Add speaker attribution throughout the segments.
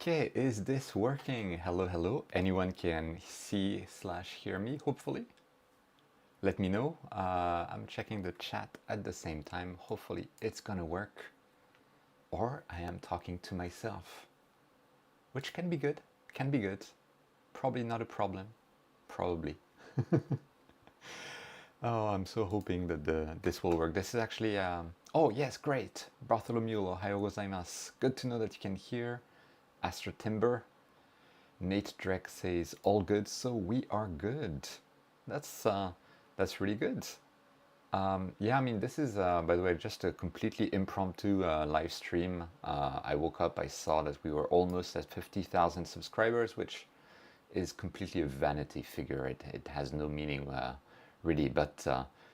Speaker 1: Okay, is this working? Hello, hello. Anyone can see/hear me, hopefully. Let me know. I'm checking the chat at the same time. Hopefully it's gonna work. Or I am talking to myself, which can be good. Can be good. Probably not a problem. Probably. Oh, I'm so hoping that this will work. This is actually, oh yes, great. Bartholomew, ohayo gozaimasu. Good to know that you can hear. Astro Timber. Nate Drek says, all good, so we are good. That's really good. Yeah, I mean, this is, by the way, just a completely impromptu live stream. I woke up, I saw that we were almost at 50,000 subscribers, which is completely a vanity figure. It has no meaning, really, but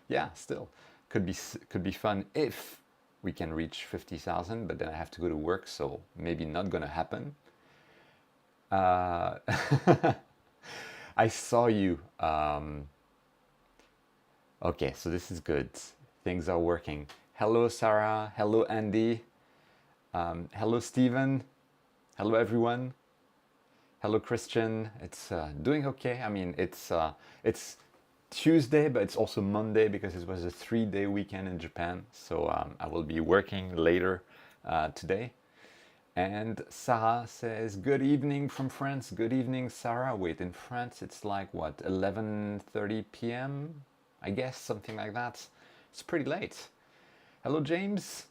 Speaker 1: yeah, still, could be fun if we can reach 50,000, but then I have to go to work, so maybe not gonna happen. I saw you. Okay, so this is good. Things are working. Hello, Sarah. Hello, Andy. Hello, Stephen. Hello, everyone. Hello, Christian. It's doing okay. I mean, it's Tuesday, but it's also Monday because it was a 3-day weekend in Japan. So I will be working later today. And Sarah says, good evening from France. Good evening, Sarah. Wait, in France it's like, what, 11:30 p.m.? I guess, something like that. It's pretty late. Hello, James.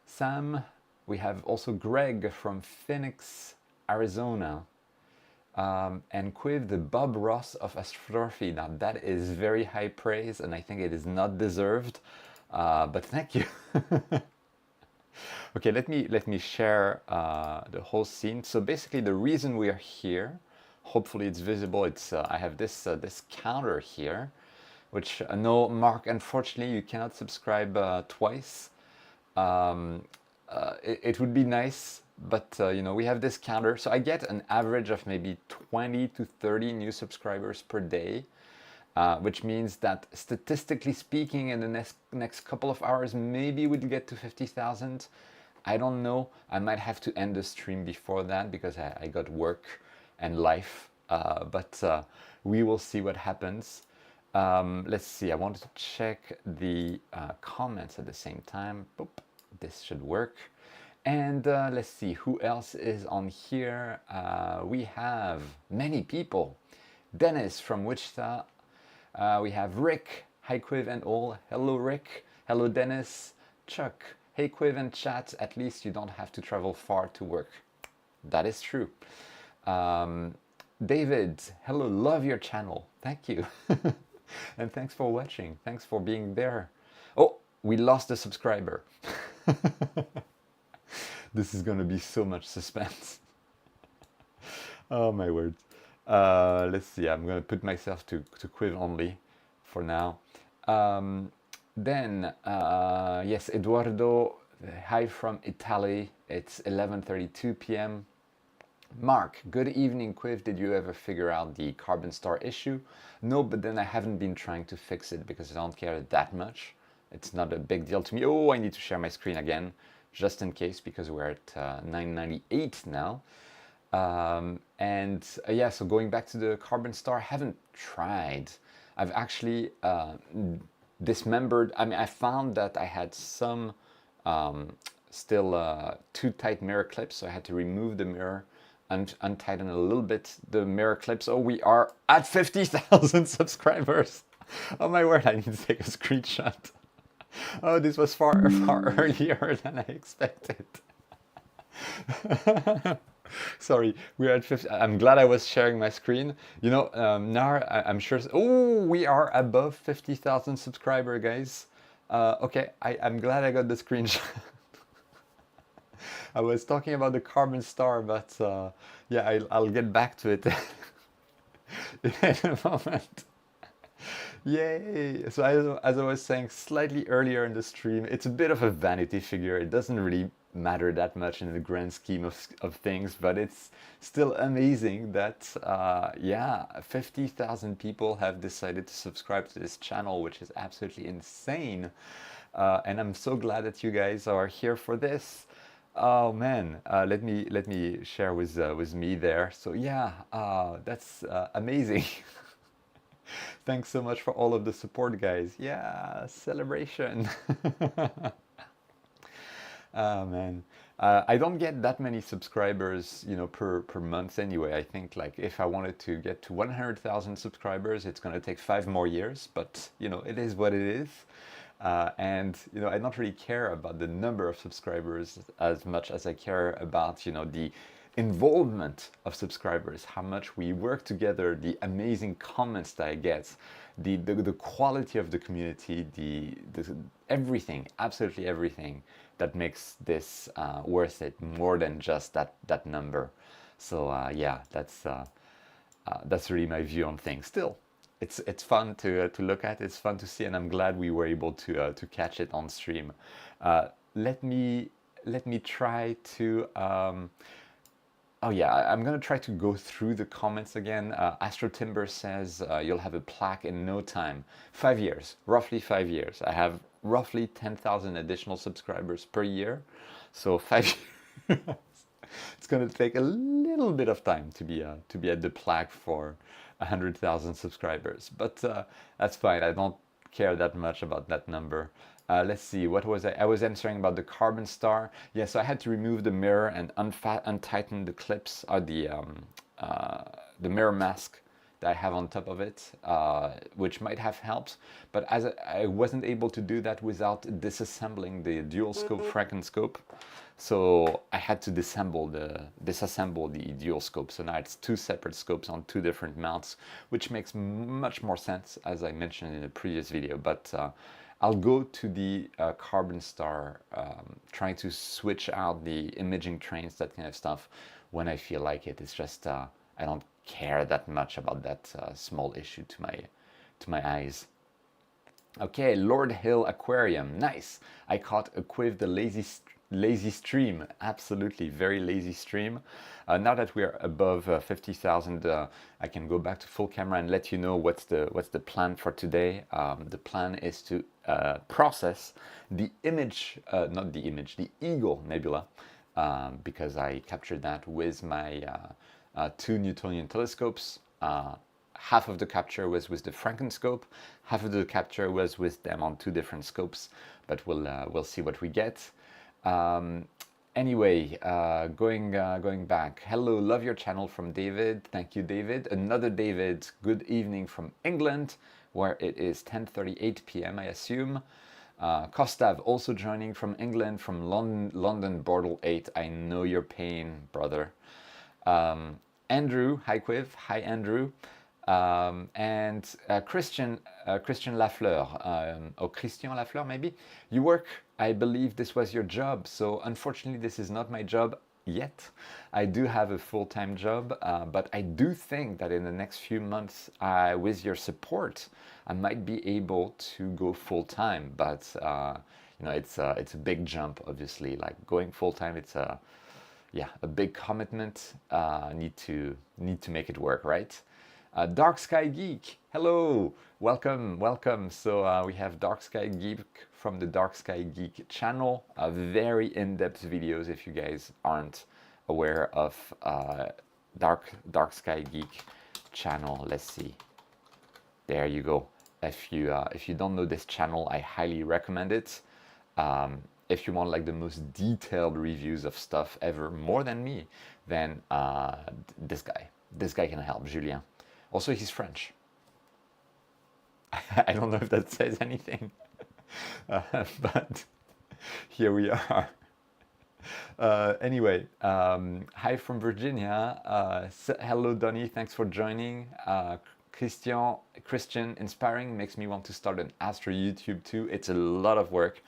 Speaker 1: Sam. We have also Greg from Phoenix, Arizona. And Cuiv, the Bob Ross of astrophotography. Now, that is very high praise, and I think it is not deserved. But thank you. Okay, let me share the whole scene. So basically, the reason we are here, hopefully it's visible. It's I have this counter here, which no, Mark, unfortunately you cannot subscribe twice. It would be nice, but you know, we have this counter, so I get an average of maybe 20 to 30 new subscribers per day. Which means that statistically speaking, in the next couple of hours, maybe we'll get to 50,000. I don't know. I might have to end the stream before that because I got work and life. But we will see what happens. Let's see. I wanted to check the comments at the same time. Boop. This should work. And let's see who else is on here. We have many people. Dennis from Wichita. We have Rick, hi Cuiv and all. Hello Rick, hello Dennis, Chuck, hey Cuiv and chat, at least you don't have to travel far to work. That is true. David, hello, love your channel, thank you. And thanks for watching, thanks for being there. Oh, we lost a subscriber. This is gonna be so much suspense. Oh my word. Let's see, I'm going to put myself to Cuiv only for now. Then, yes, Eduardo, hi from Italy. It's 11:32 p.m. Mark, good evening, Cuiv. Did you ever figure out the carbon star issue? No, but then I haven't been trying to fix it because I don't care that much. It's not a big deal to me. Oh, I need to share my screen again, just in case, because we're at 998 now. Yeah, so going back to the carbon star, I haven't tried. I've actually dismembered. I mean, I found that I had some still too tight mirror clips, so I had to remove the mirror and untighten a little bit the mirror clips. Oh, we are at 50,000 subscribers. Oh my word, I need to take a screenshot. Oh, this was far earlier than I expected. Sorry, we're at 50. I'm glad I was sharing my screen. You know, now I'm sure. Oh, we are above 50,000 subscribers, guys. Okay, I'm glad I got the screenshot. I was talking about the carbon star, but yeah, I'll get back to it in a moment. Yay! So as I was saying slightly earlier in the stream, it's a bit of a vanity figure. It doesn't really matter that much in the grand scheme of things, but it's still amazing that yeah, 50,000 people have decided to subscribe to this channel, which is absolutely insane. And I'm so glad that you guys are here for this. Oh man, let me share with me there. So yeah, that's amazing. Thanks so much for all of the support, guys. Yeah, celebration. Oh man, I don't get that many subscribers, per month anyway. I think like if I wanted to get to 100,000 subscribers, it's gonna take 5 more years. But it is what it is. And I don't really care about the number of subscribers as much as I care about the involvement of subscribers, how much we work together, the amazing comments that I get, the quality of the community, the everything, absolutely everything that makes this worth it more than just that number. So yeah, that's really my view on things. Still, it's fun to look at. It's fun to see, and I'm glad we were able to catch it on stream. Let me try to. Oh yeah, I'm gonna try to go through the comments again. Astro Timber says you'll have a plaque in no time. 5 years, roughly 5 years. I have roughly 10,000 additional subscribers per year, so 5 years. It's gonna take a little bit of time to be at the plaque for 100,000 subscribers, but that's fine. I don't care that much about that number. Let's see, what was I? I was answering about the carbon star. Yeah, so I had to remove the mirror and untighten the clips or the mirror mask that I have on top of it, which might have helped. But as I wasn't able to do that without disassembling the dual scope Frankenscope, so I had to disassemble the dual scope. So now it's two separate scopes on two different mounts, which makes much more sense, as I mentioned in the previous video. But I'll go to the Carbon Star, trying to switch out the imaging trains, that kind of stuff, when I feel like it. It's just I don't care that much about that small issue to my eyes. Okay, Lord Hill Aquarium, nice. I caught a Cuiv the lazy stream, absolutely very lazy stream. Now that we are above 50,000, I can go back to full camera and let you know what's the plan for today. The plan is to process the image, not the image, the Eagle Nebula, because I captured that with my two Newtonian telescopes. Half of the capture was with the Frankenscope, half of the capture was with them on two different scopes, but we'll see what we get. Anyway, going back. Hello, love your channel from David. Thank you, David. Another David, good evening from England, where it is 10:38 p.m. I assume. Kostav also joining from England, from London, Bordeaux 8. I know your pain, brother. Andrew, hi Cuiv, hi Andrew. And Christian Lafleur, or Christian Lafleur maybe. You work, I believe this was your job, so unfortunately this is not my job yet. I do have a full-time job, but I do think that in the next few months, with your support, I might be able to go full-time, but it's a big jump, obviously. Like going full-time, it's a big commitment. Need to make it work, right? Dark Sky Geek, hello, welcome. So we have Dark Sky Geek from the Dark Sky Geek channel. Very in-depth videos if you guys aren't aware of Dark Sky Geek channel. Let's see. There you go. If you don't know this channel, I highly recommend it. If you want like the most detailed reviews of stuff ever, more than me, then this guy can help, Julien. Also, he's French. I don't know if that says anything, but here we are. Anyway, hi from Virginia. Hello, Donny. Thanks for joining. Christian, inspiring, makes me want to start an Astro YouTube too. It's a lot of work.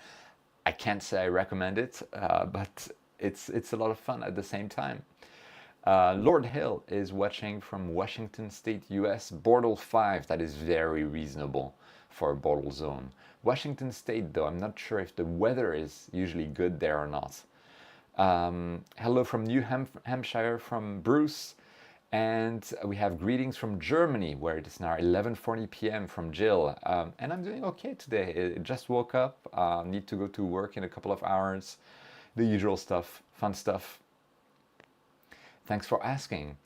Speaker 1: I can't say I recommend it, but it's a lot of fun at the same time. Lord Hill is watching from Washington State, US, Bordeaux 5. That is very reasonable for a Bordeaux zone. Washington State, though, I'm not sure if the weather is usually good there or not. Hello from New Hampshire, from Bruce. And we have greetings from Germany, where it is now 11:40 p.m. from Jill. And I'm doing okay today. I just woke up, need to go to work in a couple of hours. the usual stuff, fun stuff. Thanks for asking.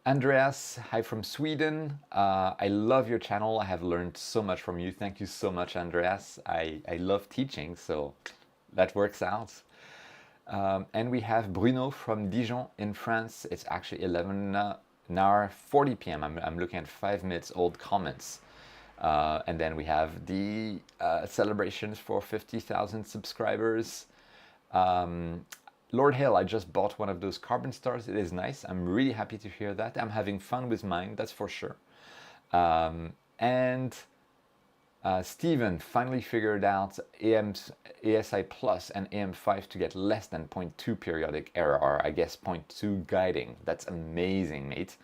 Speaker 1: Andreas, hi from Sweden. I love your channel. I have learned so much from you. Thank you so much, Andreas. I love teaching, so that works out. And we have Bruno from Dijon in France. It's actually 11:40 p.m. I'm looking at 5 minutes old comments. And then we have the celebrations for 50,000 subscribers. Lord Hill, I just bought one of those carbon stars. It is nice. I'm really happy to hear that. I'm having fun with mine, that's for sure. And Steven finally figured out ASI Plus and AM5 to get less than 0.2 periodic error, or I guess 0.2 guiding. That's amazing, mate.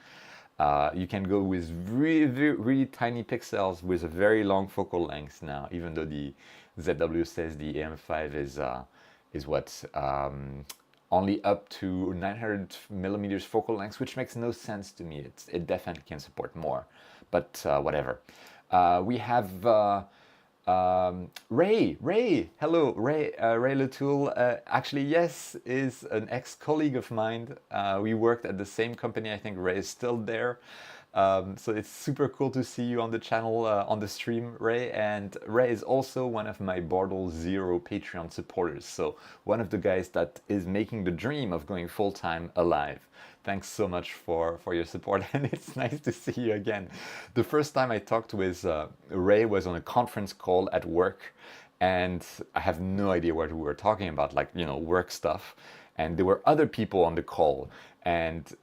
Speaker 1: You can go with really tiny pixels with a very long focal length now, even though the ZW says the AM5 is what, only up to 900 millimeters focal length, which makes no sense to me. It definitely can support more, but whatever. We have Ray, hello, Ray Latoul, actually, yes, is an ex-colleague of mine. We worked at the same company. I think Ray is still there. So it's super cool to see you on the channel, on the stream, Ray. And Ray is also one of my Bordel Zero Patreon supporters. So one of the guys that is making the dream of going full-time alive. Thanks so much for your support, and it's nice to see you again. The first time I talked with Ray was on a conference call at work, and I have no idea what we were talking about, like, you know, work stuff. And there were other people on the call, and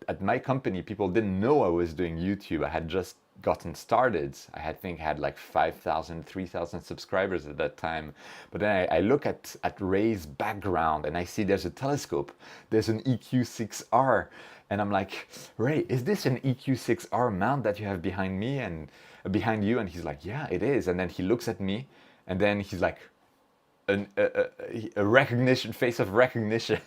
Speaker 1: at my company, people didn't know I was doing YouTube. I had just gotten started. I think I had like 5,000, 3,000 subscribers at that time. But then I look at Ray's background and I see there's a telescope. There's an EQ6R. And I'm like, Ray, is this an EQ6R mount that you have behind me and behind you? And he's like, yeah, it is. And then he looks at me and then he's like, a recognition, face of recognition.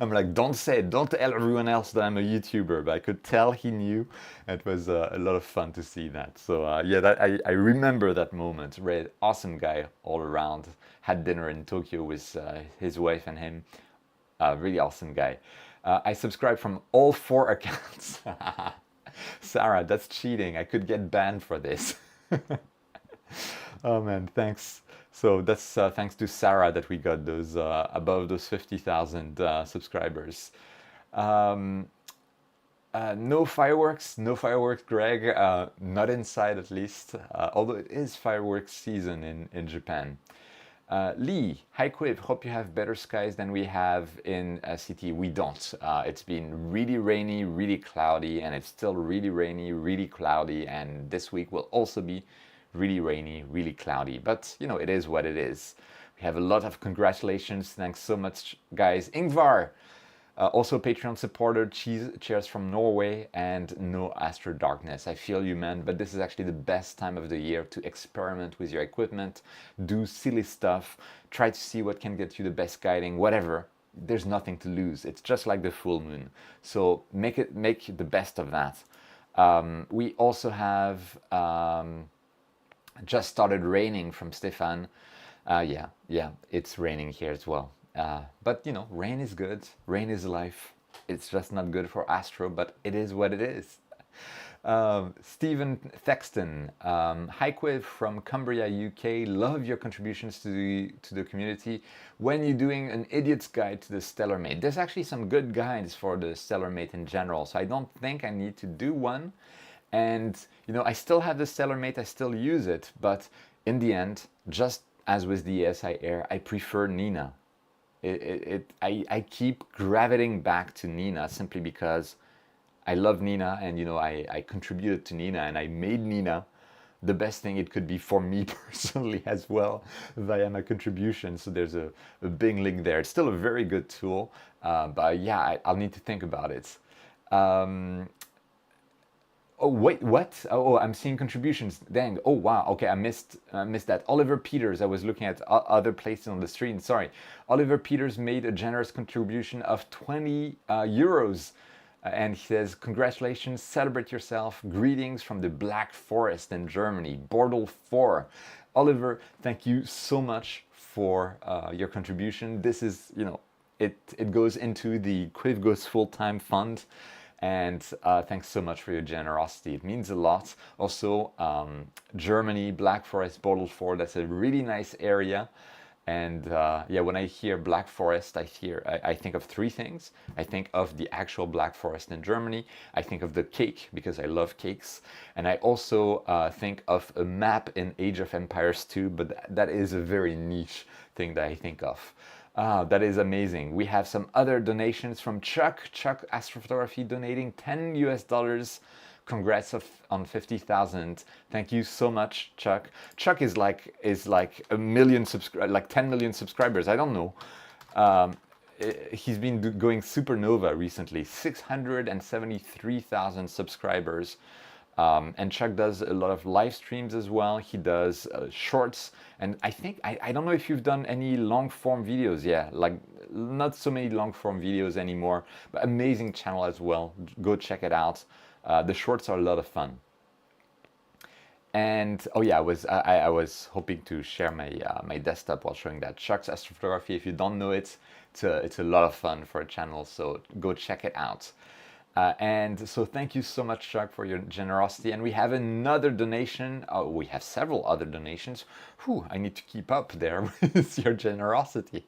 Speaker 1: I'm like, don't tell everyone else that I'm a YouTuber, but I could tell he knew. It was a lot of fun to see that. So yeah, I remember that moment. Ray, awesome guy all around. Had dinner in Tokyo with his wife and him. Really awesome guy. I subscribe from all 4 accounts. Sarah, that's cheating. I could get banned for this. Oh man, thanks. So that's thanks to Sarah that we got those above those 50,000 subscribers. No fireworks, Greg. Not inside, at least. Although it is fireworks season in Japan. Lee, hi Cuiv. Hope you have better skies than we have in CT. We don't. It's been really rainy, really cloudy, and it's still really rainy, really cloudy. And this week will also be really rainy, really cloudy, but you know, it is what it is. We have a lot of congratulations. Thanks so much, guys. Ingvar, also Patreon supporter. Cheers from Norway, and no Astro Darkness. I feel you, man, but this is actually the best time of the year to experiment with your equipment, do silly stuff, try to see what can get you the best guiding, whatever. There's nothing to lose. It's just like the full moon. So make the best of that. We also have just started raining from Stefan. Yeah, it's raining here as well. But you know, rain is good. Rain is life. It's just not good for Astro, but it is what it is. Stephen Thexton, hi Cuiv from Cumbria, UK. Love your contributions to the community. When you're doing an idiot's guide to the Stellar Mate, there's actually some good guides for the Stellar Mate in general, so I don't think I need to do one. And you know, I still have the Stellar Mate, I still use it, but in the end, just as with the ASI Air, I prefer Nina. I keep gravitating back to Nina simply because I love Nina, and you know, I contributed to Nina, and I made Nina the best thing it could be for me personally as well via my contribution. So there's a big link there. It's still a very good tool, but yeah, I'll need to think about it. Oh wait, what? Oh, I'm seeing contributions. Dang. Oh wow. Okay, I missed that. Oliver Peters. I was looking at other places on the screen. Sorry. Oliver Peters made a generous contribution of 20 euros, and he says, "Congratulations, celebrate yourself. Greetings from the Black Forest in Germany, Bordel 4." Oliver, thank you so much for your contribution. This is, you know, it goes into the Cuiv Goes Full-Time Fund. And thanks so much for your generosity. It means a lot. Also, Germany, Black Forest, Bottle 4, that's a really nice area. And yeah, when I hear Black Forest, I think of three things. I think of the actual Black Forest in Germany. I think of the cake, because I love cakes. And I also think of a map in Age of Empires 2, but that is a very niche thing that I think of. That is amazing. We have some other donations from Chuck Astrophotography donating $10 US. Congrats on 50,000. Thank you so much, Chuck. Chuck is like a million like 10 million subscribers. I don't know. He's been going supernova recently. 673,000 subscribers. And Chuck does a lot of live streams as well. He does shorts, and I don't know if you've done any long form videos. Yeah, like not so many long form videos anymore, but amazing channel as well. Go check it out. The shorts are a lot of fun. And oh yeah, I was hoping to share my desktop while showing that. Chuck's Astrophotography. If you don't know it, it's a lot of fun for a channel. So go check it out. And so thank you so much, Chuck, for your generosity. And we have another donation. Oh, we have several other donations. Whew, I need to keep up there with your generosity.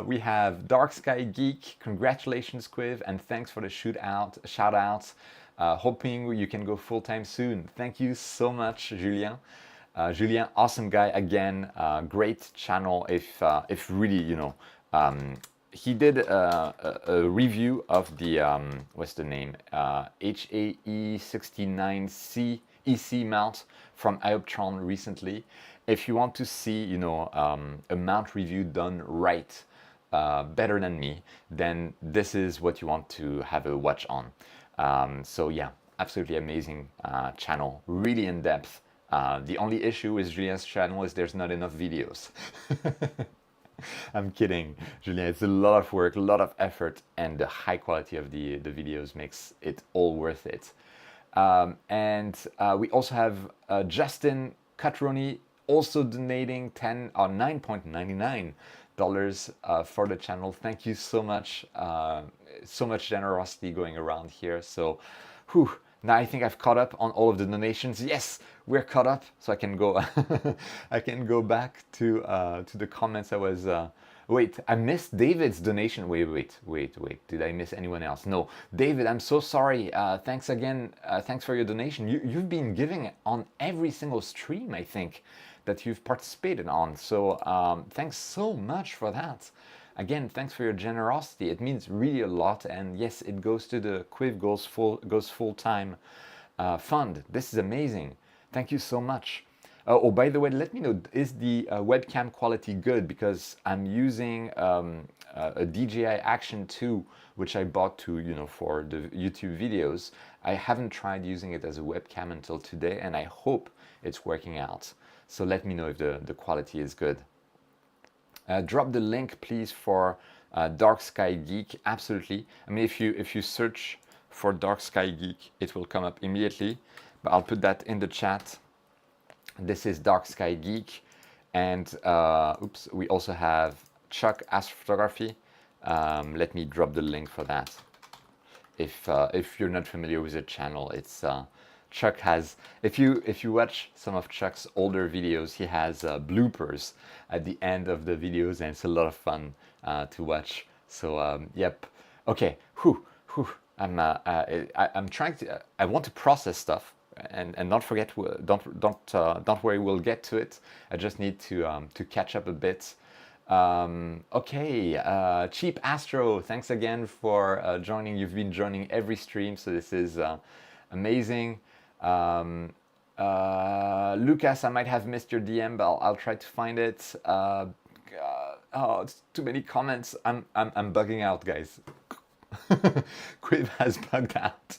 Speaker 1: We have Dark Sky Geek. Congratulations, Cuiv, and thanks for the shout outs. Hoping you can go full-time soon. Thank you so much, Julien. Julien, awesome guy again. Great channel. If really, you know, he did a review of the what's the name, HAE69C EC mount from Ioptron recently. If you want to see, you know, a mount review done right, better than me, then this is what you want to have a watch on. So yeah, absolutely amazing channel, really in depth. The only issue with Julien's channel is there's not enough videos. I'm kidding, Julien. It's a lot of work, a lot of effort, and the high quality of the videos makes it all worth it. And we also have Justin Catroni also donating $9.99 for the channel. Thank you so much. So much generosity going around here. So, whew, now I think I've caught up on all of the donations. Yes, we're caught up, so I can go. I can go back to the comments. I was. Wait, I missed David's donation. Wait. Did I miss anyone else? No, David, I'm so sorry. Thanks again. Thanks for your donation. You've been giving on every single stream, I think, that you've participated on. So thanks so much for that. Again, thanks for your generosity. It means really a lot. And yes, it goes to the Cuiv Goes Full-Time Fund. This is amazing. Thank you so much. Oh, by the way, let me know, is the webcam quality good? Because I'm using a DJI Action 2, which I bought to, you know, for the YouTube videos. I haven't tried using it as a webcam until today, and I hope it's working out. So let me know if the quality is good. Drop the link, please, for Dark Sky Geek. Absolutely. I mean, if you search for Dark Sky Geek, it will come up immediately. But I'll put that in the chat. This is Dark Sky Geek, and oops, we also have Chuck Astrophotography. Let me drop the link for that. If you're not familiar with the channel, it's Chuck has. If you watch some of Chuck's older videos, he has bloopers at the end of the videos, and it's a lot of fun to watch. So yep. Okay. I'm trying to. I want to process stuff. And not forget, don't worry, we'll get to it. I just need to catch up a bit. Okay, Cheap Astro, thanks again for joining. You've been joining every stream, so this is amazing. Lucas, I might have missed your DM, but I'll try to find it. Oh, it's too many comments. I'm bugging out, guys. Cuiv has bugged out.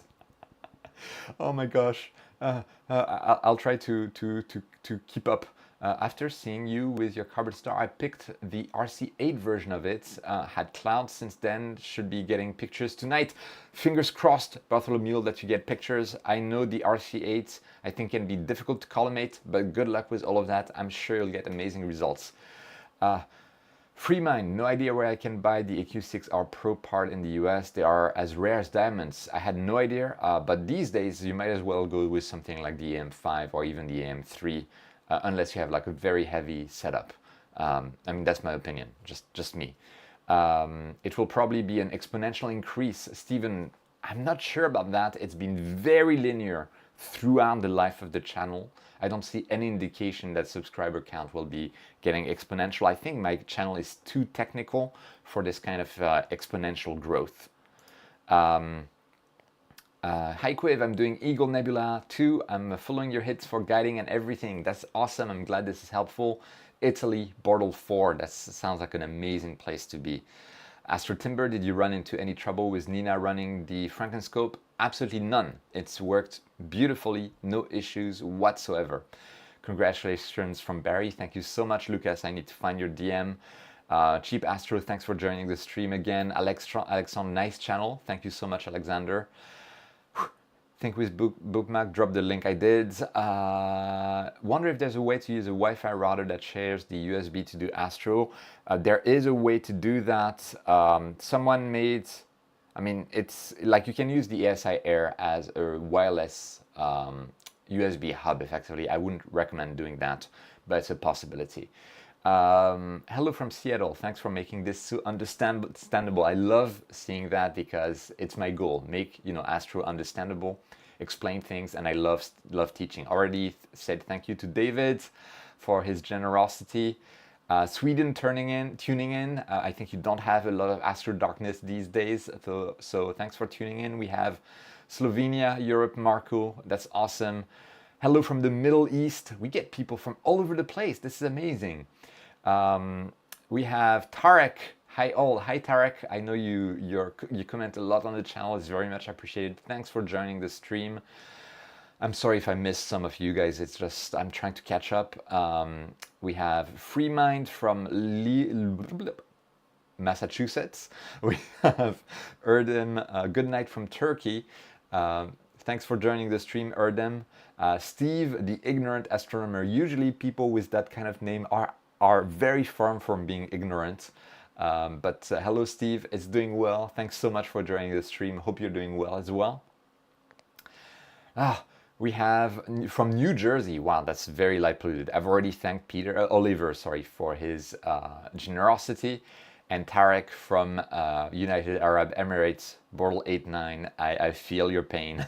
Speaker 1: Oh my gosh. I'll try to keep up. After seeing you with your Carbon Star, I picked the RC8 version of it. Had clouds since then, should be getting pictures tonight. Fingers crossed, Bartholomew, that you get pictures. I know the RC8, I think, can be difficult to collimate, but good luck with all of that. I'm sure you'll get amazing results. Freemind, no idea where I can buy the EQ6R Pro part in the US. They are as rare as diamonds. I had no idea, but these days you might as well go with something like the AM5 or even the AM3, unless you have like a very heavy setup. I mean, that's my opinion, just me. It will probably be an exponential increase. Stephen, I'm not sure about that. It's been very linear throughout the life of the channel. I don't see any indication that subscriber count will be getting exponential. I think my channel is too technical for this kind of exponential growth. Hi Cuiv, I'm doing Eagle Nebula too. I'm following your hits for guiding and everything. That's awesome. I'm glad this is helpful. Italy, Bortle 4. That sounds like an amazing place to be. Astro Timber, did you run into any trouble with Nina running the Frankenscope? Absolutely none. It's worked beautifully, no issues whatsoever. Congratulations from Barry. Thank you so much, Lucas. I need to find your DM. Cheap Astro, thanks for joining the stream again. Alexandre, nice channel. Thank you so much, Alexander. Think with Bookmark, drop the link I did. Wonder if there's a way to use a Wi-Fi router that shares the USB to do Astro. There is a way to do that. Someone made, I mean, it's like you can use the ASI Air as a wireless USB hub, effectively. I wouldn't recommend doing that, but it's a possibility. Hello from Seattle. Thanks for making this so understandable. I love seeing that because it's my goal. Make Astro understandable, explain things, and I love teaching. Already said thank you to David for his generosity. Sweden tuning in. I think you don't have a lot of Astro darkness these days, so thanks for tuning in. We have Slovenia, Europe, Marco. That's awesome. Hello from the Middle East. We get people from all over the place. This is amazing. We have Tarek. Hi all. Hi Tarek. I know you comment a lot on the channel. It's very much appreciated. Thanks for joining the stream. I'm sorry if I missed some of you guys. It's just I'm trying to catch up. We have Freemind from Massachusetts. We have Erdem. Good night from Turkey. Thanks for joining the stream, Erdem. Steve, the ignorant astronomer. Usually people with that kind of name are very far from being ignorant. But hello, Steve. It's doing well. Thanks so much for joining the stream. Hope you're doing well as well. We have from New Jersey. Wow, that's very light polluted. I've already thanked Oliver, for his generosity. And Tarek from United Arab Emirates, Bortle 89. I feel your pain.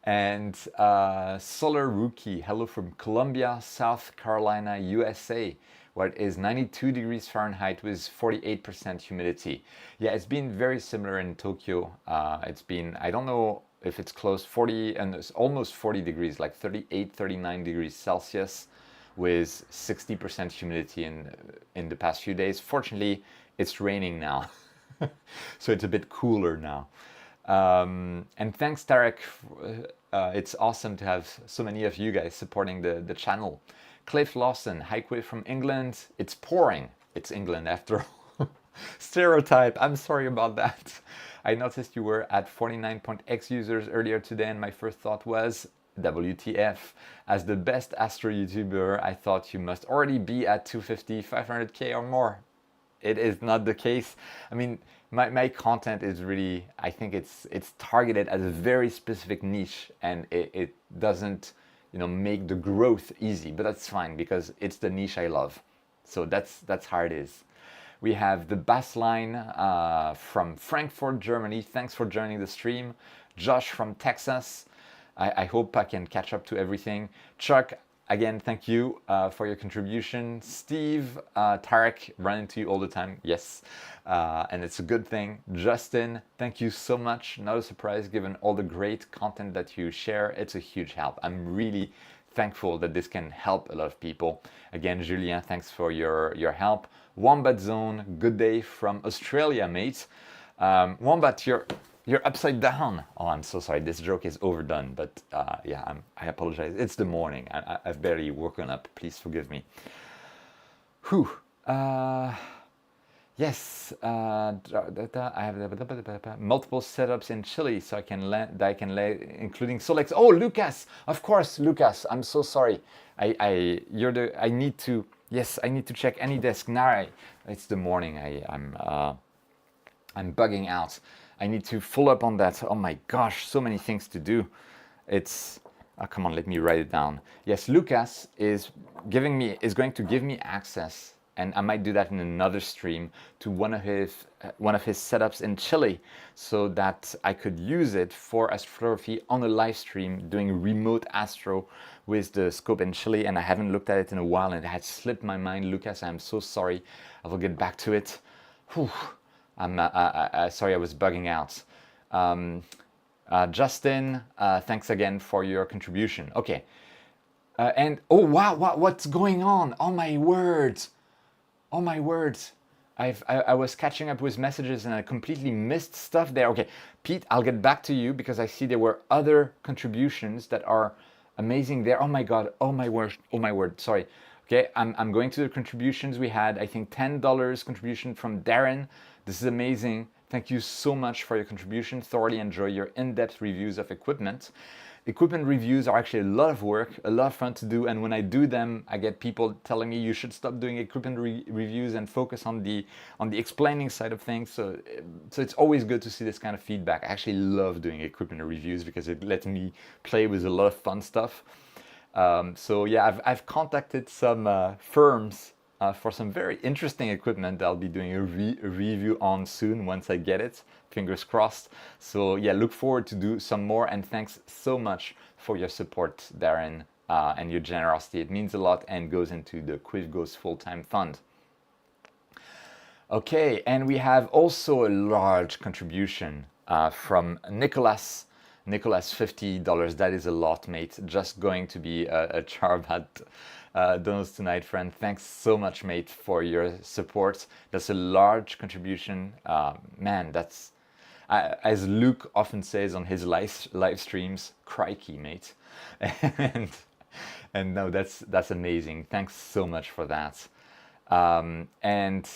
Speaker 1: And Solar Rookie, hello from Columbia, South Carolina, USA, where it is 92 degrees Fahrenheit with 48% humidity. Yeah, it's been very similar in Tokyo. It's been, I don't know if it's close, 40 and it's almost 40 degrees, like 38, 39 degrees Celsius with 60% humidity in the past few days. Fortunately, it's raining now, so it's a bit cooler now. And thanks, Tarek. It's awesome to have so many of you guys supporting the channel. Cliff Lawson, hi Cuiv from England. It's pouring. It's England after all. Stereotype. I'm sorry about that. I noticed you were at 49.x users earlier today, and my first thought was, WTF. As the best Astro YouTuber, I thought you must already be at 250, 500k or more. It is not the case. I mean, my content is really, I think it's targeted as a very specific niche, and it doesn't make the growth easy, but that's fine because it's the niche I love. So that's how it is. We have the bass line from Frankfurt, Germany. Thanks for joining the stream. Josh from Texas. I hope I can catch up to everything. Chuck, again, thank you for your contribution. Steve, Tarek, run into you all the time. Yes, and it's a good thing. Justin, thank you so much. Not a surprise given all the great content that you share. It's a huge help. I'm really thankful that this can help a lot of people. Again, Julien, thanks for your help. Wombat Zone, good day from Australia, mate. Wombat, you're upside down. Oh, I'm so sorry. This joke is overdone, but yeah, I apologize. It's the morning. I've barely woken up. Please forgive me. Whew. Yes, I have multiple setups in Chile, so I can including Solex. Oh, Lucas, of course, Lucas. I'm so sorry. I need to. Yes, I need to check any desk now. It's the morning. I'm bugging out. I need to follow up on that. Oh my gosh, so many things to do. It's come on, let me write it down. Yes, Lucas is going to give me access, and I might do that in another stream, to one of his setups in Chile, so that I could use it for astrography on a live stream, doing remote astro with the scope in Chile. And I haven't looked at it in a while, and it had slipped my mind. Lucas, I'm so sorry. I will get back to it. Whew. I'm sorry, I was bugging out. Justin, thanks again for your contribution. Okay. And oh wow, what's going on? Oh my words. Oh my words. I was catching up with messages and I completely missed stuff there. Okay, Pete, I'll get back to you because I see there were other contributions that are amazing there. Oh my God. Oh my word. Oh my word. Sorry. Okay, I'm going to the contributions. We had, I think, $10 contribution from Darren. This is amazing. Thank you so much for your contribution. Thoroughly enjoy your in-depth reviews of equipment. Equipment reviews are actually a lot of work, a lot of fun to do, and when I do them, I get people telling me you should stop doing equipment reviews and focus on the explaining side of things. So it's always good to see this kind of feedback. I actually love doing equipment reviews because it lets me play with a lot of fun stuff. So yeah, I've contacted some firms for some very interesting equipment that I'll be doing a review on soon once I get it. Fingers crossed. So yeah, look forward to do some more, and thanks so much for your support, Darren, and your generosity. It means a lot and goes into the Cuiv Goes Full-Time Fund. Okay, and we have also a large contribution from Nicholas. Nicholas, $50. That is a lot, mate. Just going to be a Charbat donuts tonight, friend. Thanks so much, mate, for your support. That's a large contribution. Man, that's, as Luke often says on his live streams, crikey, mate. and no, that's amazing. Thanks so much for that. And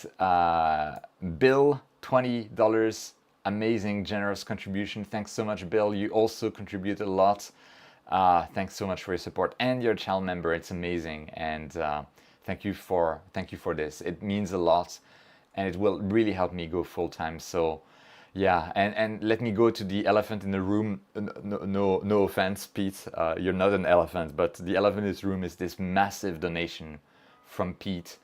Speaker 1: Bill, $20. Amazing, generous contribution. Thanks so much, Bill. You also contribute a lot. Thanks so much for your support, and you're a channel member. It's amazing, and thank you for this. It means a lot, and it will really help me go full time. So, yeah, and let me go to the elephant in the room. No offense, Pete. You're not an elephant, but the elephant in this room is this massive donation from Pete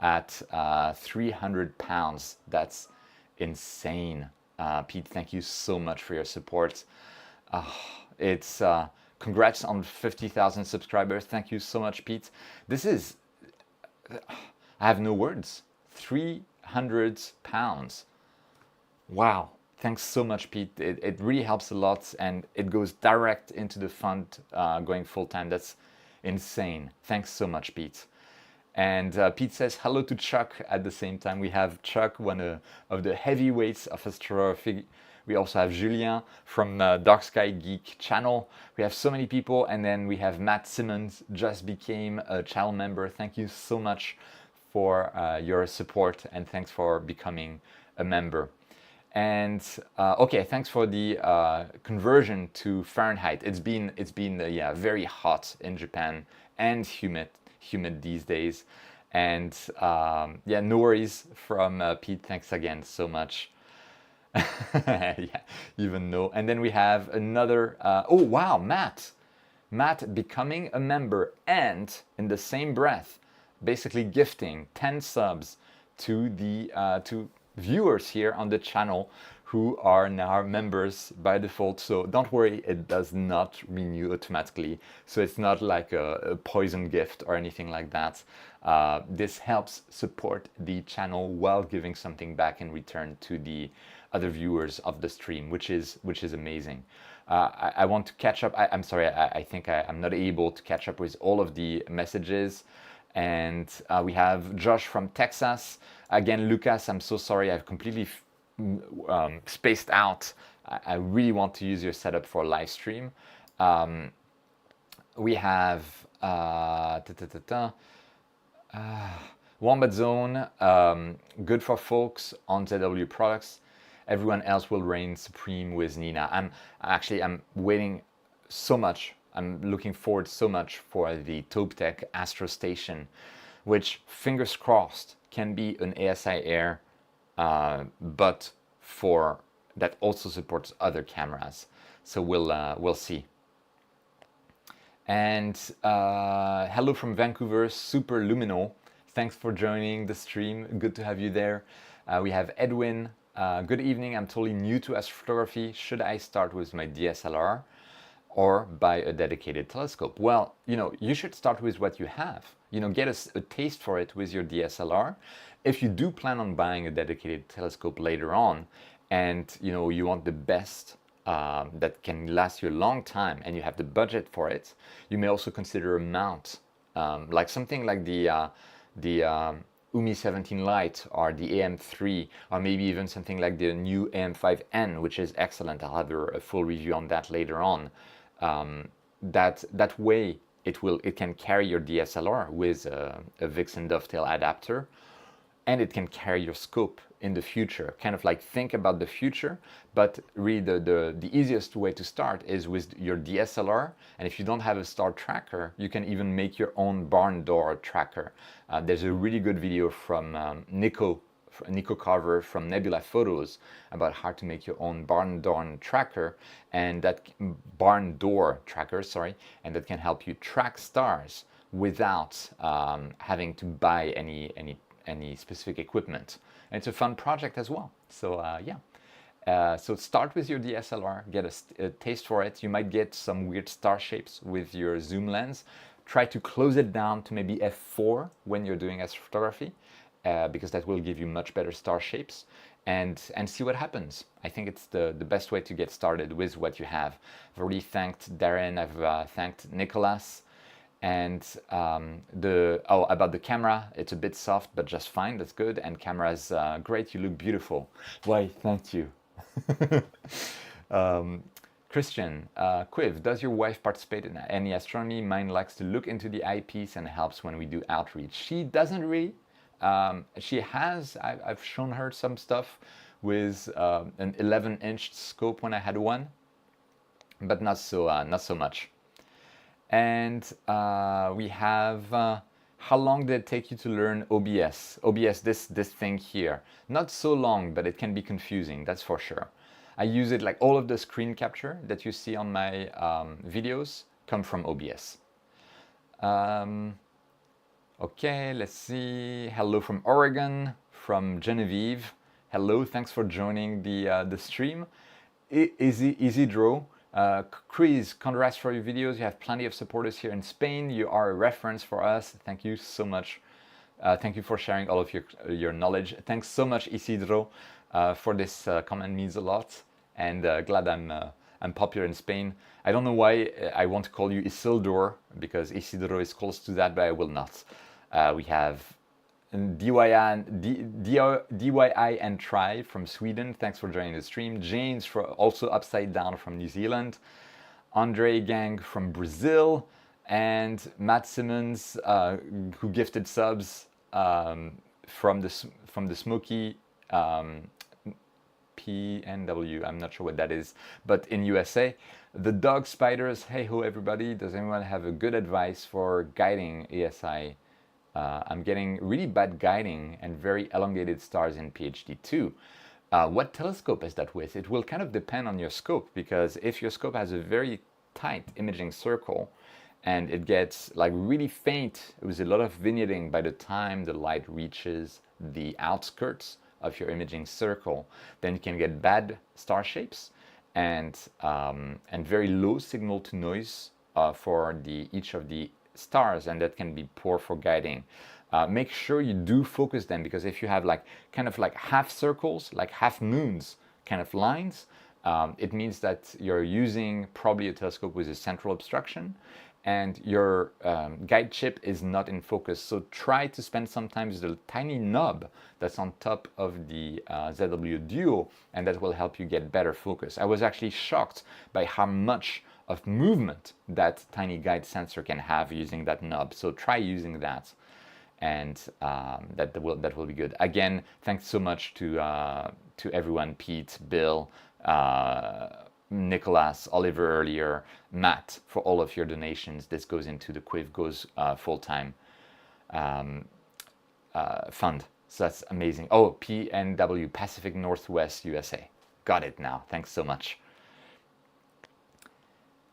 Speaker 1: at £300. That's insane. Pete, thank you so much for your support. It's congrats on 50,000 subscribers. Thank you so much, Pete. This is, I have no words. £300. Wow. Thanks so much, Pete. It really helps a lot, and it goes direct into the fund going full time. That's insane. Thanks so much, Pete. And Pete says hello to Chuck at the same time. We have Chuck, one of the heavyweights of astrography. We also have Julien from Dark Sky Geek channel. We have so many people. And then we have Matt Simmons, just became a channel member. Thank you so much for your support, and thanks for becoming a member. And okay, thanks for the conversion to Fahrenheit. It's been yeah, very hot in Japan and humid these days, and yeah, no worries from Pete. Thanks again so much. Yeah, even though. And then we have another oh wow, Matt becoming a member, and in the same breath basically gifting 10 subs to the to viewers here on the channel who are now members by default. So don't worry, it does not renew automatically. So it's not like a poison gift or anything like that. This helps support the channel while giving something back in return to the other viewers of the stream, which is amazing. I want to catch up. I'm sorry, I think I'm not able to catch up with all of the messages. And we have Josh from Texas. Again, Lucas, I'm so sorry. I've completely spaced out. I really want to use your setup for a live stream. We have Wombat Zone, good for folks on ZW products. Everyone else will reign supreme with Nina. I'm waiting so much. I'm looking forward so much for the TaupeTech Astro Station, which, fingers crossed, can be an ASI Air, but for that also supports other cameras. So we'll see. And hello from Vancouver, Super Lumino. Thanks for joining the stream. Good to have you there. We have Edwin. Good evening. I'm totally new to astrophotography. Should I start with my DSLR or buy a dedicated telescope? Well, you should start with what you have. Get a taste for it with your DSLR. If you do plan on buying a dedicated telescope later on, and you want the best that can last you a long time, and you have the budget for it, you may also consider a mount, like something like the UMI 17 Lite or the AM3, or maybe even something like the new AM5N, which is excellent. I'll have a full review on that later on. That way it can carry your DSLR with a Vixen dovetail adapter, and it can carry your scope in the future. Kind of like think about the future, but really the easiest way to start is with your DSLR. And if you don't have a star tracker, you can even make your own barn door tracker. There's a really good video from Nico Carver from Nebula Photos about how to make your own barn door tracker, and that that can help you track stars without having to buy any specific equipment. And it's a fun project as well. So so start with your DSLR, get a taste for it. You might get some weird star shapes with your zoom lens. Try to close it down to maybe f4 when you're doing astrophotography, because that will give you much better star shapes, and see what happens. I think it's the best way to get started with what you have. I've already thanked Darren, I've thanked Nicholas. And about the camera, it's a bit soft, but just fine. That's good. And camera's great. You look beautiful. Why? Thank you. Christian, Cuiv, does your wife participate in any astronomy? Mine likes to look into the eyepiece and helps when we do outreach. She doesn't really. She has. I've shown her some stuff with an 11-inch scope when I had one, but not so much. And we have how long did it take you to learn OBS? OBS, this thing here. Not so long, but it can be confusing, that's for sure. I use it, like all of the screen capture that you see on my videos come from OBS. Okay, let's see. Hello from Oregon, from Genevieve. Hello, thanks for joining the stream. Isidro. Chris, congrats for your videos. You have plenty of supporters here in Spain. You are a reference for us. Thank you so much. Thank you for sharing all of your knowledge. Thanks so much, Isidro, for this comment. Means a lot, and glad I'm popular in Spain. I don't know why I want to call you Isildur, because Isidro is close to that, but I will not. We have DYI and Try from Sweden. Thanks for joining the stream. James, also Upside Down from New Zealand. Andre Gang from Brazil. And Matt Simmons, who gifted subs from the Smoky PNW. I'm not sure what that is, but in USA. The Dog Spiders. Hey ho, everybody. Does anyone have a good advice for guiding ASI? I'm getting really bad guiding and very elongated stars in PhD 2. What telescope is that with? It will kind of depend on your scope, because if your scope has a very tight imaging circle and it gets like really faint with a lot of vignetting by the time the light reaches the outskirts of your imaging circle, then you can get bad star shapes and very low signal to noise for each of the stars, and that can be poor for guiding. Make sure you do focus them, because if you have kind of like half circles, like half moons kind of lines, it means that you're using probably a telescope with a central obstruction, and your guide chip is not in focus. So try to spend sometimes the tiny knob that's on top of the ZW Duo, and that will help you get better focus. I was actually shocked by how much of movement that tiny guide sensor can have using that knob. So try using that. and that will be good. Again, thanks so much to everyone, Pete, Bill, Nicholas, Oliver earlier, Matt, for all of your donations. This goes into the Cuiv Goes full-time fund. So that's amazing. Oh, PNW, Pacific Northwest USA. Got it now. Thanks so much.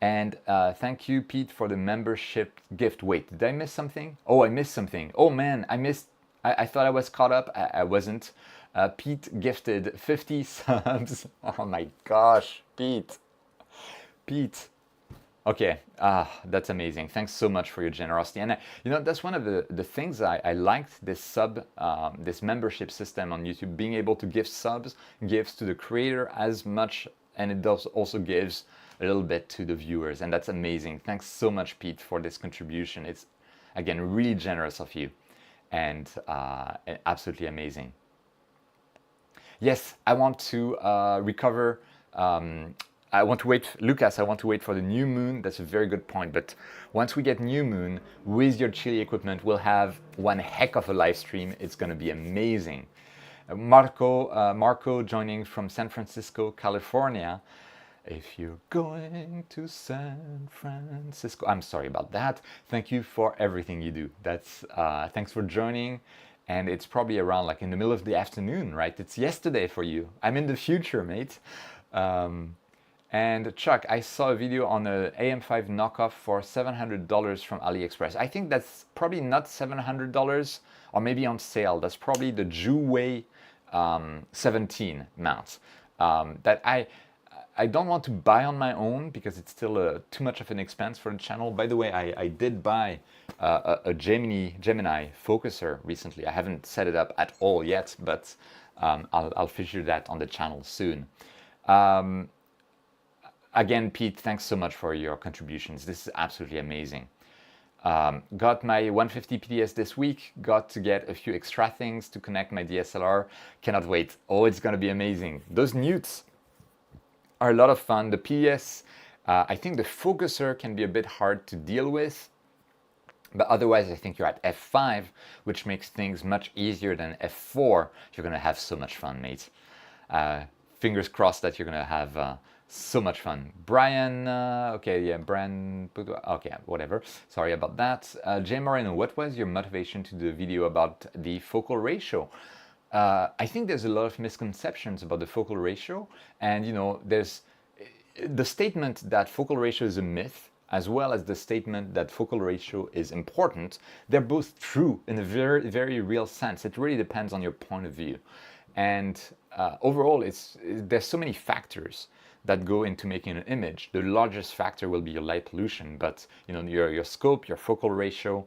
Speaker 1: And thank you, Pete, for the membership gift. Wait, did I miss something? Oh, I missed something. Oh man, I thought I was caught up. I wasn't. Pete gifted 50 subs. Oh my gosh, Pete. Okay, that's amazing. Thanks so much for your generosity. And you know, that's one of the things I liked this membership system on YouTube, being able to give subs, gives to the creator as much, and it does also gives a little bit to the viewers, and that's amazing. Thanks so much, Pete, for this contribution. It's, again, really generous of you, and absolutely amazing. Yes, I want to recover. I want to wait, Lucas, I want to wait for the new moon. That's a very good point. But once we get new moon with your Chile equipment, we'll have one heck of a live stream. It's going to be amazing. Marco joining from San Francisco, California. If you're going to San Francisco, I'm sorry about that. Thank you for everything you do. That's thanks for joining. And it's probably around like in the middle of the afternoon, right? It's yesterday for you. I'm in the future, mate. And Chuck, I saw a video on an AM5 knockoff for $700 from AliExpress. I think that's probably not $700, or maybe on sale. That's probably the Juway 17 mount that I don't want to buy on my own because it's still too much of an expense for the channel. By the way, I did buy a Gemini focuser recently. I haven't set it up at all yet, but I'll feature that on the channel soon. Again, Pete, thanks so much for your contributions. This is absolutely amazing. Got my 150 PDS this week. Got to get a few extra things to connect my DSLR. Cannot wait. Oh, it's gonna be amazing. Those newts are a lot of fun. The PDS, I think the focuser can be a bit hard to deal with, but otherwise I think you're at F5, which makes things much easier than F4. You're gonna have so much fun, mate. Fingers crossed that you're gonna have so much fun. Brian, okay, yeah, Brian, okay, whatever. Sorry about that. Jay Moreno, what was your motivation to do a video about the focal ratio? I think there's a lot of misconceptions about the focal ratio, and you know, there's the statement that focal ratio is a myth, as well as the statement that focal ratio is important. They're both true in a very, very real sense. It really depends on your point of view, and overall, there's so many factors that go into making an image. The largest factor will be your light pollution, but you know, your scope, your focal ratio,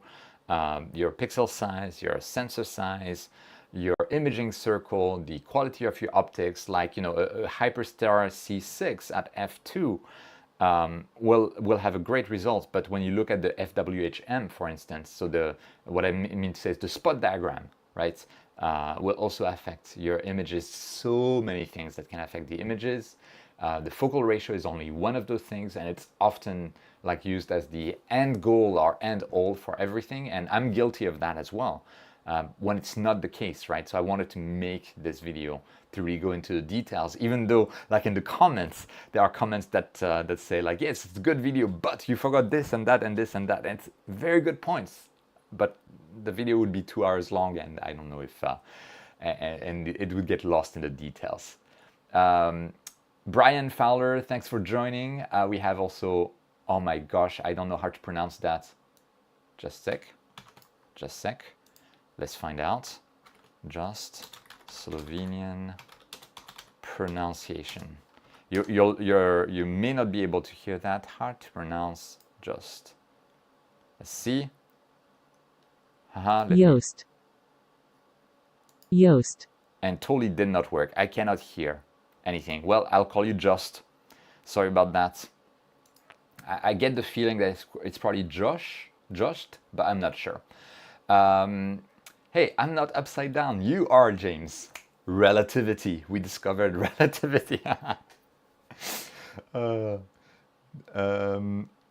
Speaker 1: your pixel size, your sensor size, your imaging circle, the quality of your optics, like you know, a Hyperstar C6 at f2 will have a great result. But when you look at the FWHM, for instance, so what I mean to say is the spot diagram, right, will also affect your images. So many things that can affect the images. The focal ratio is only one of those things, and it's often like used as the end goal or end all for everything, and I'm guilty of that as well, when it's not the case, right? So I wanted to make this video to really go into the details, even though like in the comments, there are comments that say like, yes, it's a good video, but you forgot this and that and this and that, and it's very good points, but the video would be 2 hours long, and I don't know if, and it would get lost in the details. Brian Fowler, thanks for joining. We have also, oh my gosh, I don't know how to pronounce that. Just sec. Let's find out. Just Slovenian pronunciation. You may not be able to hear that. Hard to pronounce. Just. Let's see. Joost. And totally did not work. I cannot hear anything. Well, I'll call you Just. Sorry about that. I get the feeling that it's probably Just, but I'm not sure. Hey, I'm not upside down. You are, James. Relativity. We discovered relativity.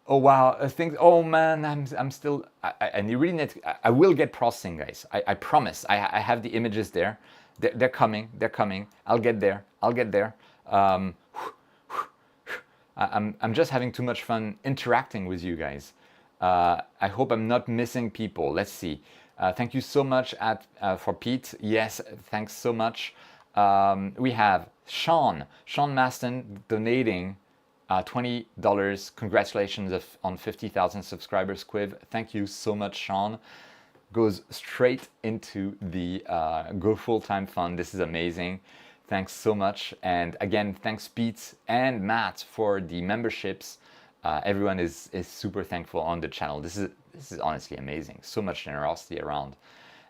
Speaker 1: Oh wow, things. Oh man, I'm still. I really need. I will get processing, guys. I promise. I have the images there. They're coming. They're coming. I'll get there. I'll get there. Um, I'm just having too much fun interacting with you guys. I hope I'm not missing people. Let's see. Thank you so much for Pete. Yes, thanks so much. We have Sean Maston donating $20. Congratulations on 50,000 subscribers, Cuiv. Thank you so much, Sean. Goes straight into the Go Full Time Fund. This is amazing. Thanks so much. And again, thanks Pete and Matt for the memberships. Everyone is super thankful on the channel. This is honestly amazing. So much generosity around,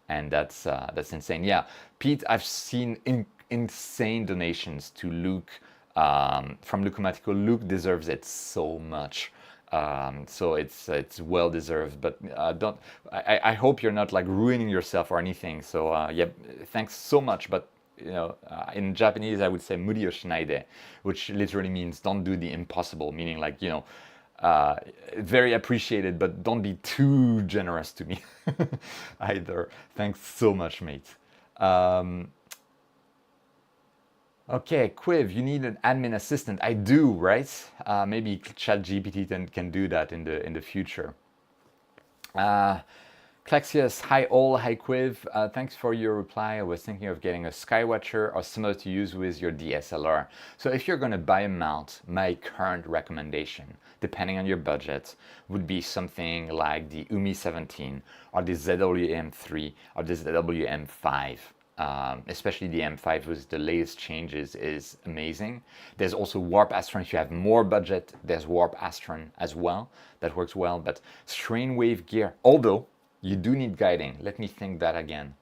Speaker 1: and that's insane. Yeah, Pete, I've seen insane donations to Luke from Lucomatico. Luke deserves it so much. So it's well deserved. But don't. I hope you're not like ruining yourself or anything. So yeah, thanks so much. But you know, in Japanese, I would say "muri o shinaide," which literally means "don't do the impossible," meaning like, you know, very appreciated, but don't be too generous to me either. Thanks so much, mate. Okay, Cuiv, you need an admin assistant. I do, right? Maybe ChatGPT can do that in the future. Klexius, hi all, hi Cuiv. Thanks for your reply. I was thinking of getting a Skywatcher or similar to use with your DSLR. So if you're going to buy a mount, my current recommendation, depending on your budget, would be something like the UMI 17 or the ZWM3 or the ZWM5. Especially the M5 with the latest changes is amazing. There's also Warp Astron. If you have more budget, there's Warp Astron as well. That works well. But strain wave gear, although you do need guiding. Let me think that again.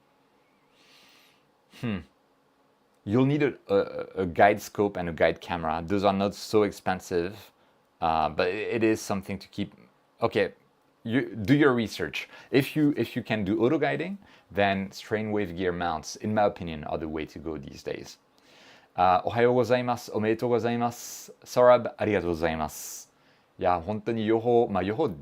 Speaker 1: You'll need a guide scope and a guide camera. Those are not so expensive, but it is something to keep. Okay, you do your research. If you can do auto guiding, then strain wave gear mounts, in my opinion, are the way to go these days. おはようございます。おめでとうございます。Sarab、ありがとうございます。いや、本当に予報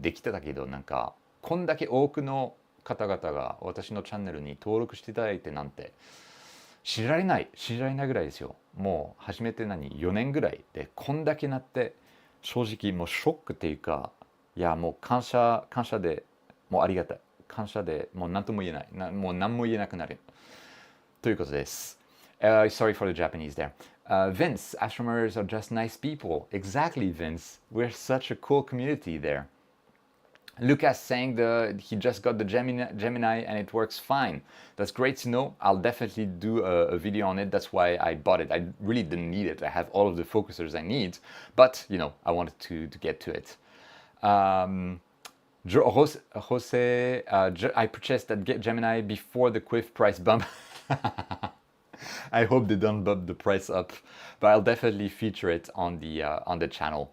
Speaker 1: できてたけど、なんか、こんだけ多くの方々が私のチャンネルに登録していただいてなんて、信じられないぐらいですよ。もう始めて4年ぐらいで、こんだけなって、正直もうショックっていうか、いや、もう感謝で、もうありがたい。感謝でもう何とも言えない。もう何も言えなくなる。ということです。Sorry for the Japanese there. Vince, astronomers are just nice people. Exactly, Vince. We're such a cool community there. Lucas saying he just got the Gemini and it works fine. That's great to know. I'll definitely do a video on it. That's why I bought it. I really didn't need it. I have all of the focusers I need, but you know, I wanted to get to it. Jose, I purchased that Gemini before the Cuiv price bump. I hope they don't bump the price up, but I'll definitely feature it on the channel.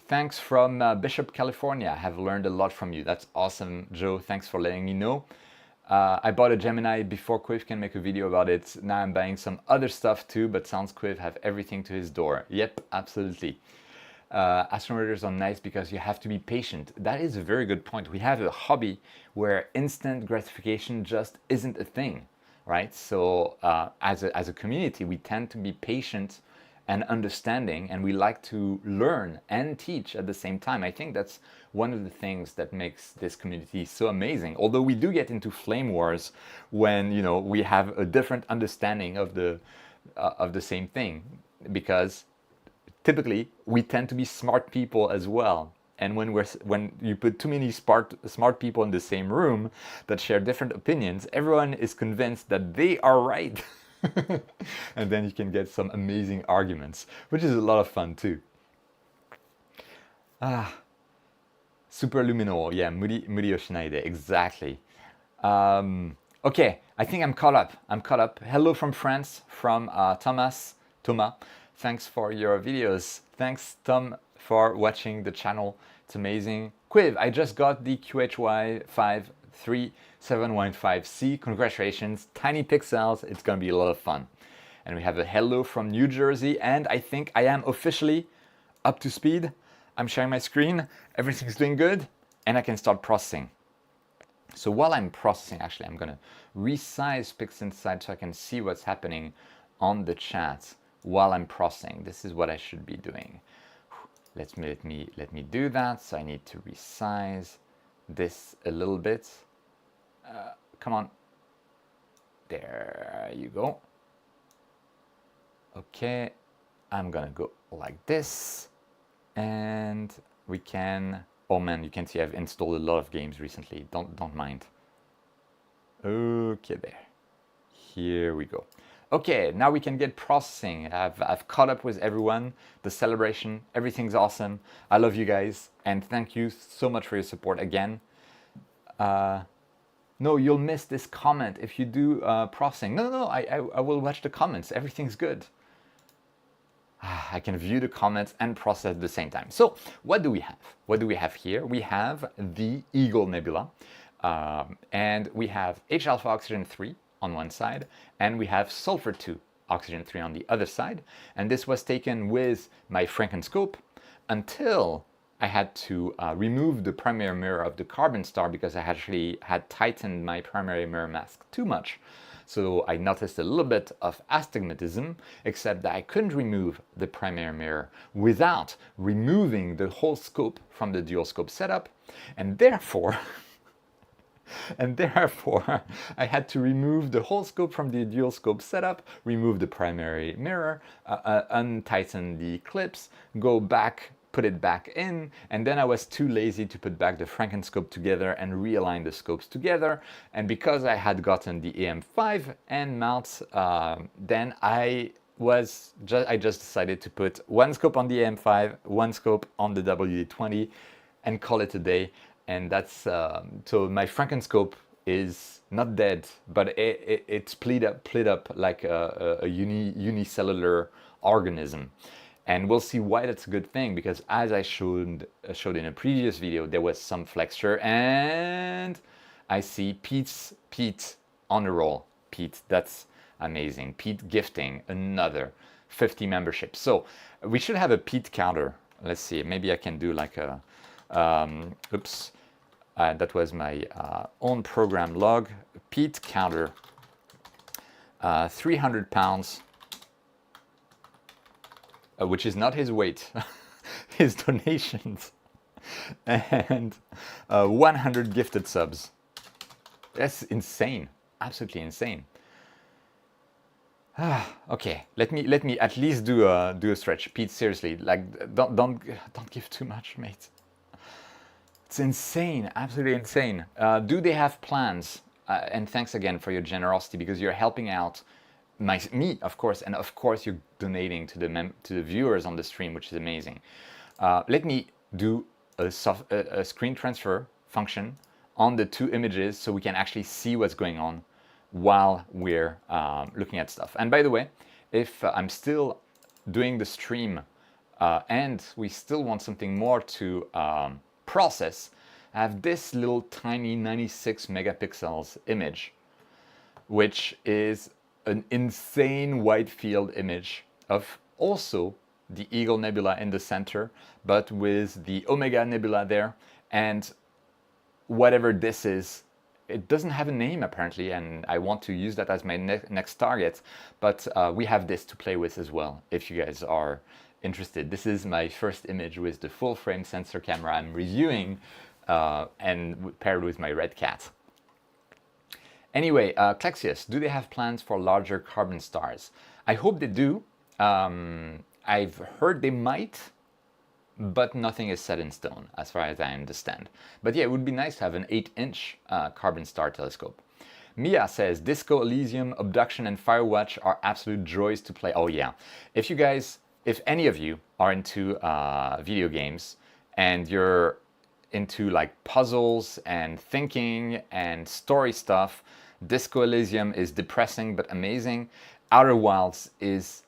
Speaker 1: Thanks from Bishop, California. I have learned a lot from you. That's awesome, Joe. Thanks for letting me know. I bought a Gemini before Cuiv can make a video about it. Now I'm buying some other stuff too, but sounds Cuiv have everything to his door. Yep, absolutely. Astrometers are nice because you have to be patient. That is a very good point. We have a hobby where instant gratification just isn't a thing, right? So as a community, we tend to be patient and understanding, and we like to learn and teach at the same time. I think that's one of the things that makes this community so amazing. Although we do get into flame wars when, you know, we have a different understanding of the same thing, because typically we tend to be smart people as well. And when you put too many smart people in the same room that share different opinions, everyone is convinced that they are right. And then you can get some amazing arguments, which is a lot of fun too. Super lumino, yeah, muri o shinaide, exactly. Okay, I think I'm caught up. Hello from France, from Thomas. Thanks for your videos. Thanks, Tom, for watching the channel. It's amazing. Cuiv, I just got the QHY 53715C. Congratulations. Tiny pixels. It's going to be a lot of fun. And we have a hello from New Jersey. And I think I am officially up to speed. I'm sharing my screen, everything's doing good, and I can start processing. So while I'm processing, actually, I'm gonna resize PixInsight so I can see what's happening on the chat while I'm processing. This is what I should be doing. Let me do that. So I need to resize this a little bit. Come on. There you go. Okay, I'm gonna go like this, and we can. Oh man, you can see I've installed a lot of games recently. Don't mind. Okay, there. Here we go. Okay, now we can get processing. I've caught up with everyone. The celebration, everything's awesome. I love you guys, and thank you so much for your support again. No, you'll miss this comment if you do processing. No, I will watch the comments. Everything's good. I can view the comments and process at the same time. So what do we have? What do we have here? We have the Eagle Nebula, and we have H alpha oxygen 3 on one side, and we have sulfur 2 oxygen 3 on the other side. And this was taken with my Frankenscope until I had to remove the primary mirror of the carbon star because I actually had tightened my primary mirror mask too much. So I noticed a little bit of astigmatism, except that I couldn't remove the primary mirror without removing the whole scope from the dual scope setup, and therefore I had to remove the whole scope from the dual scope setup, remove the primary mirror, untighten the clips, go back, put it back in, and then I was too lazy to put back the Frankenscope together and realign the scopes together. And because I had gotten the AM5 end mounts, then I just decided to put one scope on the AM5, one scope on the WD-20, and call it a day. And that's so my Frankenscope is not dead, but it's split up like a unicellular organism. And we'll see why that's a good thing, because as I showed in a previous video, there was some flexure, and I see Pete on a roll. Pete, that's amazing. Pete gifting another 50 memberships. So we should have a Pete counter. Let's see, maybe I can do like a, oops, that was my own program log. Pete counter, 300 pounds. Which is not his weight, his donations, and 100 gifted subs. That's insane, absolutely insane. Okay, let me at least do a stretch. Pete, seriously, like don't give too much, mate. It's insane, absolutely insane. Do they have plans? And thanks again for your generosity, because you're helping out me, of course, and of course you're donating to the viewers on the stream, which is amazing. Let me do a screen transfer function on the two images so we can actually see what's going on while we're looking at stuff. And by the way, if I'm still doing the stream and we still want something more to process, I have this little tiny 96 megapixels image, which is an insane wide field image of also the Eagle Nebula in the center, but with the Omega Nebula there, and whatever this is, it doesn't have a name apparently, and I want to use that as my next target, but we have this to play with as well, if you guys are interested. This is my first image with the full frame sensor camera I'm reviewing, and paired with my red cat. Anyway, Klexius, do they have plans for larger carbon stars? I hope they do. I've heard they might, but nothing is set in stone, as far as I understand. But yeah, it would be nice to have an 8-inch carbon star telescope. Mia says, Disco Elysium, Abduction, and Firewatch are absolute joys to play. Oh yeah. If any of you are into video games, and you're into like puzzles and thinking and story stuff, Disco Elysium is depressing but amazing. Outer Wilds is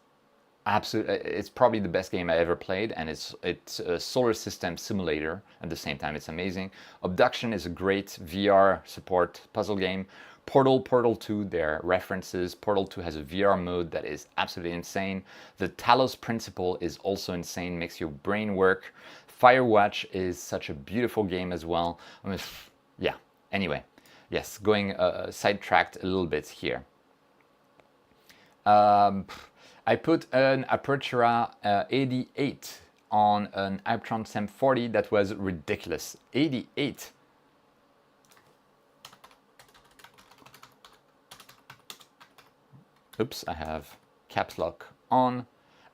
Speaker 1: it's probably the best game I ever played, and it's a solar system simulator at the same time. It's amazing. Abduction is a great VR support puzzle game. Portal 2, their references. Portal 2 has a VR mode that is absolutely insane. The Talos Principle is also insane, makes your brain work. Firewatch is such a beautiful game as well. I mean, yeah, anyway, yes, going sidetracked a little bit here. I put an Apertura 88 on an Iptron SEM 40 that was ridiculous. 88. Oops, I have caps lock on.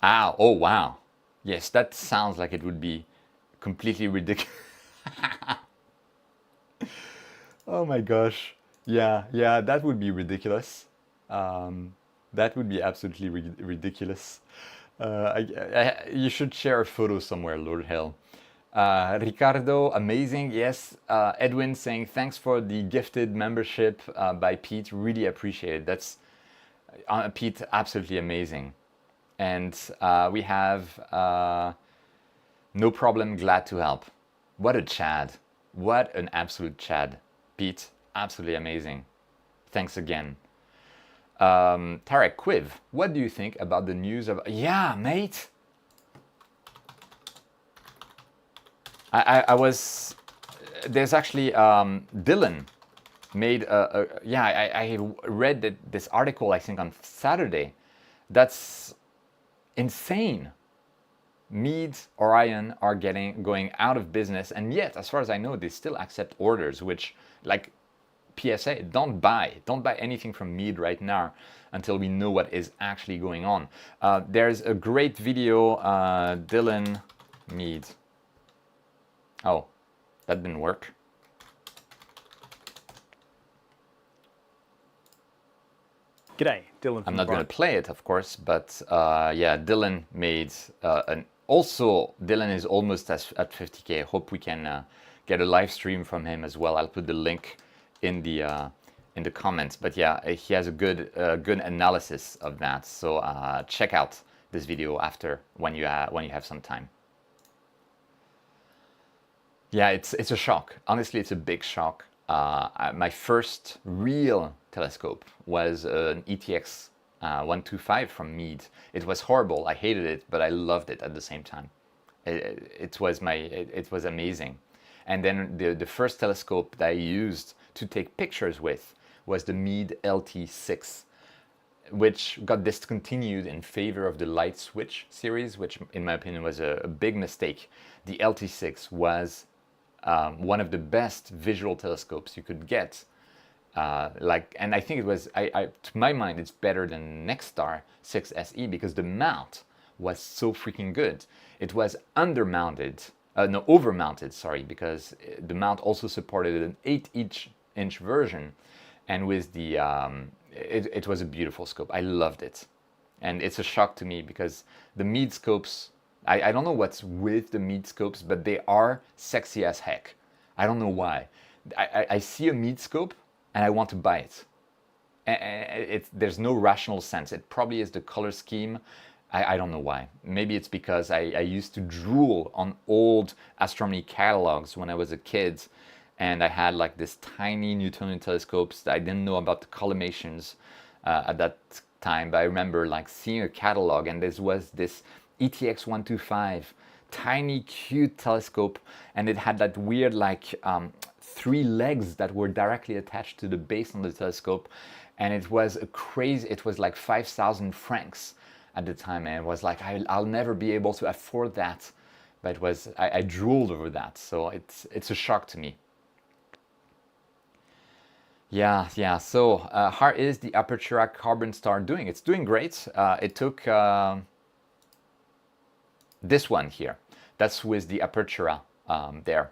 Speaker 1: Ah, oh wow. Yes, that sounds like it would be completely ridiculous. Oh my gosh. Yeah, that would be ridiculous. That would be absolutely ridiculous. You should share a photo somewhere, Lord Hell. Ricardo, amazing. Yes. Edwin saying thanks for the gifted membership by Pete. Really appreciate it. That's Pete, absolutely amazing. And we have no problem, glad to help. What a Chad. What an absolute Chad. Pete, absolutely amazing. Thanks again. Tarek, Cuiv, what do you think about the news of... Yeah, mate. I was... There's actually Dylan made I read this article, I think, on Saturday. That's insane. Mead, Orion are going out of business, and yet, as far as I know, they still accept orders, which, like, PSA, don't buy anything from Mead right now until we know what is actually going on. There's a great video, Dylan Mead. Oh, that didn't work.
Speaker 2: G'day, Dylan.
Speaker 1: I'm not going to play it, of course, but yeah, Dylan made also, Dylan is almost at 50K. I hope we can get a live stream from him as well. I'll put the link in the comments. But yeah, he has a good analysis of that. So check out this video after when you have some time. Yeah, it's a shock. Honestly, it's a big shock. My first real telescope was an ETX 125 from Mead. It was horrible. I hated it, but I loved it at the same time. It was amazing. And then the first telescope that I used to take pictures with was the Mead LT6, which got discontinued in favor of the Light Switch series, which in my opinion was a big mistake. The LT6 was one of the best visual telescopes you could get. And I think it was, to my mind, it's better than Nexstar 6 SE because the mount was so freaking good. It was over-mounted, sorry, because the mount also supported an 8-inch version, and with the, it was a beautiful scope. I loved it, and it's a shock to me because the Mead scopes, I don't know what's with the Mead scopes, but they are sexy as heck. I don't know why. I see a Mead scope and I want to buy it. There's no rational sense. It probably is the color scheme. I don't know why. Maybe it's because I used to drool on old astronomy catalogs when I was a kid, and I had like this tiny Newtonian telescopes that I didn't know about the collimations at that time. But I remember like seeing a catalog, and this was this ETX 125, tiny cute telescope, and it had that weird like 3 legs that were directly attached to the base on the telescope, and it was it was like 5,000 francs at the time, and it was like I'll never be able to afford that, but it was I drooled over that, so it's a shock to me. Yeah. So how is the Apertura Carbon Star doing? It's doing great. It took this one here. That's with the Apertura there.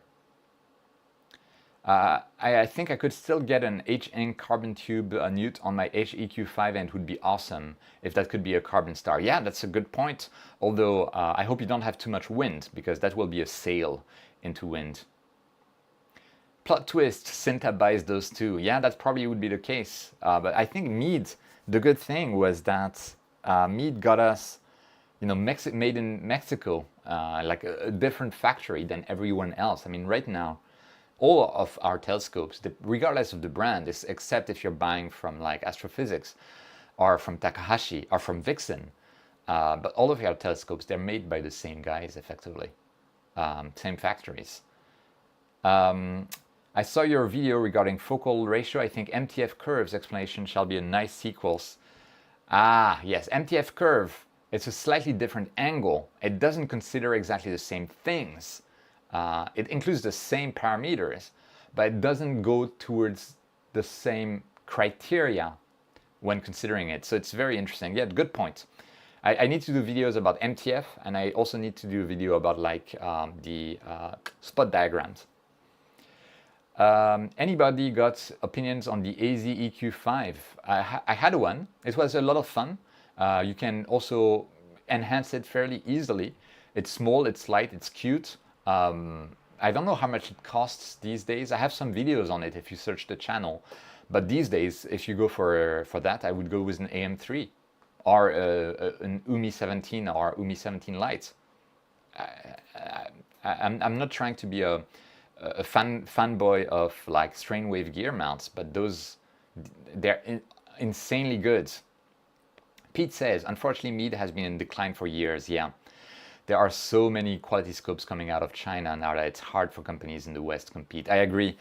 Speaker 1: I think I could still get an H-Ink carbon tube newt on my HEQ5, and it would be awesome if that could be a carbon star. Yeah, that's a good point. Although I hope you don't have too much wind, because that will be a sail into wind. Plot twist, Cinta buys those too. Yeah, that probably would be the case. But I think Mead, the good thing was that Mead got us, made in Mexico, like a different factory than everyone else. I mean, right now, all of our telescopes, regardless of the brand, except if you're buying from like Astrophysics or from Takahashi or from Vixen, but all of our telescopes, they're made by the same guys effectively. same factories. I saw your video regarding focal ratio. I think MTF curves explanation shall be a nice sequels. Ah, yes, MTF curve. It's a slightly different angle. It doesn't consider exactly the same things. It includes the same parameters, but it doesn't go towards the same criteria when considering it. So it's very interesting. Yeah, good point. I need to do videos about MTF, and I also need to do a video about like the spot diagrams. Anybody got opinions on the AZ EQ5? I had one. It was a lot of fun. You can also enhance it fairly easily. It's small, it's light, it's cute. I don't know how much it costs these days. I have some videos on it if you search the channel. But these days, if you go for that, I would go with an AM3 or an UMI 17 or UMI 17 Lite. I'm not trying to be a fanboy of like strain wave gear mounts, but they're insanely good. Pete says, unfortunately, Meade has been in decline for years. Yeah, there are so many quality scopes coming out of China now that it's hard for companies in the West to compete. I agree.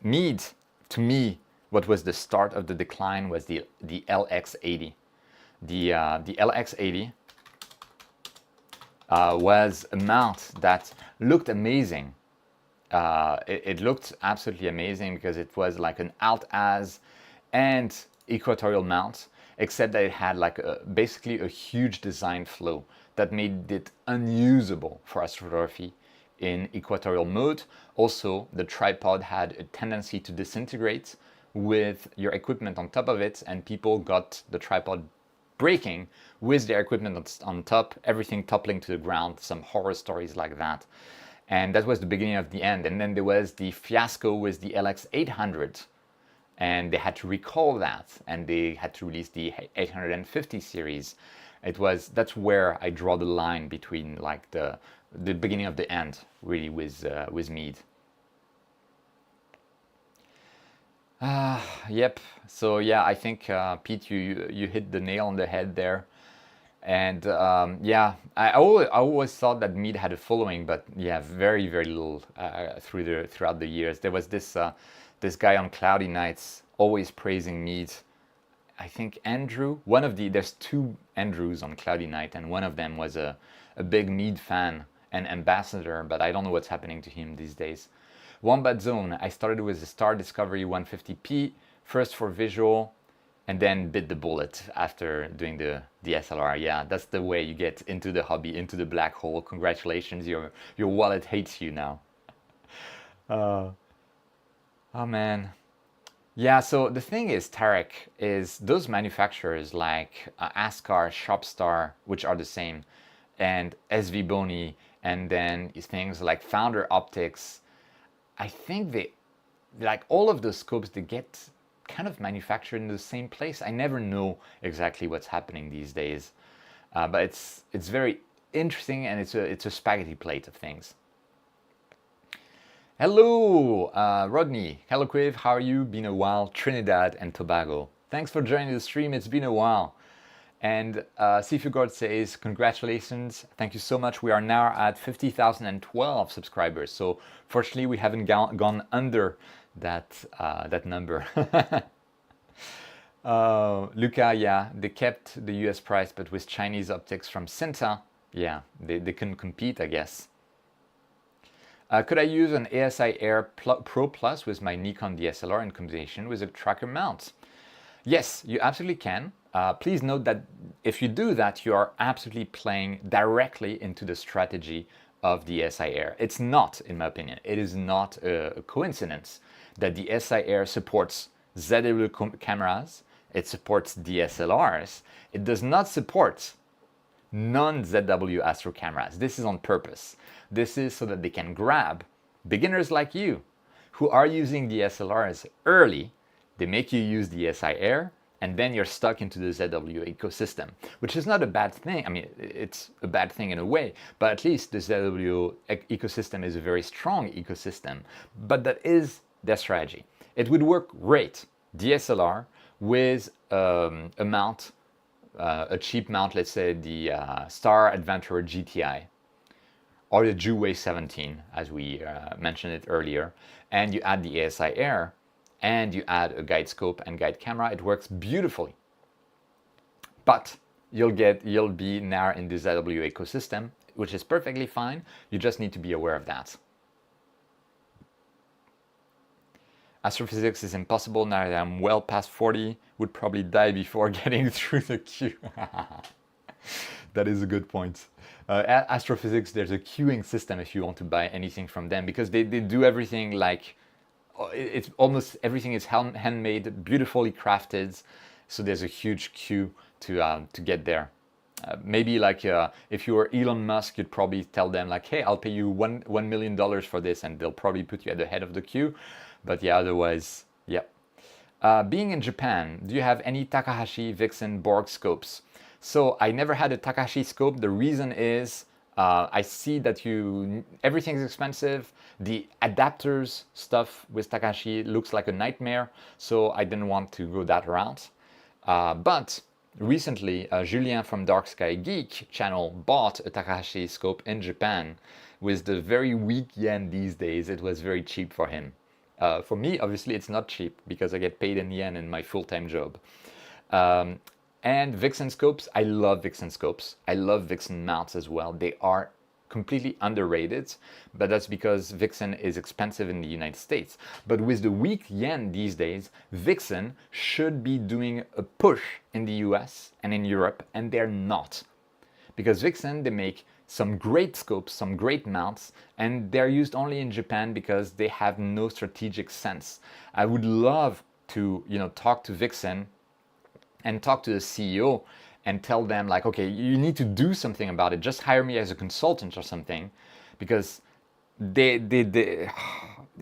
Speaker 1: Meade, to me, what was the start of the decline was the LX80. The LX80 was a mount that looked amazing. It looked absolutely amazing because it was like an alt-az and equatorial mount, except that it had like basically a huge design flow that made it unusable for astrophotography in equatorial mode. Also, the tripod had a tendency to disintegrate with your equipment on top of it, and people got the tripod breaking with their equipment on top, everything toppling to the ground, some horror stories like that. And that was the beginning of the end. And then there was the fiasco with the LX800, and they had to recall that, and they had to release the 850 series. That's where I draw the line between like the beginning of the end, really, with Meade. Yep. So yeah, I think Pete, you hit the nail on the head there. And yeah, I always thought that Meade had a following, but yeah, very little throughout the years. There was this guy on Cloudy Nights always praising Meade. I think Andrew, there's two Andrews on Cloudy Night, and one of them was a big Meade fan and ambassador, but I don't know what's happening to him these days. Wombat Zone, I started with the Star Discovery 150p, first for visual, and then bit the bullet after doing the DSLR. Yeah, that's the way you get into the hobby, into the black hole. Congratulations, your wallet hates you now. Oh man. Yeah, so the thing is, Tarek, is those manufacturers like Ascar, Shopstar, which are the same, and SV Boni, and then things like Founder Optics, I think they, like all of those scopes, they get kind of manufactured in the same place. I never know exactly what's happening these days, but it's very interesting, and it's a spaghetti plate of things. Hello, Rodney. Hello, Cuiv. How are you? Been a while. Trinidad and Tobago. Thanks for joining the stream. It's been a while. And Seafugard says, congratulations. Thank you so much. We are now at 50,012 subscribers. So fortunately, we haven't gone under that number. Luca, yeah, they kept the US price, but with Chinese optics from Cinta, yeah, they couldn't compete, I guess. Could I use an ASI Air Pro Plus with my Nikon DSLR in combination with a tracker mount? Yes, you absolutely can. Please note that if you do that, you are absolutely playing directly into the strategy of the SI Air. It's not, in my opinion, it is not a coincidence that the SI Air supports ZW cameras, it supports DSLRs, it does not support non-ZW Astro cameras. This is on purpose. This is so that they can grab beginners like you who are using DSLRs early. They make you use the SI Air, and then you're stuck into the ZW ecosystem, which is not a bad thing. I mean, it's a bad thing in a way, but at least the ZW ecosystem is a very strong ecosystem. But that is their strategy. It would work great, DSLR, with a mount, a cheap mount, let's say the Star Adventurer GTI, or the Juway 17, as we mentioned it earlier, and you add the ASI Air, and you add a guide scope and guide camera, it works beautifully. But you'll be now in the ZW ecosystem, which is perfectly fine. You just need to be aware of that. Astrophysics is impossible now that I'm well past 40, would probably die before getting through the queue. That is a good point. At Astrophysics, there's a queuing system if you want to buy anything from them, because they do everything like, it's almost everything is handmade, beautifully crafted. So there's a huge queue to get there. Maybe like if you were Elon Musk, you'd probably tell them like, hey, I'll pay you $1 million for this, and they'll probably put you at the head of the queue. But yeah, otherwise, yeah. Being in Japan, do you have any Takahashi, Vixen, Borg scopes? So I never had a Takahashi scope. The reason is I see that everything's expensive. The adapters stuff with Takahashi looks like a nightmare, so I didn't want to go that route. But recently, Julien from Dark Sky Geek channel bought a Takahashi scope in Japan. With the very weak yen these days, it was very cheap for him. For me, obviously, it's not cheap because I get paid in yen in my full-time job. And Vixen scopes, I love Vixen scopes. I love Vixen mounts as well. They are completely underrated, but that's because Vixen is expensive in the United States. But with the weak yen these days, Vixen should be doing a push in the US and in Europe, and they're not. Because Vixen, they make some great scopes, some great mounts, and they're used only in Japan because they have no strategic sense. I would love to, talk to Vixen and talk to the CEO and tell them like, okay, you need to do something about it. Just hire me as a consultant or something, because it's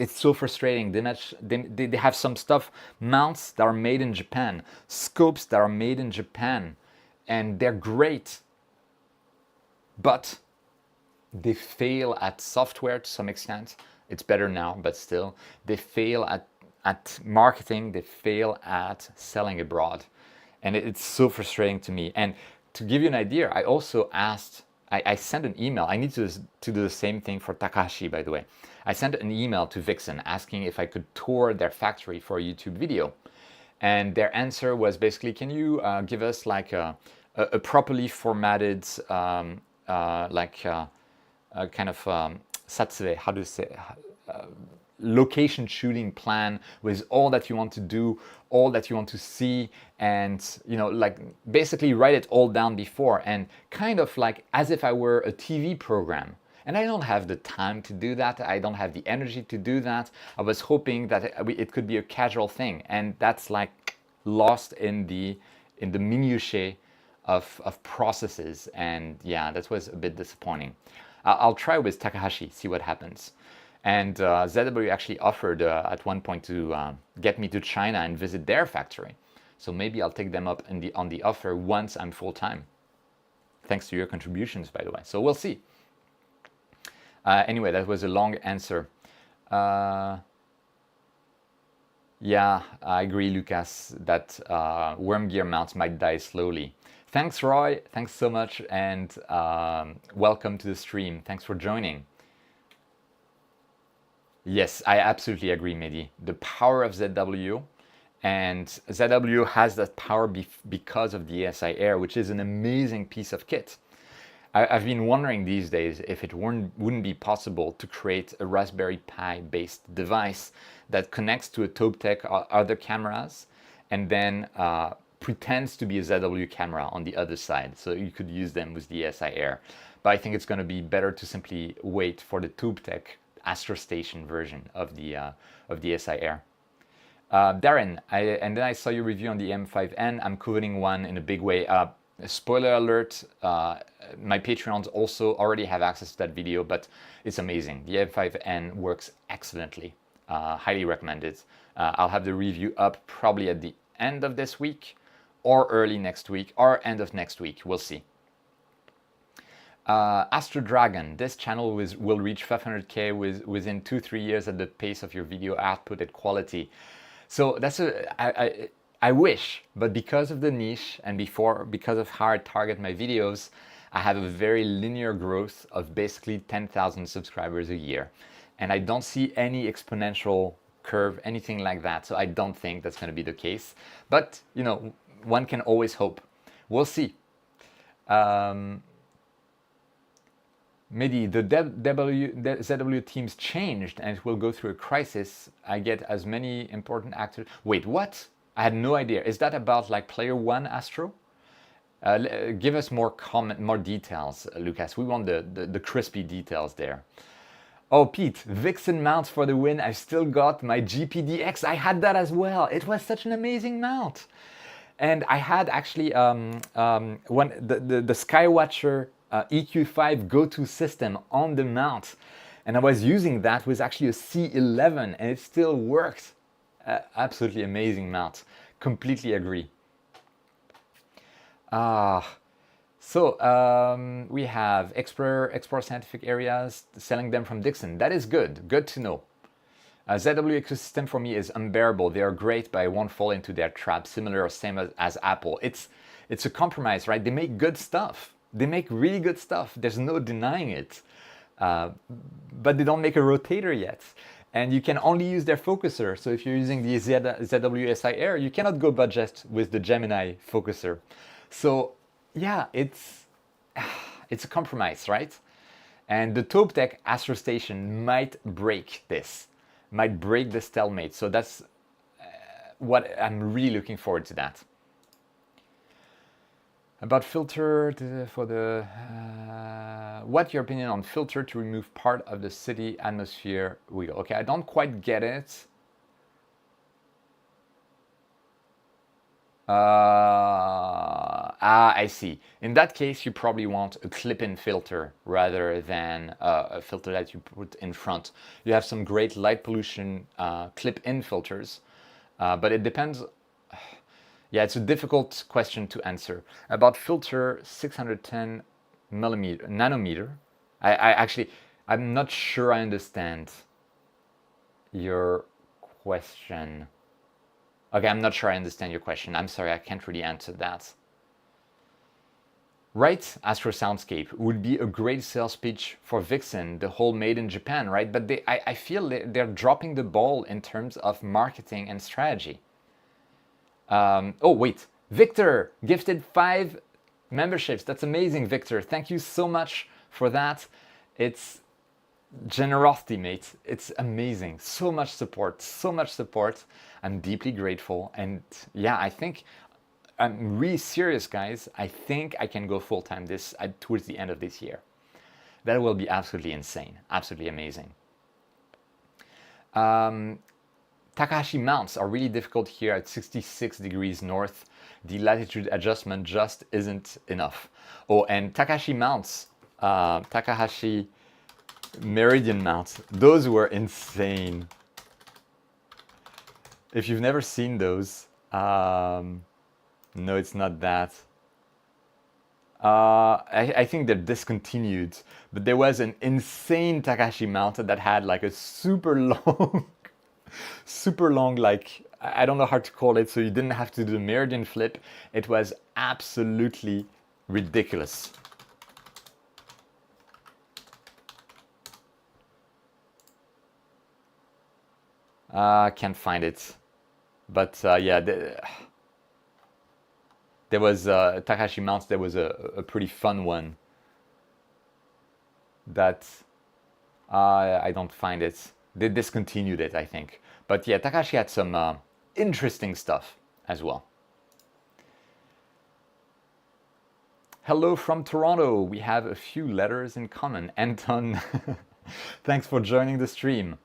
Speaker 1: so frustrating. They have some stuff, mounts that are made in Japan, scopes that are made in Japan, and they're great. But they fail at software to some extent. It's better now, but still, they fail at marketing. They fail at selling abroad, and it's so frustrating to me. And to give you an idea, I also asked. I sent an email. I need to do the same thing for Takahashi, by the way. I sent an email to Vixen asking if I could tour their factory for a YouTube video, and their answer was basically, "Can you give us like a properly formatted?" Kind of satsue, how do you say, location shooting plan with all that you want to do, all that you want to see, and like basically write it all down before, and kind of like as if I were a TV program. And I don't have the time to do that. I don't have the energy to do that. I was hoping that it could be a casual thing, and that's like lost in the minutiae of processes, and yeah, that was a bit disappointing. I'll try with Takahashi, see what happens. And ZW actually offered at one point to get me to China and visit their factory. So maybe I'll take them up on the offer once I'm full-time. Thanks to your contributions, by the way. So we'll see. Anyway, that was a long answer. Yeah, I agree, Lucas, that worm gear mounts might die slowly. Thanks, Roy. Thanks so much, and welcome to the stream. Thanks for joining. Yes, I absolutely agree, Mehdi. The power of ZW, and ZW has that power because of the ASI Air, which is an amazing piece of kit. I've been wondering these days if it wouldn't be possible to create a Raspberry Pi based device that connects to a TopeTech or other cameras, and then pretends to be a ZW camera on the other side, so you could use them with the ASI Air. But I think it's going to be better to simply wait for the TopeTech Astro Station version of the ASI Air. Darren, and then I saw your review on the M5N. I'm coveting one in a big way. Spoiler alert, my Patreons also already have access to that video, but it's amazing. The M5N works excellently. Highly recommend it. I'll have the review up probably at the end of this week, or early next week, or end of next week. We'll see. Astro Dragon, this channel will reach 500K within 2-3 years at the pace of your video output and quality. So that's I wish, but because of the niche and because of how I target my videos, I have a very linear growth of basically 10,000 subscribers a year. And I don't see any exponential curve, anything like that. So I don't think that's going to be the case. But, you know, one can always hope. We'll see. Maybe the ZW teams changed and it will go through a crisis. I get as many important actors. Wait, what? I had no idea. Is that about like player one, Astro? Give us more details, Lucas. We want the crispy details there. Oh, Pete, Vixen mount for the win. I've still got my GPDX. I had that as well. It was such an amazing mount. And I had actually the Skywatcher EQ5 go-to system on the mount. And I was using that with actually a C11 and it still worked. Absolutely amazing mount. Completely agree. So we have explore scientific areas, selling them from Dixon. That is good. Good to know. ZW ecosystem for me is unbearable. They are great, but I won't fall into their trap. Similar or same as Apple. It's a compromise, right? They make good stuff. They make really good stuff. There's no denying it. But they don't make a rotator yet. And you can only use their focuser. So if you're using the ZW-SI Air, you cannot go budget with the Gemini focuser. So yeah, it's a compromise, right? And the TaupeTech Astro Station might break this. Might break the stalemate. So that's what I'm really looking forward to that. About filter for the, what's your opinion on filter to remove part of the city atmosphere wheel? Okay, I don't quite get it. I see. In that case, you probably want a clip-in filter rather than a filter that you put in front. You have some great light pollution clip-in filters, but it depends. Yeah, it's a difficult question to answer. About filter 610 nanometer. I'm not sure I understand your question. Okay, I'm not sure I understand your question. I'm sorry, I can't really answer that. Right, Astro Soundscape would be a great sales pitch for Vixen, the whole made in Japan, right? But I feel they're dropping the ball in terms of marketing and strategy. Oh, wait, Victor gifted 5 memberships. That's amazing, Victor. Thank you so much for that. It's generosity, mate. It's amazing. So much support, so much support. I'm deeply grateful. And yeah, I think I'm really serious, guys. I think I can go full-time towards the end of this year. That will be absolutely insane, absolutely amazing. Takahashi mounts are really difficult here at 66 degrees north. The latitude adjustment just isn't enough. Oh, and Takahashi mounts, Takahashi Meridian mounts, those were insane. If you've never seen those, no, it's not that. I think they're discontinued, but there was an insane Takahashi mount that had like a super long, like, I don't know how to call it, so you didn't have to do the Meridian flip. It was absolutely ridiculous. I can't find it, but yeah, there was Takahashi mounts. There was a pretty fun one that I don't find it. They discontinued it, I think. But yeah, Takahashi had some interesting stuff as well. Hello from Toronto. We have a few letters in common. Anton, thanks for joining the stream.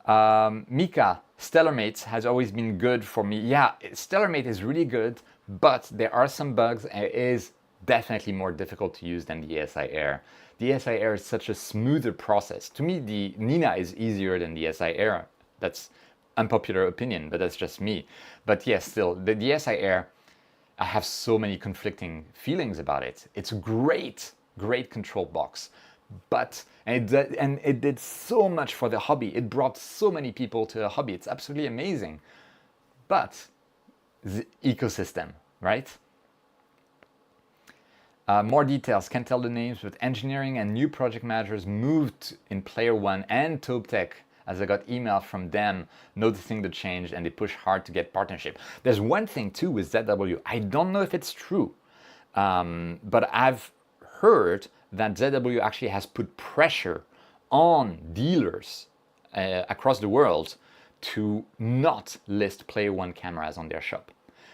Speaker 1: Mika, Stellarmate has always been good for me. Yeah, Stellarmate is really good, but there are some bugs and it is definitely more difficult to use than the SI Air. The SI Air is such a smoother process. To me, the Nina is easier than the SI Air. That's unpopular opinion, but that's just me. But yes, still, the SI Air, I have so many conflicting feelings about it. It's a great control box. But and it did so much for the hobby. It brought so many people to the hobby. It's absolutely amazing. But the ecosystem, right? More details, can't tell the names, but engineering and new project managers moved in Player One and TaupeTech, as I got email from them noticing the change, and they push hard to get partnership. There's one thing too with ZW, I don't know if it's true, but I've heard that ZW actually has put pressure on dealers across the world to not list Player One cameras on their shop,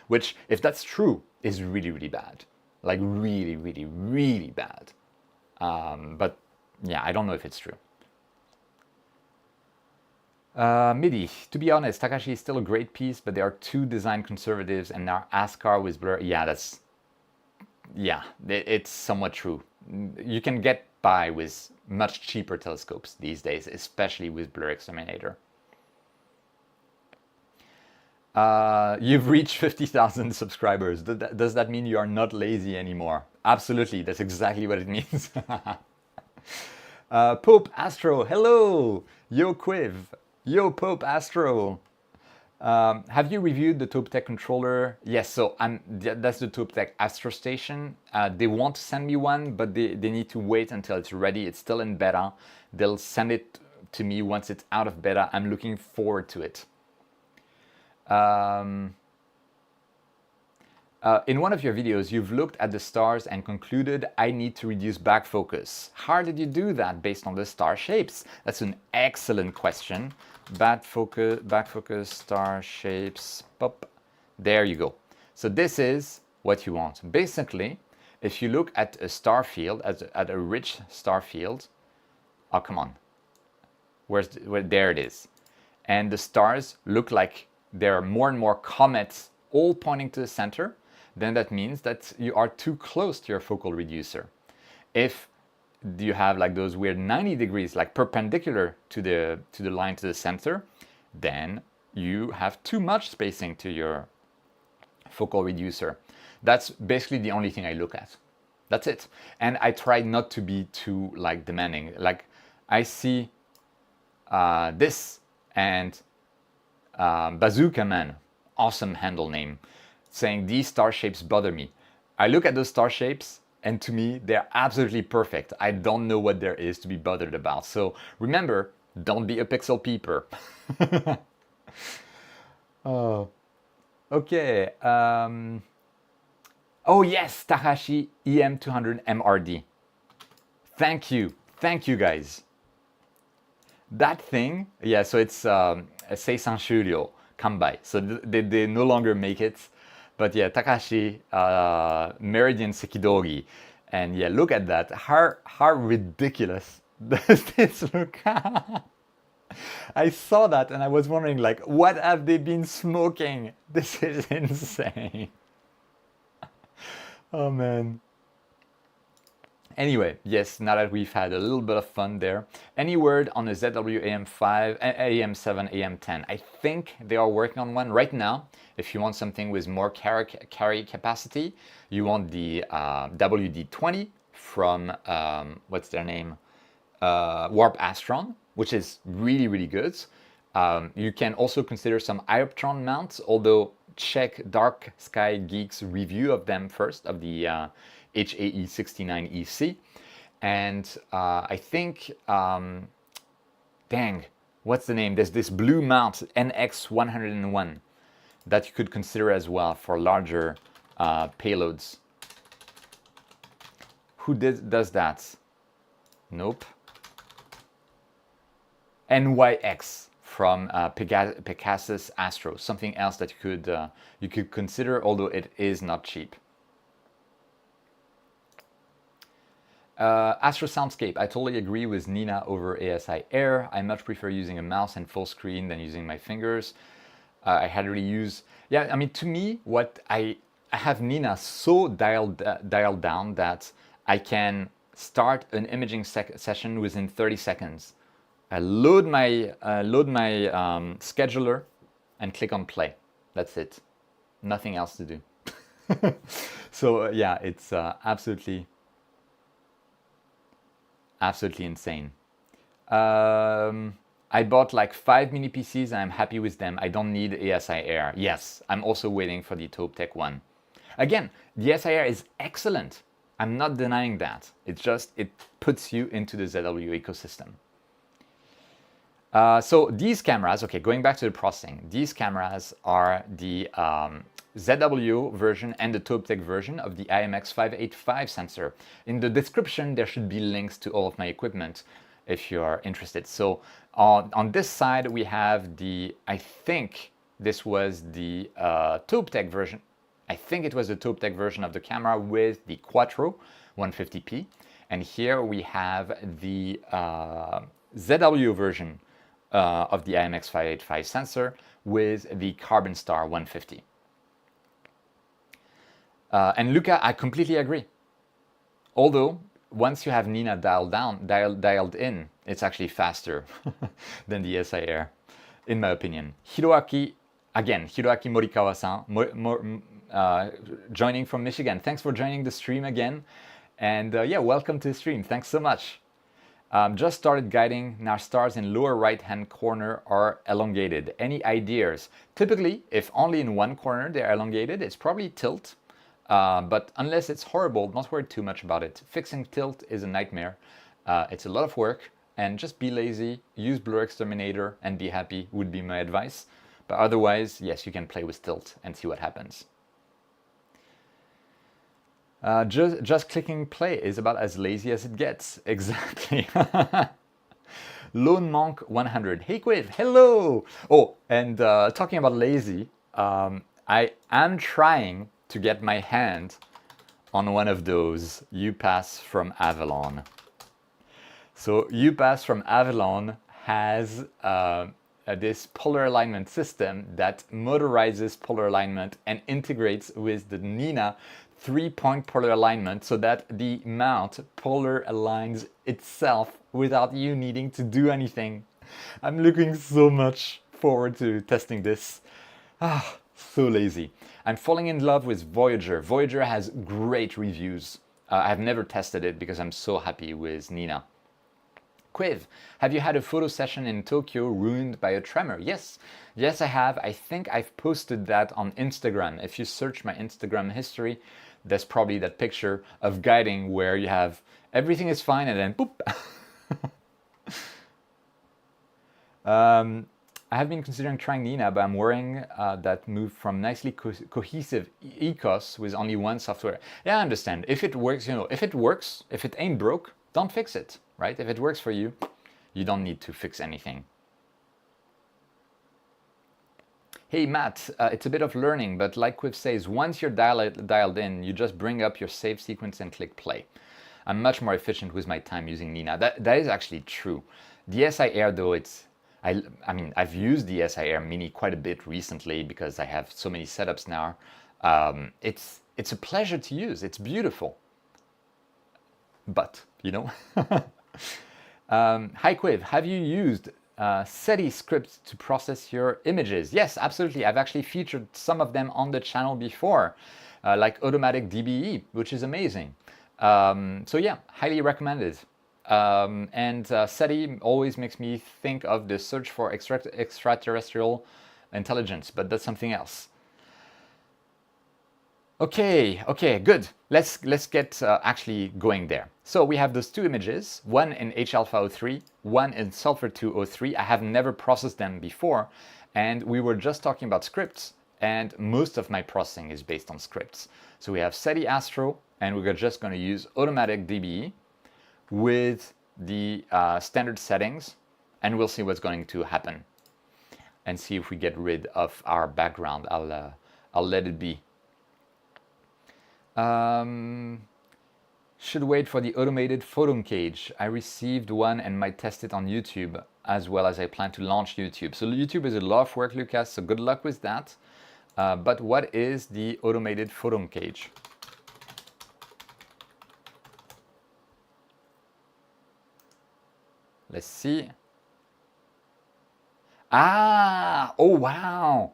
Speaker 1: which, if that's true, is really, really bad. Like really, really, really bad. But yeah, I don't know if it's true. MIDI, to be honest, Takashi is still a great piece, but there are two design conservatives and now ASCAR with blur. Yeah, it's somewhat true. You can get by with much cheaper telescopes these days, especially with Blur Exterminator. You've reached 50,000 subscribers. Does that mean you are not lazy anymore? Absolutely, that's exactly what it means. Pope Astro, hello! Yo Cuiv, yo Pope Astro. Have you reviewed the TaupeTech controller? Yes, so that's the TaupeTech Astro Station. They want to send me one, but they need to wait until it's ready. It's still in beta. They'll send it to me once it's out of beta. I'm looking forward to it. In one of your videos, you've looked at the stars and concluded I need to reduce back focus. How did you do that based on the star shapes? That's an excellent question. Back focus, star shapes, pop. There you go. So this is what you want. Basically, if you look at a star field, at a rich star field, oh, come on. There it is. And the stars look like there are more and more comets all pointing to the center, then that means that you are too close to your focal reducer. If you have like those weird 90 degrees, like perpendicular to the line to the center, then you have too much spacing to your focal reducer. That's basically the only thing I look at. That's it. And I try not to be too like demanding. Like I see this and Bazooka Man, awesome handle name, saying these star shapes bother me. I look at those star shapes and to me they're absolutely perfect. I don't know what there is to be bothered about. So remember, don't be a pixel peeper. Oh, okay. Oh yes, Takashi EM200 MRD. Thank you guys. That thing, yeah, so it's Seisan Shuryo Kanbai. So they no longer make it. But yeah, Takashi, Meridian Sekidogi. And yeah, look at that. How ridiculous does this look? I saw that and I was wondering, like, what have they been smoking? This is insane. Oh man. Anyway, yes, now that we've had a little bit of fun there, any word on the ZW AM5, AM7, AM10? I think they are working on one right now. If you want something with more carry capacity, you want the WD20 from, what's their name? Warp Astron, which is really, really good. You can also consider some Ioptron mounts, although check Dark Sky Geek's review of them first, of the HAE69EC. And I think, dang, what's the name? There's this blue mount, NX101, that you could consider as well for larger payloads. Who does that? Nope. NYX from Pegasus Astro, something else that you could consider, although it is not cheap. Astro Soundscape, I totally agree with Nina over ASI Air. I much prefer using a mouse and full screen than using my fingers. I had to use, yeah, I mean, to me, what I have Nina so dialed down that I can start an imaging session within 30 seconds. I load my scheduler and click on play. That's it. Nothing else to do. So yeah, it's absolutely insane. I bought like 5 mini PCs and I'm happy with them. I don't need ASI Air. Yes, I'm also waiting for the TaupeTech one. Again, the ASI Air is excellent. I'm not denying that. It's just, it puts you into the ZW ecosystem. So these cameras, okay, going back to the processing, these cameras are the ZW version and the TaupeTech version of the IMX585 sensor. In the description, there should be links to all of my equipment if you are interested. So on this side, we have the, I think this was the TaupeTech version. I think it was the TaupeTech version of the camera with the Quattro 150p. And here we have the ZW version of the IMX585 sensor with the Carbon Star 150. And Luca, I completely agree. Although, once you have Nina dialed in, it's actually faster than the SIR, in my opinion. Hiroaki Morikawa-san, joining from Michigan. Thanks for joining the stream again. And yeah, welcome to the stream. Thanks so much. Just started guiding. Now stars in lower right-hand corner are elongated. Any ideas? Typically, if only in one corner they're elongated, it's probably tilt. But unless it's horrible, don't worry too much about it. Fixing tilt is a nightmare. It's a lot of work, and just be lazy, use Blur Exterminator, and be happy would be my advice. But otherwise, yes, you can play with tilt and see what happens. Just clicking play is about as lazy as it gets. Exactly. Lone Monk 100. Hey Cuiv, hello! Oh, and talking about lazy, I am trying to get my hand on one of those UPass from Avalon. So UPass from Avalon has this polar alignment system that motorizes polar alignment and integrates with the Nina 3-point polar alignment so that the mount polar aligns itself without you needing to do anything. I'm looking so much forward to testing this. So lazy. I'm falling in love with Voyager. Voyager has great reviews. I've never tested it because I'm so happy with Nina. Cuiv, have you had a photo session in Tokyo ruined by a tremor? Yes, I have. I think I've posted that on Instagram. If you search my Instagram history, there's probably that picture of guiding where you have everything is fine and then boop. I have been considering trying Nina, but I'm worrying that move from nicely cohesive ECOS with only one software. Yeah, I understand. If it works, if it ain't broke, don't fix it, right? If it works for you, you don't need to fix anything. Hey Matt, it's a bit of learning, but like Cuiv says, once you're dialed in, you just bring up your save sequence and click play. I'm much more efficient with my time using Nina. That is actually true. The SIR though, I mean, I've used the SIR Mini quite a bit recently because I have so many setups now. It's a pleasure to use. It's beautiful. But, Hi Cuiv, have you used SETI scripts to process your images? Yes, absolutely. I've actually featured some of them on the channel before, like automatic DBE, which is amazing. So yeah, highly recommended. And SETI always makes me think of the search for extraterrestrial intelligence, but that's something else. Okay, good. Let's get actually going there. So we have those two images, one in H-alpha 03, one in sulfur 203. I have never processed them before, and we were just talking about scripts, and most of my processing is based on scripts. So we have SETI Astro, and we're just going to use automatic DBE with the standard settings, and we'll see what's going to happen and see if we get rid of our background. I'll let it be. Should wait for the automated photon cage. I received one and might test it on YouTube as well as I plan to launch YouTube. So YouTube is a lot of work, Lucas, so good luck with that. But what is the automated photon cage? Let's see. Ah, oh wow.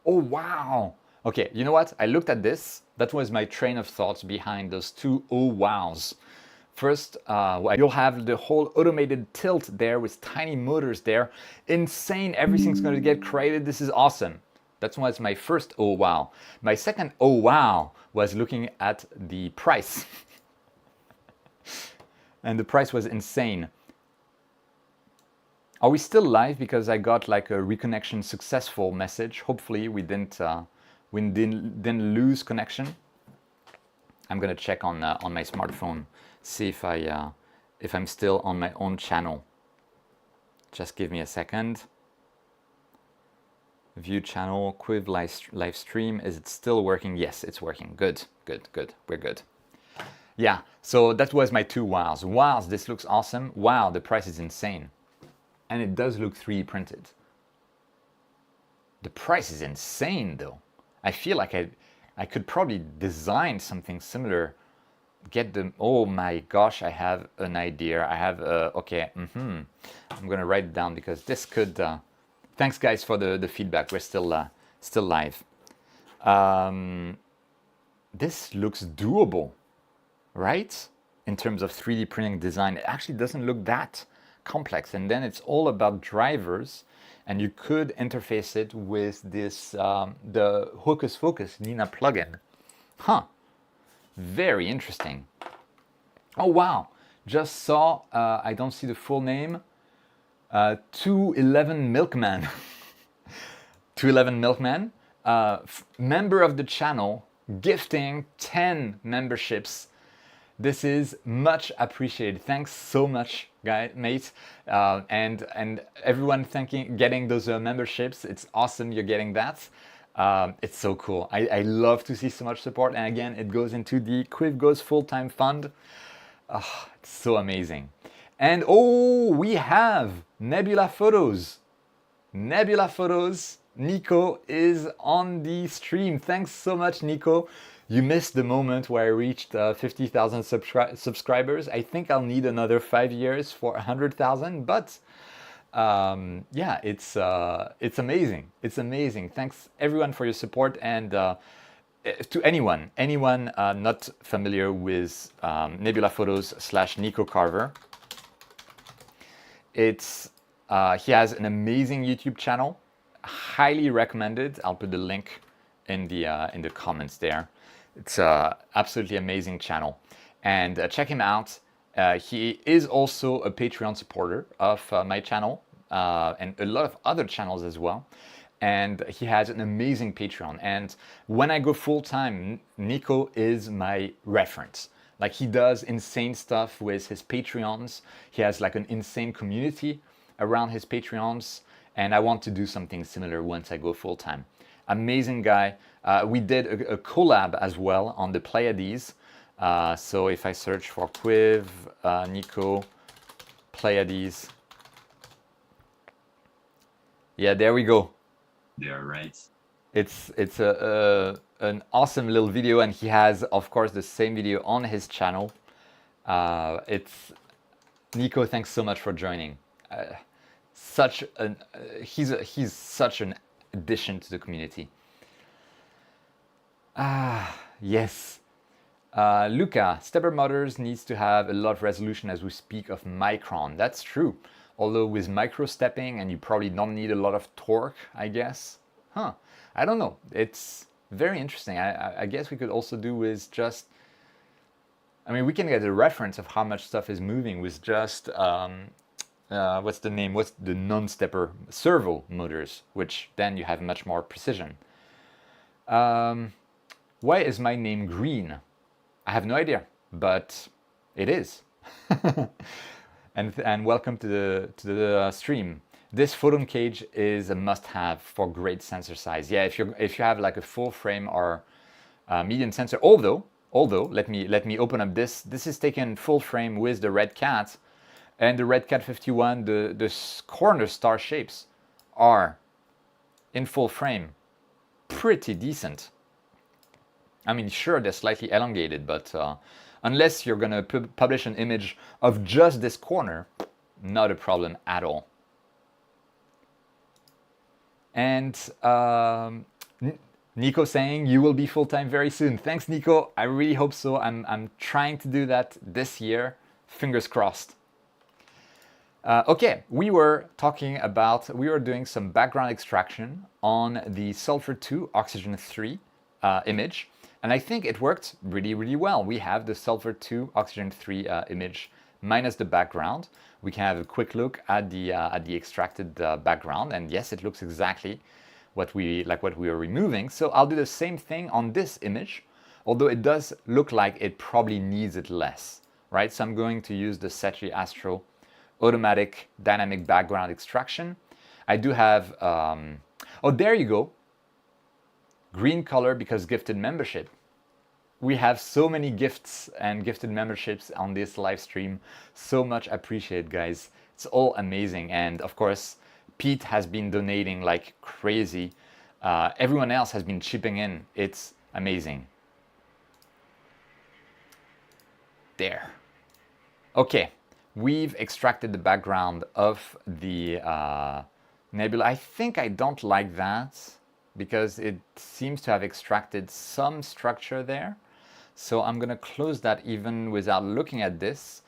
Speaker 1: Oh wow. Okay, you know what? I looked at this. That was my train of thoughts behind those two oh wows. First, you'll have the whole automated tilt there with tiny motors there. Insane, everything's going to get created. This is awesome. That was my first oh wow. My second oh wow was looking at the price. and the price was insane. Are we still live? Because I got like a reconnection successful message. Hopefully we didn't lose connection. I'm gonna check on my smartphone, see if I'm still on my own channel. Just give me a second. View channel, Cuiv live stream. Is it still working? Yes, it's working. Good, good, good. We're good. Yeah, so that was my two wows. Wow, this looks awesome. Wow, the price is insane. And it does look 3D printed. The price is insane though. I feel like I could probably design something similar. Get them. Oh my gosh, I have an idea. I have okay. I'm gonna write it down because this could. Thanks guys for the feedback. We're still live. This looks doable, right? In terms of 3D printing design, it actually doesn't look that complex. And then it's all about drivers, and you could interface it with this the Hocus Pocus Nina plugin. Huh. Very interesting. Oh wow, just saw, I don't see the full name, 211 Milkman. 211 Milkman, member of the channel, gifting 10 memberships. This is much appreciated. Thanks so much, mate. And everyone getting those memberships. It's awesome you're getting that. It's so cool. I love to see so much support. And again, it goes into the Cuiv Goes Full-Time Fund. Oh, it's so amazing. And oh, we have Nebula Photos. Nebula Photos. Nico is on the stream. Thanks so much, Nico. You missed the moment where I reached 50,000 subscribers. I think I'll need another 5 years for 100,000, but yeah, it's amazing. It's amazing. Thanks everyone for your support, and to anyone not familiar with Nebula Photos / Nico Carver, it's he has an amazing YouTube channel. Highly recommended. I'll put the link in the comments there. It's an absolutely amazing channel, and check him out. He is also a Patreon supporter of my channel and a lot of other channels as well. And he has an amazing Patreon. And when I go full time, Nico is my reference. Like, he does insane stuff with his Patreons. He has like an insane community around his Patreons. And I want to do something similar once I go full time. Amazing guy. We did a collab as well on the Pleiades. So if I search for Cuiv, Nico, Pleiades. Yeah, there we go.
Speaker 3: They're right.
Speaker 1: It's an awesome little video, and he has, of course, the same video on his channel. It's Nico. Thanks so much for joining. He's such an addition to the community. Yes. Luca, stepper motors needs to have a lot of resolution as we speak of micron. That's true. Although with micro stepping, and you probably don't need a lot of torque, I guess. Huh. I don't know. It's very interesting. I guess we could also do with just, I mean, we can get a reference of how much stuff is moving with just, what's the name? What's the non-stepper servo motors, which then you have much more precision. Why is my name green? I have no idea, but it is. And welcome to the stream. This photon cage is a must-have for great sensor size. Yeah, if you have like a full frame or medium sensor. Although let me open up this. This is taken full frame with the Red Cat, and the Red Cat 51. The corner star shapes are in full frame, pretty decent. I mean, sure, they're slightly elongated, but unless you're gonna publish an image of just this corner, not a problem at all. And Nico saying you will be full-time very soon. Thanks, Nico. I really hope so. I'm trying to do that this year. Fingers crossed. Okay, we were doing some background extraction on the sulfur 2 oxygen 3 image. And I think it worked really, really well. We have the sulfur 2 oxygen 3 image minus the background, we can have a quick look at the extracted background, and yes, it looks exactly what we were removing. So I'll do the same thing on this image, although it does look like it probably needs it less, right? So I'm going to use the Astro automatic dynamic background extraction. I do have, oh, there you go. Green color because gifted membership. We have so many gifts and gifted memberships on this live stream. So much appreciated, guys. It's all amazing. And of course, Pete has been donating like crazy. Everyone else has been chipping in. It's amazing. There. Okay, we've extracted the background of the Nebula. I think I don't like that because it seems to have extracted some structure there. So I'm going to close that even without looking at this.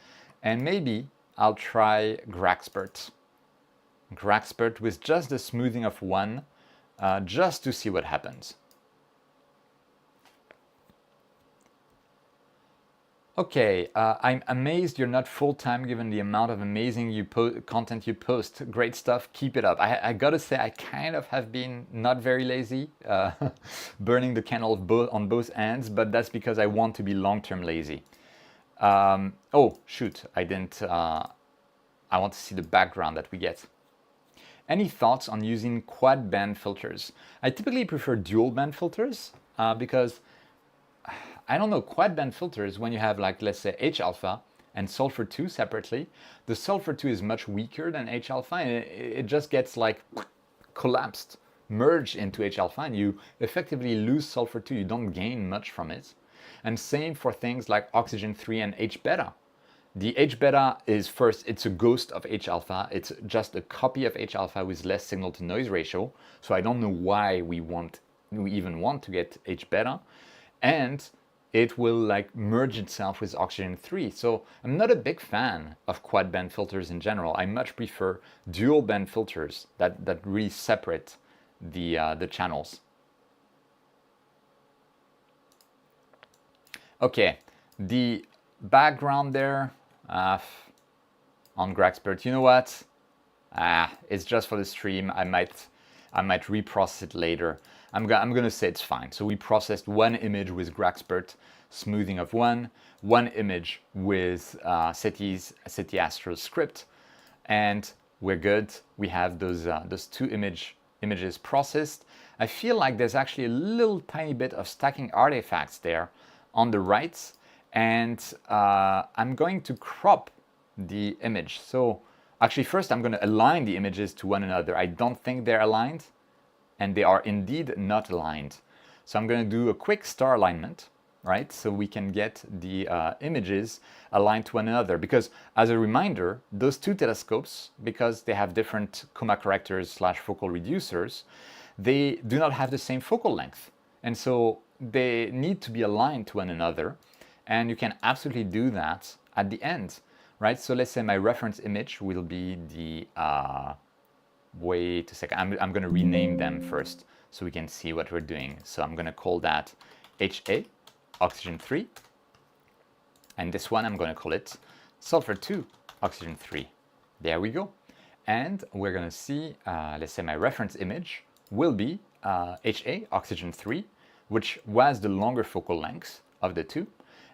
Speaker 1: And maybe I'll try Graxpert. Graxpert with just the smoothing of 1, just to see what happens. Okay, I'm amazed you're not full-time given the amount of amazing content you post. Great stuff, keep it up. I gotta say, I kind of have been not very lazy, burning the candle on both ends, but that's because I want to be long-term lazy. Oh, shoot, I didn't, I want to see the background that we get. Any thoughts on using quad band filters? I typically prefer dual band filters because I don't know, quad band filters, when you have like, let's say H alpha and sulfur 2 separately, the sulfur 2 is much weaker than H alpha and it just gets like collapsed, merged into H alpha, and you effectively lose sulfur 2, you don't gain much from it. And same for things like oxygen 3 and H beta. The H beta is first, it's a ghost of H alpha. It's just a copy of H alpha with less signal to noise ratio. So I don't know why we even want to get H beta. And it will like merge itself with oxygen 3. So I'm not a big fan of quad band filters in general. I much prefer dual band filters that really separate the channels. Okay, the background there on Graxpert, you know what? It's just for the stream. I might reprocess it later. I'm gonna say it's fine. So we processed 1 image with Graxpert, smoothing of 1 image with SETI Astro script, and we're good. We have those 2 images processed. I feel like there's actually a little tiny bit of stacking artifacts there on the right, and I'm going to crop the image. So actually first I'm going to align the images to one another. I don't think they're aligned, and they are indeed not aligned. So I'm going to do a quick star alignment, right? So we can get the images aligned to one another. Because as a reminder, those 2 telescopes, because they have different coma correctors / focal reducers, they do not have the same focal length. And so they need to be aligned to one another. And you can absolutely do that at the end, right? So let's say my reference image will be the, wait a second, I'm going to rename them first so we can see what we're doing. So I'm going to call that HA, oxygen 3. And this one I'm going to call it sulfur 2, oxygen 3. There we go. And we're going to see, let's say my reference image will be HA, oxygen 3, which was the longer focal length of the 2.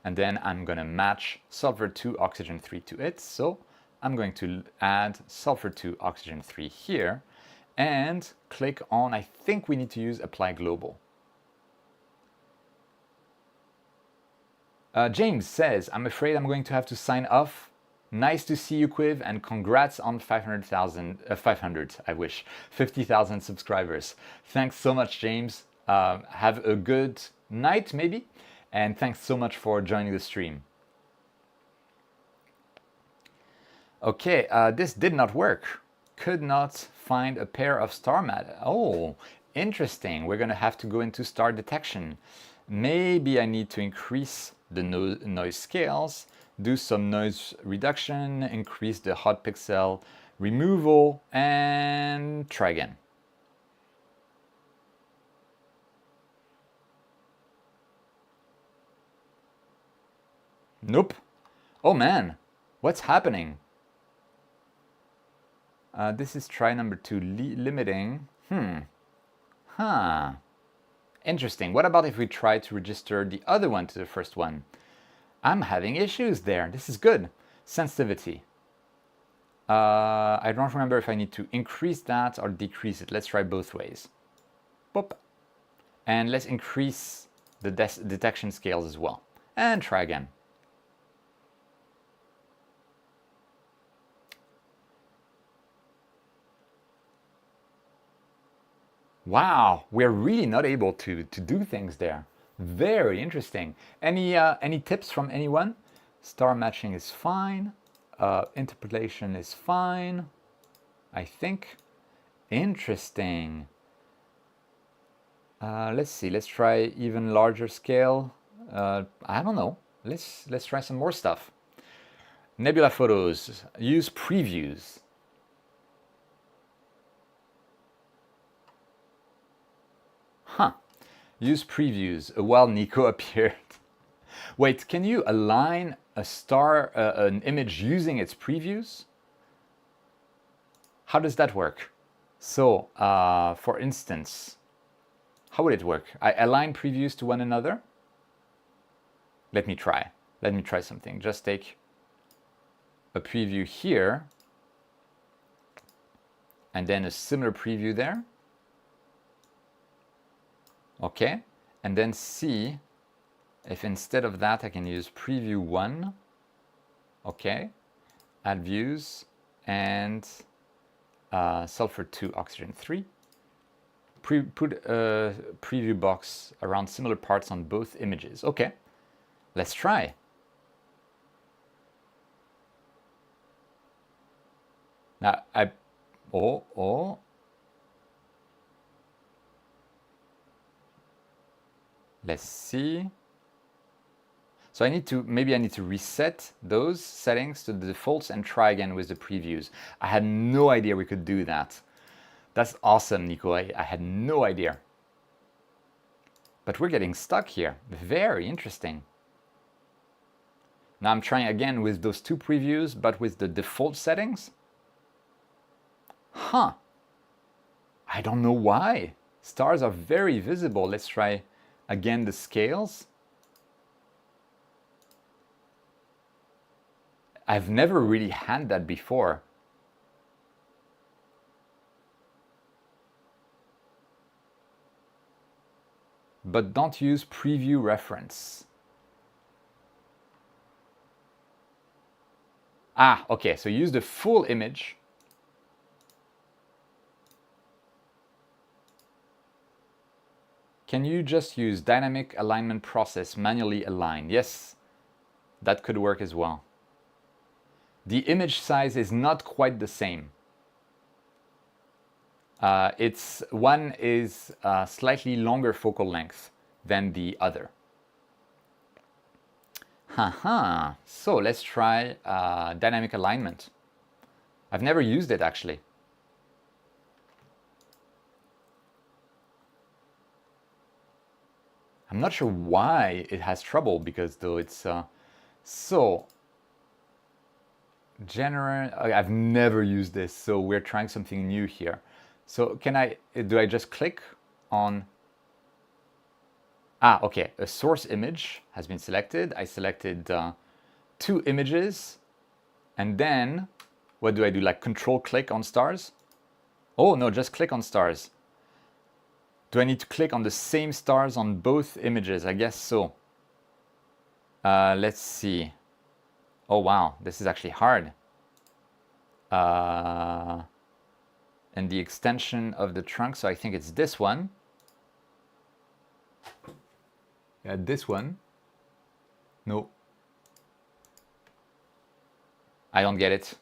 Speaker 1: And then I'm going to match sulfur 2, oxygen 3 to it. So I'm going to add sulfur 2, oxygen 3 here and click on, I think we need to use apply global. James says, I'm afraid I'm going to have to sign off. Nice to see you, Cuiv, and congrats on 500, I wish, 50,000 subscribers. Thanks so much, James. Have a good night, maybe, and thanks so much for joining the stream. Okay, this did not work. Could not find a pair of star mat. Oh, interesting. We're going to have to go into star detection. Maybe I need to increase the noise scales, do some noise reduction, increase the hot pixel removal, and try again. Nope. Oh man, What's happening? This is try number 2, limiting. Interesting. What about if we try to register the other one to the first one? I'm having issues there. This is good. Sensitivity. I don't remember if I need to increase that or decrease it. Let's try both ways. Boop. And let's increase the detection scales as well. And try again. Wow, we're really not able to do things there. Very interesting. Any tips from anyone? Star matching is fine. Interpolation is fine, I think. Interesting. Let's see. Let's try even larger scale. I don't know. Let's try some more stuff. Nebula photos. Use previews. Use previews. While Nico appeared. Wait, can you align a star, an image using its previews? How does that work? So, for instance, how would it work? I align previews to one another. Let me try. Let me try something. Just take a preview here and then a similar preview there. Okay, and then see if instead of that I can use preview 1, okay, add views, and sulfur 2, oxygen 3. Put a preview box around similar parts on both images. Okay, let's try. Now let's see. So maybe I need to reset those settings to the defaults and try again with the previews. I had no idea we could do that. That's awesome, Nico. I had no idea. But we're getting stuck here. Very interesting. Now I'm trying again with those 2 previews, but with the default settings. I don't know why. Stars are very visible. Let's try again the scales. I've never really had that before. But don't use preview reference. Okay, so use the full image. Can you just use dynamic alignment process, manually align? Yes, that could work as well. The image size is not quite the same. One is slightly longer focal length than the other. So let's try dynamic alignment. I've never used it actually. I'm not sure why it has trouble, because though it's I've never used this, so we're trying something new here. So do I just click on, okay, a source image has been selected. I selected 2 images, and then what do I do, like control click on stars? Oh no, just click on stars. Do I need to click on the same stars on both images? I guess so. Let's see. Oh wow, this is actually hard. And the extension of the trunk, so I think it's this one. Yeah, this one. No. I don't get it.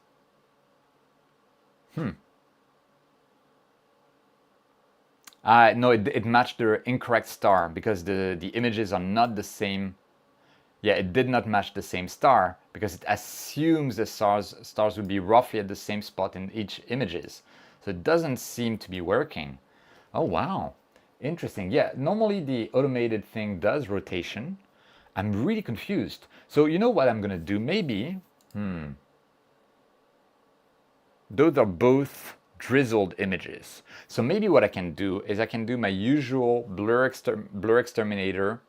Speaker 1: No, it matched the incorrect star, because the images are not the same. Yeah, it did not match the same star, because it assumes the stars would be roughly at the same spot in each images. So it doesn't seem to be working. Oh wow, interesting. Yeah, normally the automated thing does rotation. I'm really confused. So you know what I'm gonna do? Maybe, Those are both drizzled images. So maybe what I can do is I can do my usual blur exterminator.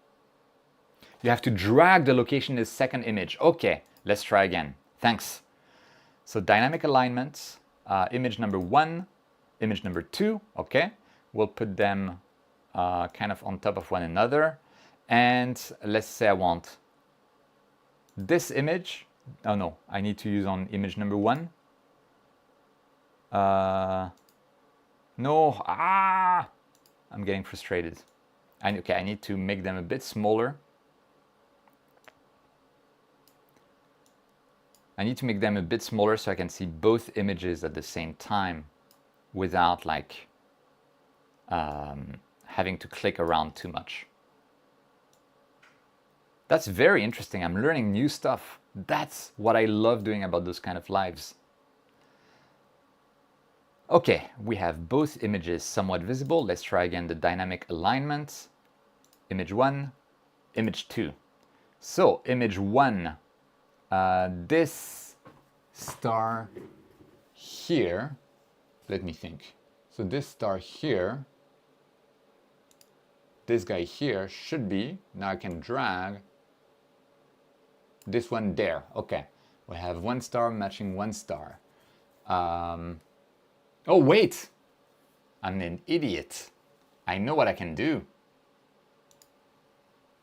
Speaker 1: You have to drag the location in the second image. Okay, let's try again. Thanks. So dynamic alignment, image number 1, image number 2, okay. We'll put them kind of on top of one another. And let's say I want this image. Oh no, I need to use on image number 1. No, I'm getting frustrated. Okay, I need to make them a bit smaller. I need to make them a bit smaller so I can see both images at the same time without like having to click around too much. That's very interesting. I'm learning new stuff. That's what I love doing about those kind of lives. Okay, we have both images somewhat visible. Let's try again the dynamic alignment. Image 1, image 2. So image 1, this star here, let me think. So this star here, this guy here should be, now I can drag this one there. Okay, we have one star matching one star. Oh wait, I'm an idiot. I know what I can do.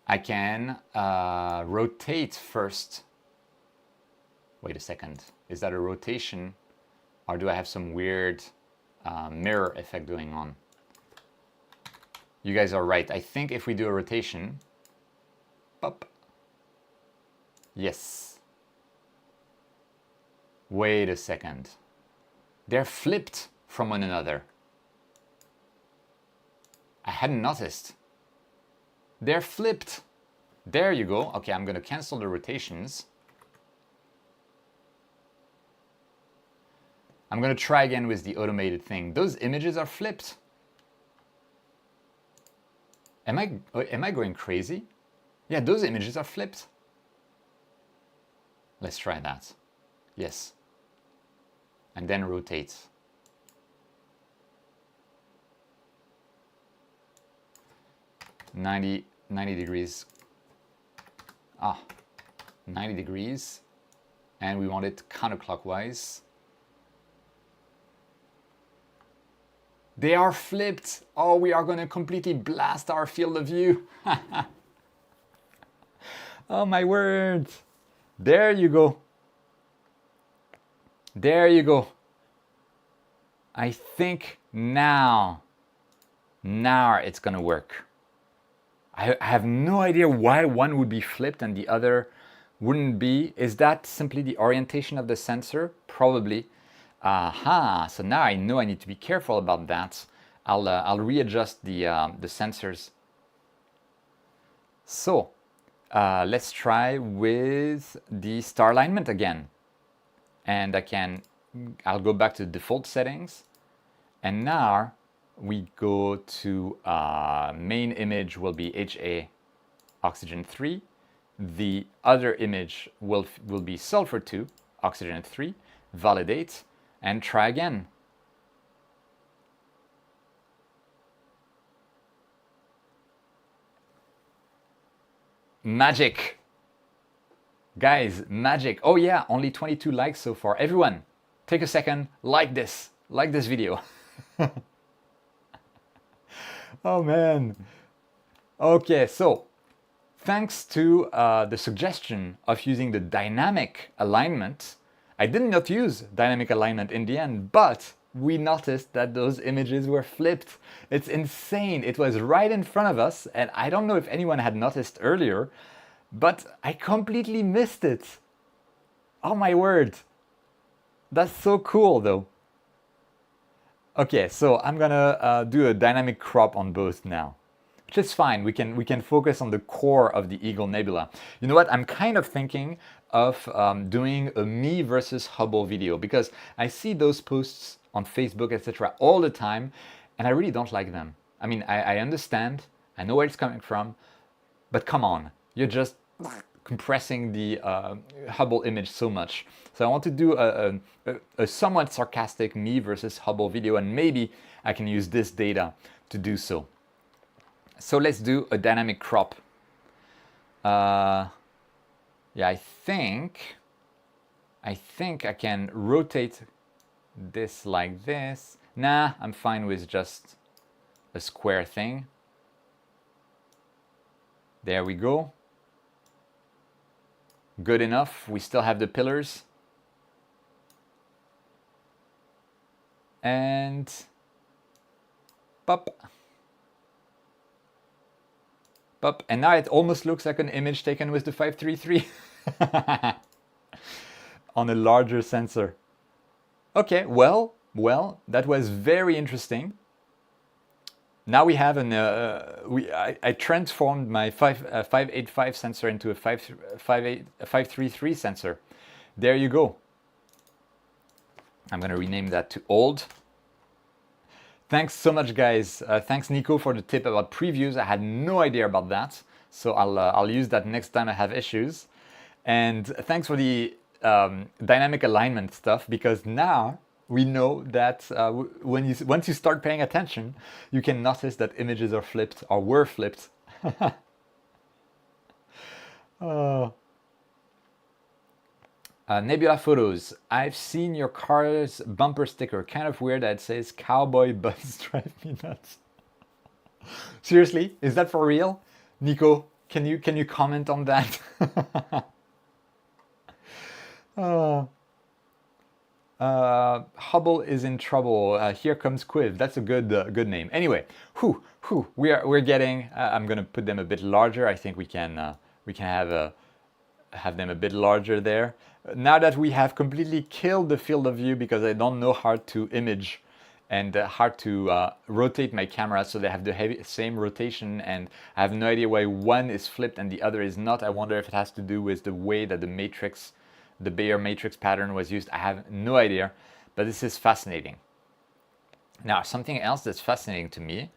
Speaker 1: I can rotate first. Wait a second, is that a rotation? Or do I have some weird mirror effect going on? You guys are right. I think if we do a rotation, pop. Yes. Wait a second. They're flipped from one another. I hadn't noticed. They're flipped. There you go. Okay, I'm going to cancel the rotations. I'm going to try again with the automated thing. Those images are flipped. Am I going crazy? Yeah, those images are flipped. Let's try that. Yes. And then rotate. Ninety degrees. 90 degrees. And we want it counterclockwise. They are flipped. Oh, we are going to completely blast our field of view. Oh my word. There you go. There you go. I think now it's going to work. I have no idea why one would be flipped and the other wouldn't be. Is that simply the orientation of the sensor? Probably. Aha, so now I know I need to be careful about that. I'll readjust the sensors. So let's try with the star alignment again. And I'll go back to the default settings. And now we go to main image will be HA oxygen 3. The other image will be sulfur 2, oxygen 3. Validate and try again. Magic. Guys, magic. Oh yeah, only 22 likes so far. Everyone, take a second, like this video. Oh man. Okay, so thanks to the suggestion of using the dynamic alignment, I did not use dynamic alignment in the end, but we noticed that those images were flipped. It's insane. It was right in front of us, and I don't know if anyone had noticed earlier, but I completely missed it. Oh my word. That's so cool though. Okay, so I'm gonna do a dynamic crop on both now, which is fine. We can focus on the core of the Eagle Nebula. You know what? I'm kind of thinking of doing a me versus Hubble video because I see those posts on Facebook, etc. all the time, and I really don't like them. I mean, I understand, I know where it's coming from, but come on, you're just compressing the Hubble image so much. So I want to do a somewhat sarcastic me versus Hubble video, and maybe I can use this data to do so. So let's do a dynamic crop. Yeah, I think I can rotate this like this. Nah, I'm fine with just a square thing. There we go. Good enough. We still have the pillars. And pop. Pop. And now it almost looks like an image taken with the 533 on a larger sensor. Okay, well, that was very interesting. Now we have an, I transformed my 585 sensor into a 533 sensor. There you go. I'm going to rename that to old. Thanks so much, guys. Thanks, Nico, for the tip about previews. I had no idea about that. So I'll use that next time I have issues. And thanks for the dynamic alignment stuff, because now we know that once you start paying attention, you can notice that images are flipped or were flipped. Nebula photos. I've seen your car's bumper sticker. Kind of weird that it says cowboy bus drive me nuts. Seriously, is that for real? Nico, can you comment on that? Hubble is in trouble. Here comes Cuiv. That's a good name. Anyway, we're getting. I'm gonna put them a bit larger. I think we can have them a bit larger there. Now that we have completely killed the field of view because I don't know how to image and how to rotate my camera so they have the same rotation, and I have no idea why one is flipped and the other is not. I wonder if it has to do with the way that the Bayer matrix pattern was used. I have no idea, but this is fascinating. Now, something else that's fascinating to me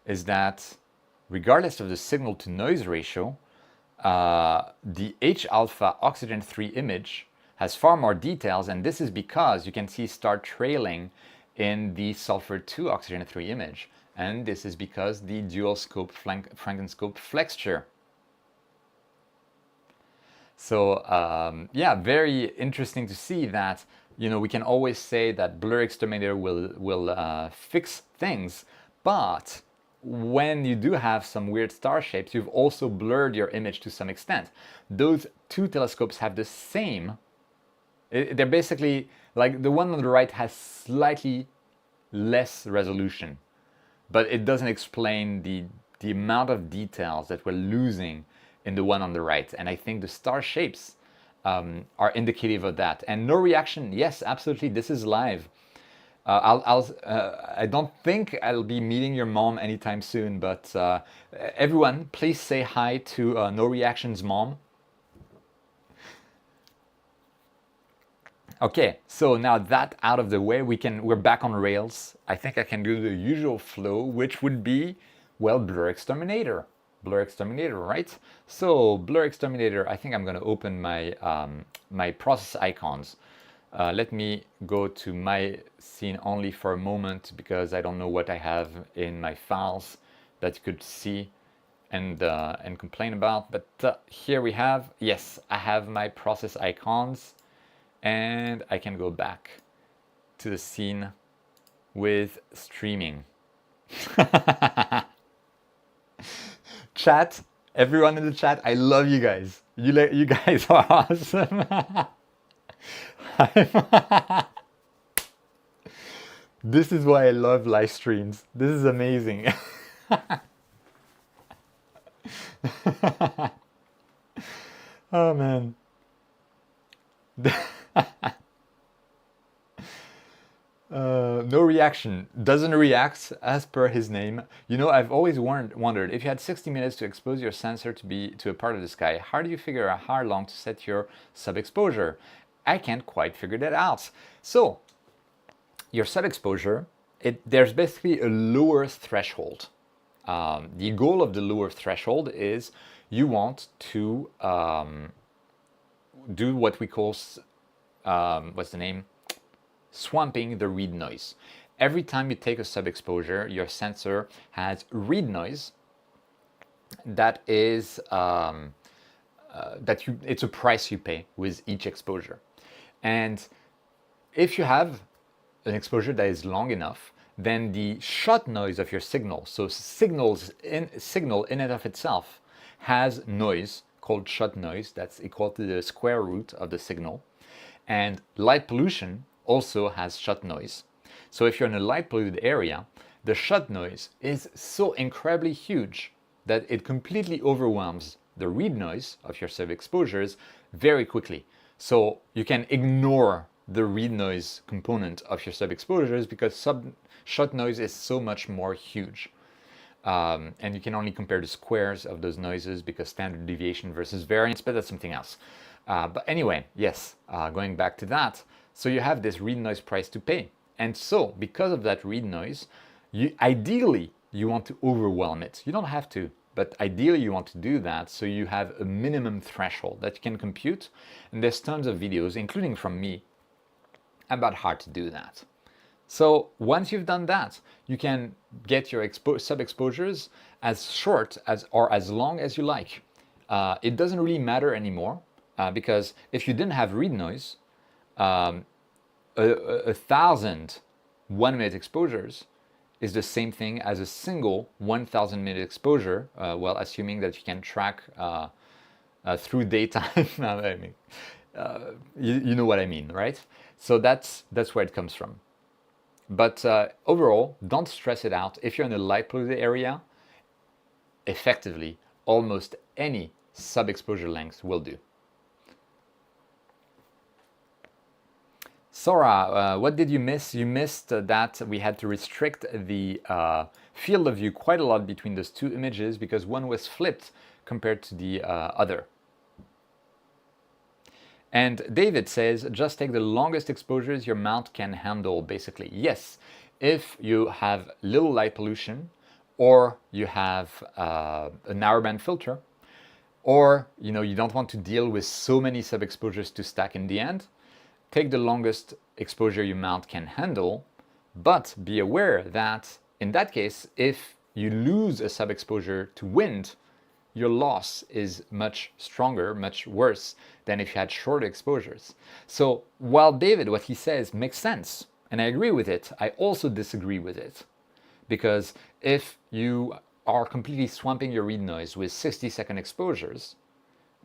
Speaker 1: is that regardless of the signal to noise ratio, the H-alpha oxygen 3 image has far more details, and this is because you can see star trailing in the sulfur 2 oxygen 3 image, and this is because the dual scope Frankenscope flexure. So yeah, very interesting to see that, you know, we can always say that Blur Exterminator will fix things, but when you do have some weird star shapes, you've also blurred your image to some extent. Those two telescopes have the same, they're basically, like the one on the right has slightly less resolution, but it doesn't explain the amount of details that we're losing in the one on the right. And I think the star shapes are indicative of that. And no reaction, yes, absolutely, this is live. I don't think I'll be meeting your mom anytime soon, but everyone, please say hi to No Reaction's mom. Okay, so now that out of the way, we're back on rails. I think I can do the usual flow, which would be, well, Blur Exterminator. Blur Exterminator, right? So Blur Exterminator, I think I'm going to open my my process icons. Let me go to my scene only for a moment, because I don't know what I have in my files that you could see and complain about. But here we have, yes, I have my process icons, and I can go back to the scene with streaming. Chat, everyone in the chat, I love you guys. You guys are awesome. This is why I love live streams. This is amazing. Oh man. No reaction. Doesn't react as per his name. You know, I've always wondered, if you had 60 minutes to expose your sensor to a part of the sky, how do you figure out how long to set your sub-exposure? I can't quite figure that out. So, your sub-exposure, there's basically a lower threshold. The goal of the lower threshold is you want to do what we call, what's the name? Swamping the read noise. Every time you take a sub-exposure, your sensor has read noise that is, it's a price you pay with each exposure. And if you have an exposure that is long enough, then the shot noise of your signal, so signal in and of itself, has noise called shot noise that's equal to the square root of the signal. And light pollution also has shot noise. So if you're in a light polluted area, the shot noise is so incredibly huge that it completely overwhelms the read noise of your sub-exposures very quickly. So you can ignore the read noise component of your sub-exposures because shot noise is so much more huge. And you can only compare the squares of those noises because standard deviation versus variance, but that's something else. But anyway, yes, going back to that, so you have this read noise price to pay. And so because of that read noise, ideally you want to overwhelm it. You don't have to, but ideally you want to do that so you have a minimum threshold that you can compute. And there's tons of videos, including from me, about how to do that. So once you've done that, you can get your sub-exposures as short as or as long as you like. It doesn't really matter anymore because if you didn't have read noise, 1,000 1-minute exposures is the same thing as a single 1,000-minute exposure, well, assuming that you can track through daytime. I mean, you know what I mean, right? So that's where it comes from. But overall, don't stress it out. If you're in a light polluted area, effectively, almost any sub-exposure length will do. Sora, what did you miss? You missed that we had to restrict the field of view quite a lot between those two images because one was flipped compared to the other. And David says, just take the longest exposures your mount can handle, basically. Yes, if you have little light pollution, or you have a narrowband filter, or you don't want to deal with so many sub-exposures to stack in the end, take the longest exposure your mount can handle, but be aware that in that case, if you lose a sub-exposure to wind, your loss is much stronger, much worse than if you had shorter exposures. So while David, what he says makes sense, and I agree with it, I also disagree with it. Because if you are completely swamping your read noise with 60-second exposures,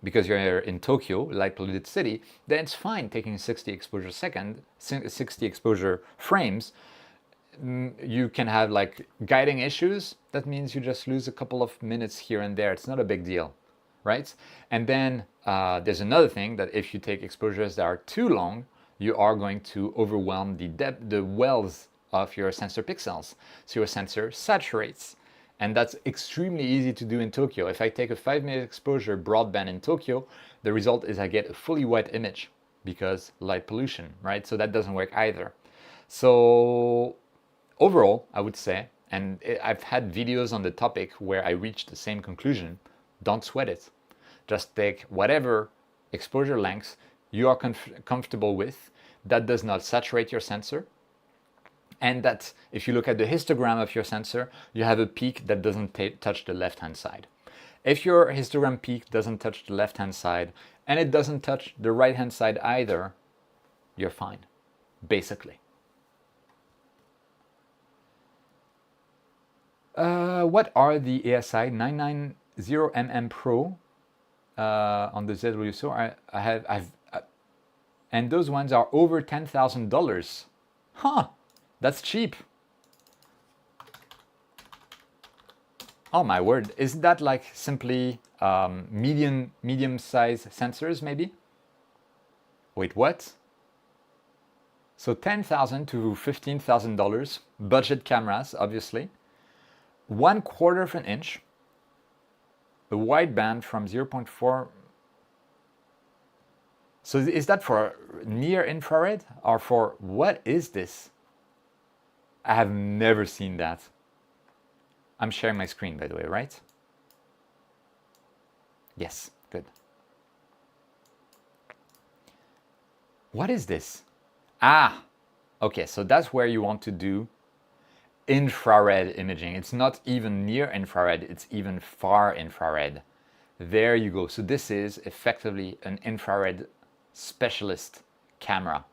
Speaker 1: because you're in Tokyo, light polluted city, then it's fine taking 60 exposure frames. You can have like guiding issues. That means you just lose a couple of minutes here and there. It's not a big deal, right? And then there's another thing that if you take exposures that are too long, you are going to overwhelm the wells of your sensor pixels. So your sensor saturates. And that's extremely easy to do in Tokyo. If I take a 5-minute exposure broadband in Tokyo, the result is I get a fully white image because light pollution, right? So that doesn't work either. So overall, I would say, and I've had videos on the topic where I reached the same conclusion, don't sweat it. Just take whatever exposure length you are comfortable with that does not saturate your sensor. And that if you look at the histogram of your sensor, you have a peak that doesn't touch the left-hand side. If your histogram peak doesn't touch the left-hand side and it doesn't touch the right-hand side either, you're fine, basically. What are the ASI 990mm Pro on the ZWSO? And those ones are over $10,000. Huh, that's cheap. Oh my word, is that like simply medium-sized sensors maybe? Wait, what? So $10,000 to $15,000, budget cameras, obviously. 1/4 of an inch, a wideband from 0.4. So is that for near infrared or for what is this? I have never seen that. I'm sharing my screen, by the way, right? Yes, good. What is this? Ah, okay, so that's where you want to do infrared imaging. It's not even near infrared, it's even far infrared. There you go. So this is effectively an infrared specialist camera.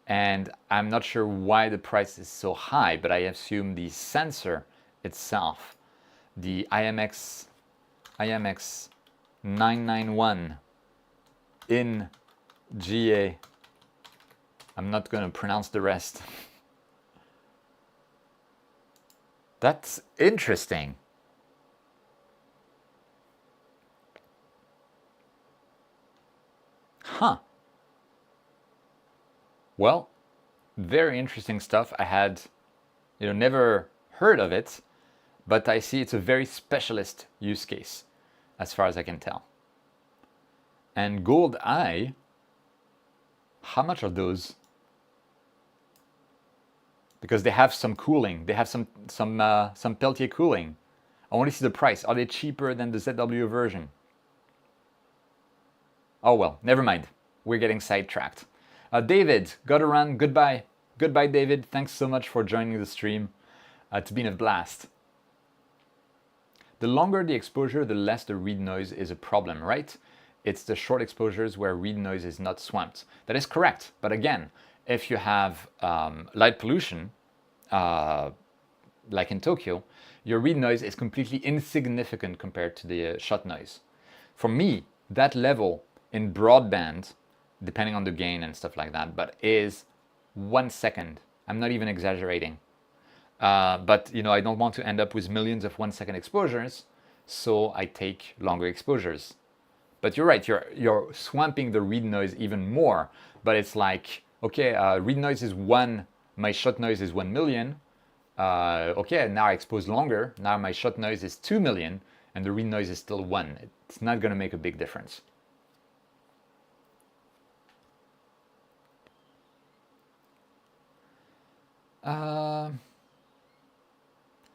Speaker 1: And I'm not sure why the price is so high, but I assume the sensor itself, the IMX 991 in GA, I'm not going to pronounce the rest. That's interesting. Huh. Well, very interesting stuff. I had, never heard of it, but I see it's a very specialist use case, as far as I can tell. And Gold Eye, how much are those? Because they have some cooling. They have some Peltier cooling. I want to see the price. Are they cheaper than the ZW version? Oh well, never mind. We're getting sidetracked. David, gotta run. Goodbye. Goodbye, David. Thanks so much for joining the stream. It's been a blast. The longer the exposure, the less the read noise is a problem, right? It's the short exposures where read noise is not swamped. That is correct. But again, if you have light pollution, like in Tokyo, your read noise is completely insignificant compared to the shot noise. For me, that level in broadband, depending on the gain and stuff like that, but is 1 second. I'm not even exaggerating. But I don't want to end up with millions of 1 second exposures, so I take longer exposures. But you're right, you're swamping the read noise even more. But it's like, okay, read noise is 1, my shot noise is 1 million. Okay, now I expose longer. Now my shot noise is 2 million, and the read noise is still 1. It's not going to make a big difference.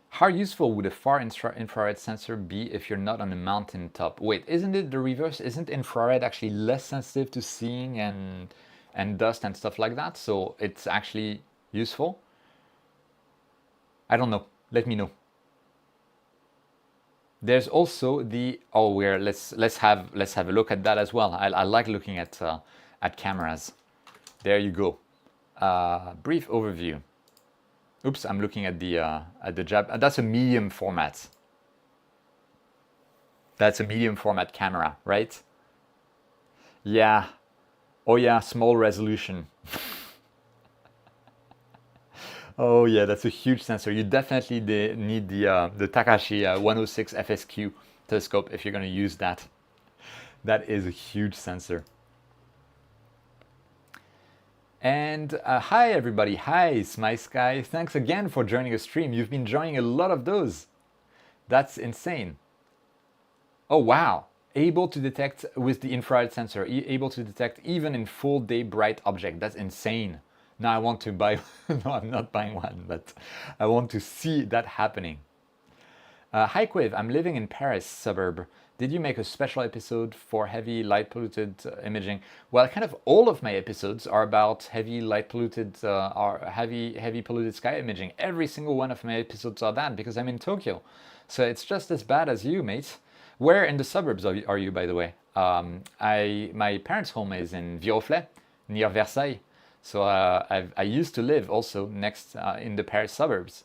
Speaker 1: How useful would a far infrared sensor be if you're not on a mountain top? Wait, isn't it the reverse? Isn't infrared actually less sensitive to seeing and dust and stuff like that? So it's actually useful? I don't know. Let me know. There's also the let's have a look at that as well. I like looking at cameras. There you go. Brief overview. Oops, I'm looking at the jab. That's a medium format. That's a medium format camera, right? Yeah. Oh yeah, small resolution. Oh yeah, that's a huge sensor. You definitely need the Takashi 106 FSQ telescope if you're going to use that. That is a huge sensor. And hi everybody, hi Sky. Thanks again for joining a stream. You've been joining a lot of those. That's insane. Oh wow, able to detect with the infrared sensor, able to detect even in full day bright object. That's insane. Now I want to buy, no I'm not buying one, but I want to see that happening. Hi Cuiv, I'm living in Paris suburb. Did you make a special episode for heavy light polluted imaging? Well, kind of all of my episodes are about heavy light polluted or heavy polluted sky imaging. Every single one of my episodes are that because I'm in Tokyo. So it's just as bad as you, mate. Where in the suburbs are you, by the way? My parents' home is in Viroflay, near Versailles. So I used to live also next in the Paris suburbs.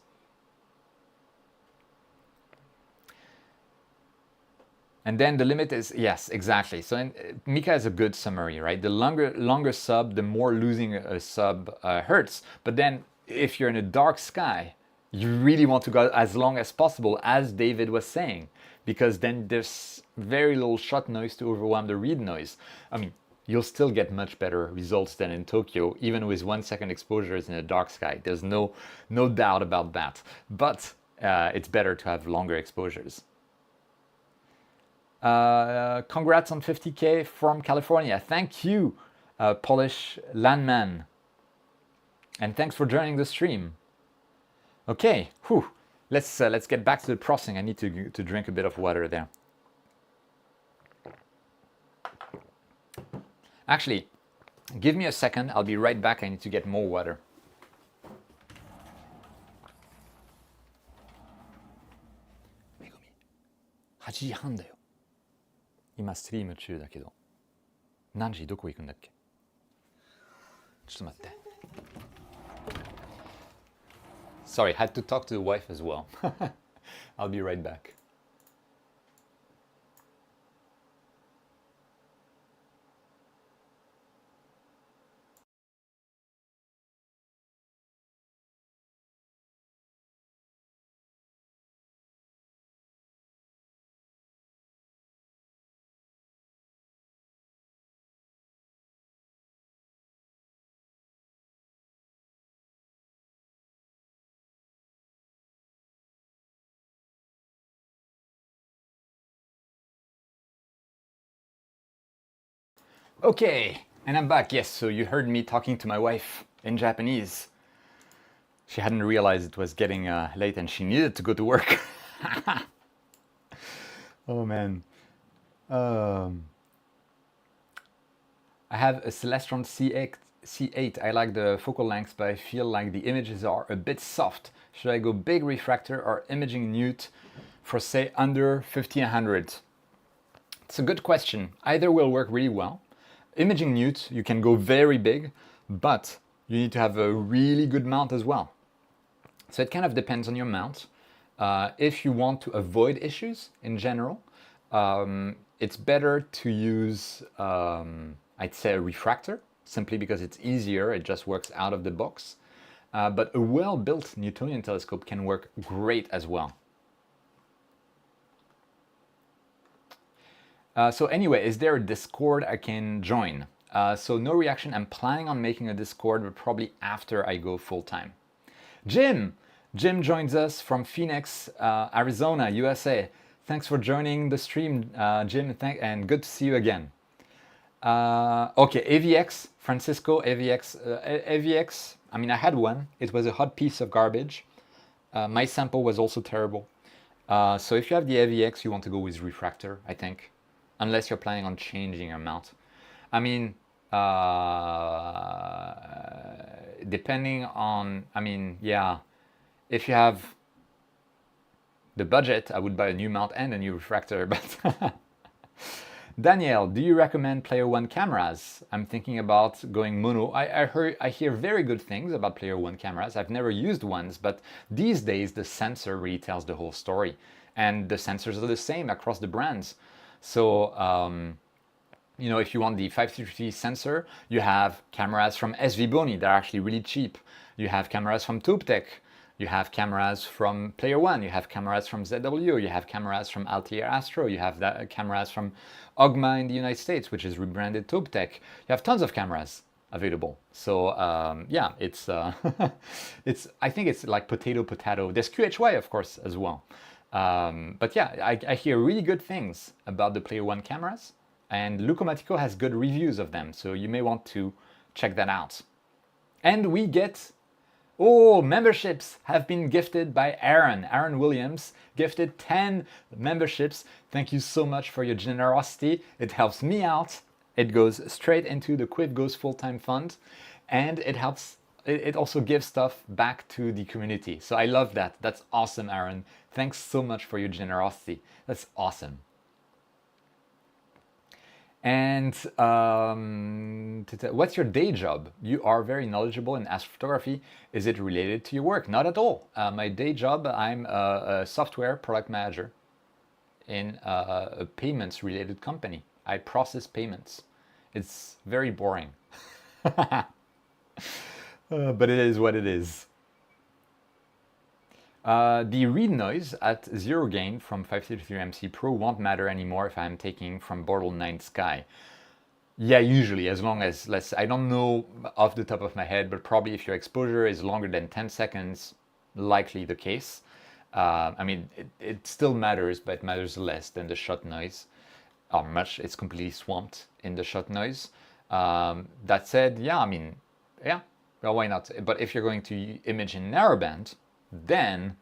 Speaker 1: And then the limit is, yes, exactly. So Mika is a good summary, right? The longer sub, the more losing a sub hurts. But then if you're in a dark sky, you really want to go as long as possible, as David was saying, because then there's very little shot noise to overwhelm the read noise. I mean, you'll still get much better results than in Tokyo, even with 1 second exposures in a dark sky. There's no doubt about that. But it's better to have longer exposures. Congrats on 50K from California. Thank you, Polish landman. And thanks for joining the stream. Okay, whew. Let's get back to the processing. I need to drink a bit of water there. Actually, Give me a second, I'll be right back. I need to get more water. Megumi, 8時半だよ。今ストリーム中だけど。何時どこ行くんだっけ？ちょっと待って。Sorry, had to talk to the wife as well. I'll be right back. Okay, and I'm back. Yes, so you heard me talking to my wife in Japanese. She hadn't realized it was getting late and she needed to go to work. Oh man. I have a Celestron C8. I like the focal length, but I feel like the images are a bit soft. Should I go big refractor or imaging newt for say under 50-100? It's a good question. Either will work really well. Imaging newt, you can go very big, but you need to have a really good mount as well. So it kind of depends on your mount. If you want to avoid issues in general, it's better to use, I'd say, a refractor, simply because it's easier, it just works out of the box. But a well-built Newtonian telescope can work great as well. So anyway, is there a Discord I can join? So no reaction, I'm planning on making a Discord, but probably after I go full-time. Jim joins us from Phoenix, Arizona, USA. Thanks for joining the stream, Jim, and good to see you again. Okay, AVX, Francisco, AVX, I mean, I had one. It was a hot piece of garbage. My sample was also terrible. So if you have the AVX, you want to go with refractor, I think. Unless you're planning on changing your mount. I mean, depending on, I mean, yeah, if you have the budget, I would buy a new mount and a new refractor, but Daniel, do you recommend Player One cameras? I'm thinking about going mono. I hear very good things about Player One cameras. I've never used ones, but these days the sensor really tells the whole story. And the sensors are the same across the brands. So, you know, if you want the 533 sensor, you have cameras from SV Boni that are actually really cheap. You have cameras from TubeTech. You have cameras from Player One. You have cameras from ZW. You have cameras from Altair Astro. You have cameras from Ogma in the United States, which is rebranded TubeTech. You have tons of cameras available. So yeah, it's I think it's like potato. There's QHY, of course, as well. But yeah, I hear really good things about the Player One cameras, and Lucomatico has good reviews of them, so you may want to check that out. And we get, memberships have been gifted by Aaron. Aaron Williams gifted 10 memberships. Thank you so much for your generosity. It helps me out. It goes straight into the Cuiv Goes Full-Time Fund, and it helps. It also gives stuff back to the community. So I love that. That's awesome, Aaron. Thanks so much for your generosity. That's awesome. And what's your day job? You are very knowledgeable in astrophotography. Is it related to your work? Not at all. My day job, I'm a software product manager in a payments related company. I process payments. It's very boring. But it is what it is. The read noise at 0 gain from 533 MC Pro won't matter anymore if I'm taking from Bortle 9 Sky. Yeah, usually, as long as, I don't know off the top of my head, but probably if your exposure is longer than 10 seconds, likely the case. I mean, it still matters, but it matters less than the shot noise. Or much, it's completely swamped in the shot noise. That said, yeah, I mean, yeah. Well, why not? But if you're going to image in narrowband, then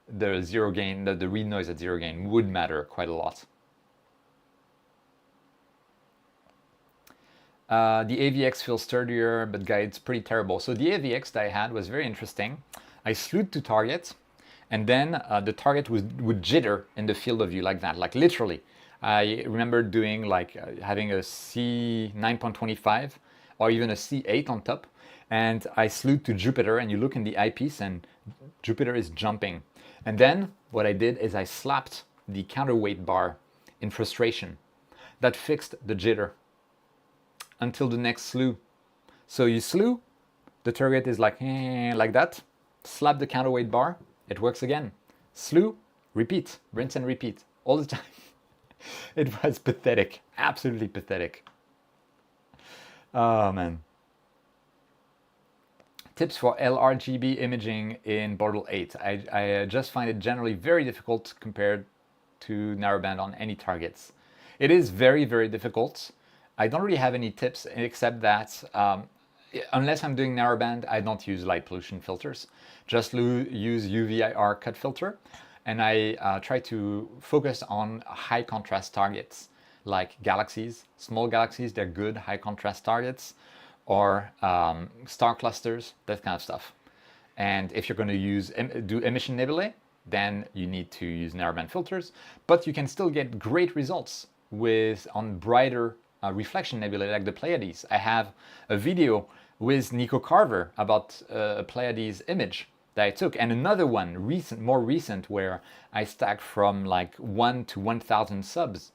Speaker 1: the 0 gain, the read noise at 0 gain would matter quite a lot. The AVX feels sturdier, but guys, it's pretty terrible. So the AVX that I had was very interesting. I slewed to target, and then the target would jitter in the field of view like that, like literally. I remember doing like having a C 9.25 or even a C8 on top, and I slewed to Jupiter, and you look in the eyepiece and Jupiter is jumping. And then what I did is I slapped the counterweight bar in frustration. That fixed the jitter until the next slew. So you slew, the target is like that, slap the counterweight bar, it works again. Slew, repeat, rinse and repeat all the time. It was pathetic, absolutely pathetic. Oh man. Tips for LRGB imaging in Bortle 8. I just find it generally very difficult compared to narrowband on any targets. It is very, very difficult. I don't really have any tips except that unless I'm doing narrowband, I don't use light pollution filters. Just use UV-IR cut filter, and I try to focus on high contrast targets like galaxies, small galaxies. They're good high contrast targets, or star clusters, that kind of stuff. And if you're going to do emission nebulae, then you need to use narrowband filters, but you can still get great results on brighter reflection nebulae like the Pleiades. I have a video with Nico Carver about a Pleiades image that I took, and another one more recent where I stacked from like 1 to 1,000 subs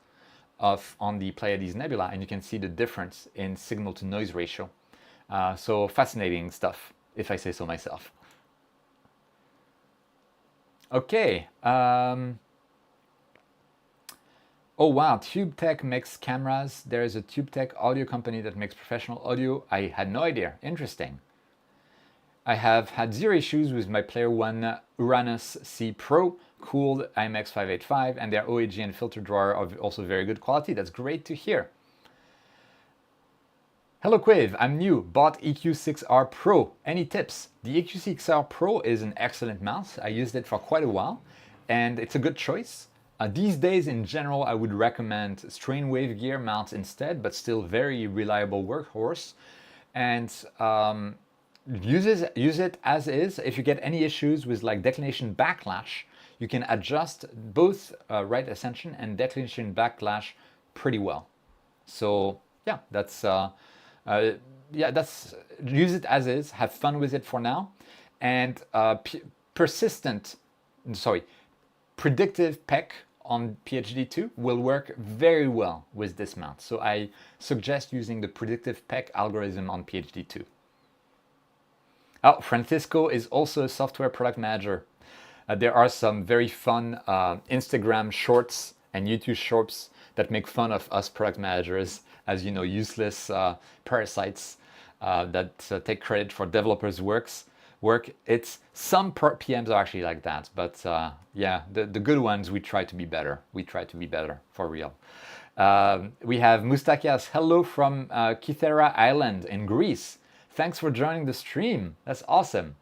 Speaker 1: on the Pleiades Nebula, and you can see the difference in signal to noise ratio. So fascinating stuff, if I say so myself. Okay. Oh wow, TubeTech makes cameras. There is a TubeTech audio company that makes professional audio. I had no idea. Interesting. I have had zero issues with my Player One Uranus C Pro cooled IMX585, and their OAG and filter drawer are also very good quality. That's great to hear. Hello Cuiv, I'm new, bought EQ6R Pro. Any tips? The EQ6R Pro is an excellent mouse. I used it for quite a while, and it's a good choice. These days, in general, I would recommend strain wave gear mounts instead, but still very reliable workhorse. And use it as is. If you get any issues with like declination backlash, you can adjust both right ascension and declination backlash pretty well. So yeah, that's use it as is. Have fun with it for now, and predictive PEC on PhD2 will work very well with this mount. So I suggest using the predictive PEC algorithm on PhD2. Oh, Francisco is also a software product manager. There are some very fun Instagram shorts and YouTube shorts that make fun of us product managers as, you know, useless parasites that take credit for developers' work. It's some PMs are actually like that, but yeah, the good ones, we try to be better. We try to be better for real. We have Mustakias. Hello from Kythera Island in Greece. Thanks for joining the stream. That's awesome.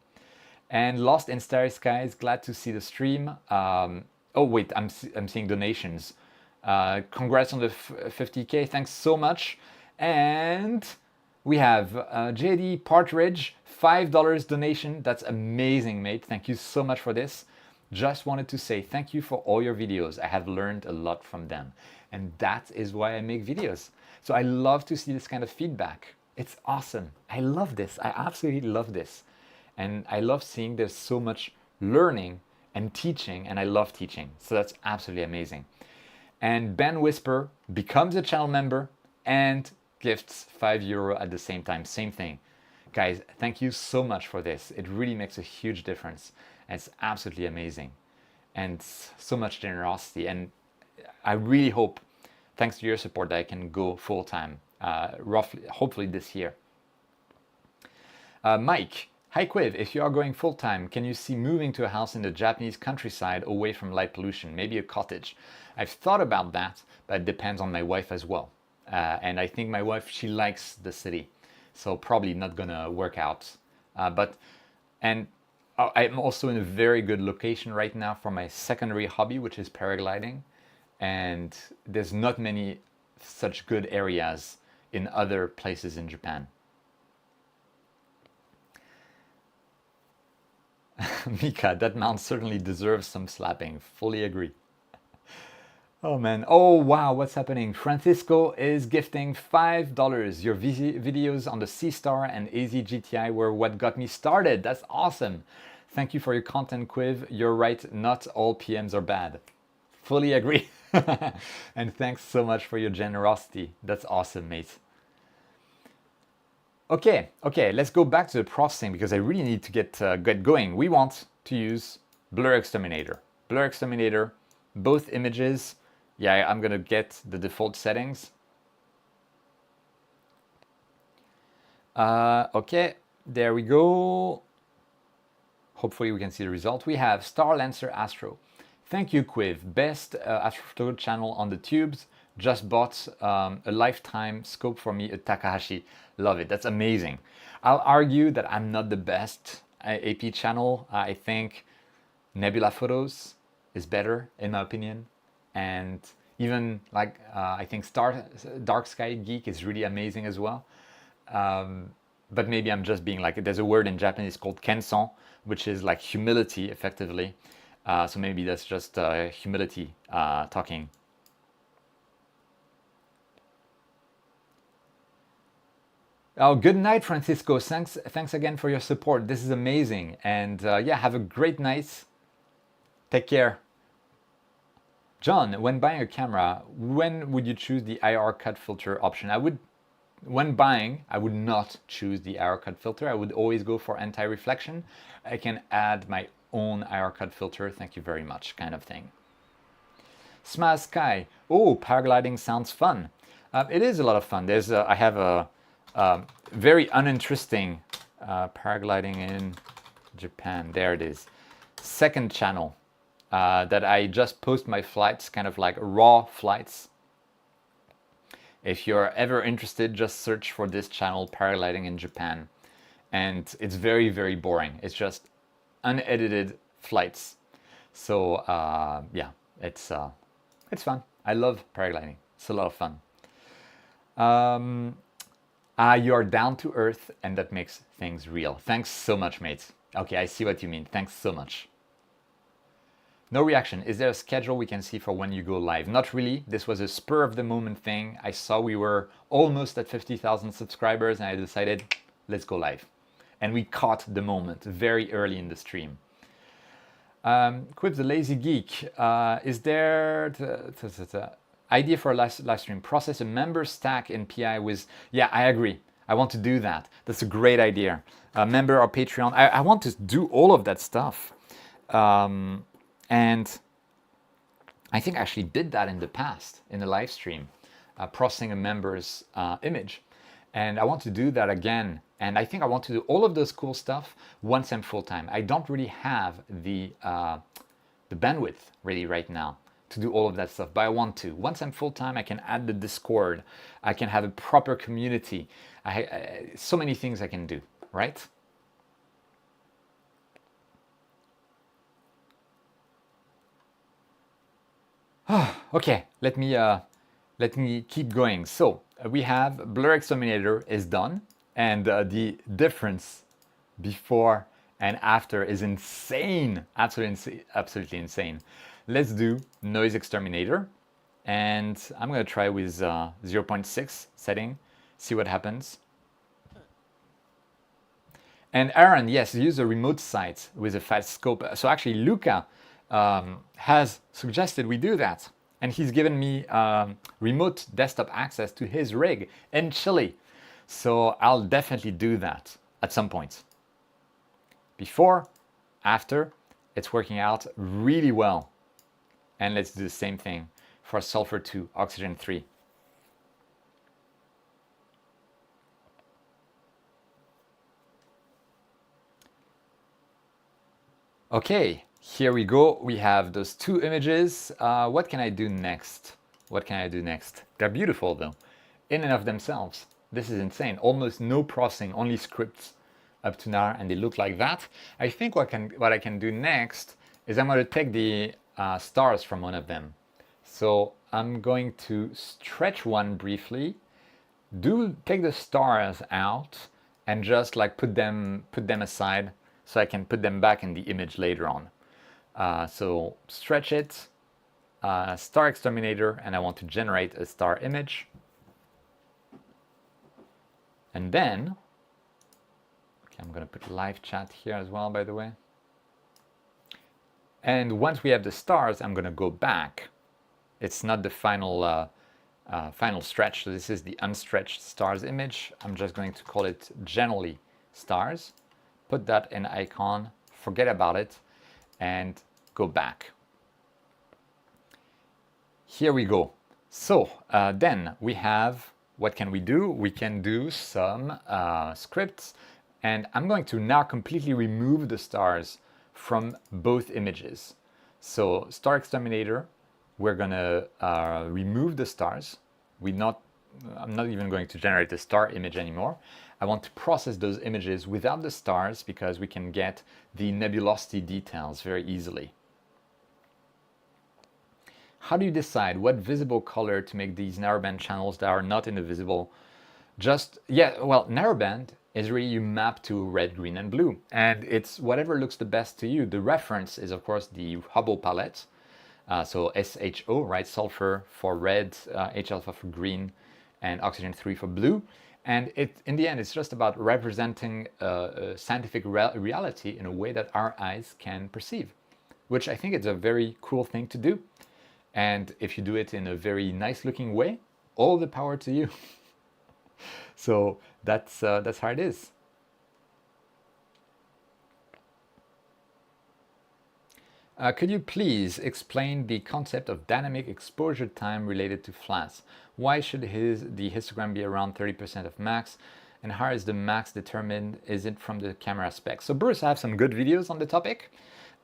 Speaker 1: And Lost in Starry Skies, glad to see the stream. Oh wait, I'm seeing donations. Congrats on the 50K. Thanks so much. And we have JD Partridge, $5 donation. That's amazing, mate. Thank you so much for this. Just wanted to say thank you for all your videos. I have learned a lot from them. And that is why I make videos. So I love to see this kind of feedback. It's awesome. I love this. I absolutely love this. And I love seeing there's so much learning and teaching, and I love teaching. So that's absolutely amazing. And Ben Whisper becomes a channel member and gifts €5 at the same time. Same thing. Guys, thank you so much for this. It really makes a huge difference. And it's absolutely amazing. And so much generosity. And I really hope, thanks to your support, that I can go full time, hopefully this year. Mike, hi Cuiv, if you are going full time, can you see moving to a house in the Japanese countryside away from light pollution, maybe a cottage? I've thought about that, but it depends on my wife as well. And I think my wife, she likes the city, so probably not gonna work out. I'm also in a very good location right now for my secondary hobby, which is paragliding. And there's not many such good areas in other places in Japan. Mika, that mount certainly deserves some slapping. Fully agree. Oh man. Oh wow, what's happening? Francisco is gifting $5. Your videos on the C-Star and AZ GTI were what got me started. That's awesome. Thank you for your content, Cuiv. You're right, not all PMs are bad. Fully agree. And thanks so much for your generosity. That's awesome, mate. Okay, let's go back to the processing because I really need to get going. We want to use Blur Exterminator. Blur Exterminator, both images. Yeah, I'm gonna get the default settings. Okay, there we go. Hopefully we can see the result. We have Star Lancer Astro. Thank you, Cuiv. Best astrophoto channel on the tubes. Just bought a lifetime scope for me, a Takahashi. Love it. That's amazing. I'll argue that I'm not the best AP channel. I think Nebula Photos is better, in my opinion. And even like I think Dark Sky Geek is really amazing as well. But maybe I'm just being like, there's a word in Japanese called kenson, which is like humility, effectively. So maybe that's just humility talking. Oh, good night, Francisco. Thanks again for your support. This is amazing. And yeah, have a great night. Take care. John, when buying a camera, when would you choose the IR cut filter option? When buying, I would not choose the IR cut filter. I would always go for anti-reflection. I can add my own IR cut filter, thank you very much, kind of thing. Smile Sky. Oh, paragliding sounds fun. It is a lot of fun. I have a very uninteresting paragliding in Japan. There it is. Second channel that I just post my flights, kind of like raw flights. If you're ever interested, just search for this channel, Paragliding in Japan. And it's very, very boring. It's just unedited flights. So yeah, it's fun. I love paragliding. It's a lot of fun. You are down to earth, and that makes things real. Thanks so much, mates. Okay, I see what you mean. Thanks so much. No reaction. Is there a schedule we can see for when you go live? Not really. This was a spur of the moment thing. I saw we were almost at 50,000 subscribers and I decided, let's go live. And we caught the moment very early in the stream. Cuiv the Lazy Geek. Is there idea for a live stream? Process a member stack in PI with... Yeah, I agree. I want to do that. That's a great idea. Member or Patreon. I want to do all of that stuff. And I think I actually did that in the past in a live stream, processing a member's image. And I want to do that again. And I think I want to do all of those cool stuff once I'm full-time. I don't really have the bandwidth really right now to do all of that stuff, but I want to. Once I'm full-time, I can add the Discord. I can have a proper community. So many things I can do, right? Okay, let me keep going. So we have Blur Exterminator is done, and the difference before and after is insane, absolutely insane. Let's do Noise Exterminator, and I'm gonna try with 0.6 setting, see what happens. And Aaron, yes, use a remote site with a fast scope. So actually, Luca has suggested we do that. And he's given me remote desktop access to his rig in Chile. So I'll definitely do that at some point. Before, after, it's working out really well. And let's do the same thing for sulfur 2, oxygen 3. Okay, here we go. We have those two images. What can I do next? What can I do next? They're beautiful though, in and of themselves. This is insane. Almost no processing, only scripts up to now, and they look like that. I think what I can do next is I'm going to take the stars from one of them. So I'm going to stretch one briefly do take the stars out and just like put them aside so I can put them back in the image later on. So stretch it, star exterminator, and I want to generate a star image. And then, okay, I'm going to put live chat here as well, by the way. And once we have the stars, I'm going to go back. It's not the final final stretch, so this is the unstretched stars image. I'm just going to call it generally stars. Put that in icon, forget about it, and go back. Here we go. So then we have, what can we do? We can do some scripts, and I'm going to now completely remove the stars from both images. So star exterminator, we're gonna remove the stars. I'm not even going to generate the star image anymore. I want to process those images without the stars because we can get the nebulosity details very easily. How do you decide what visible color to make these narrowband channels that are not in the visible? Narrowband is really you map to red, green, and blue. And it's whatever looks the best to you. The reference is, of course, the Hubble palette. So SHO, right? Sulfur for red, H-alpha for green, and oxygen 3 for blue. And in the end, it's just about representing a scientific reality in a way that our eyes can perceive, which I think is a very cool thing to do. And if you do it in a very nice looking way, all the power to you. So that's how it is. Could you please explain the concept of dynamic exposure time related to flash? Why should the histogram be around 30% of max? And how is the max determined? Is it from the camera specs? So Bruce, I have some good videos on the topic.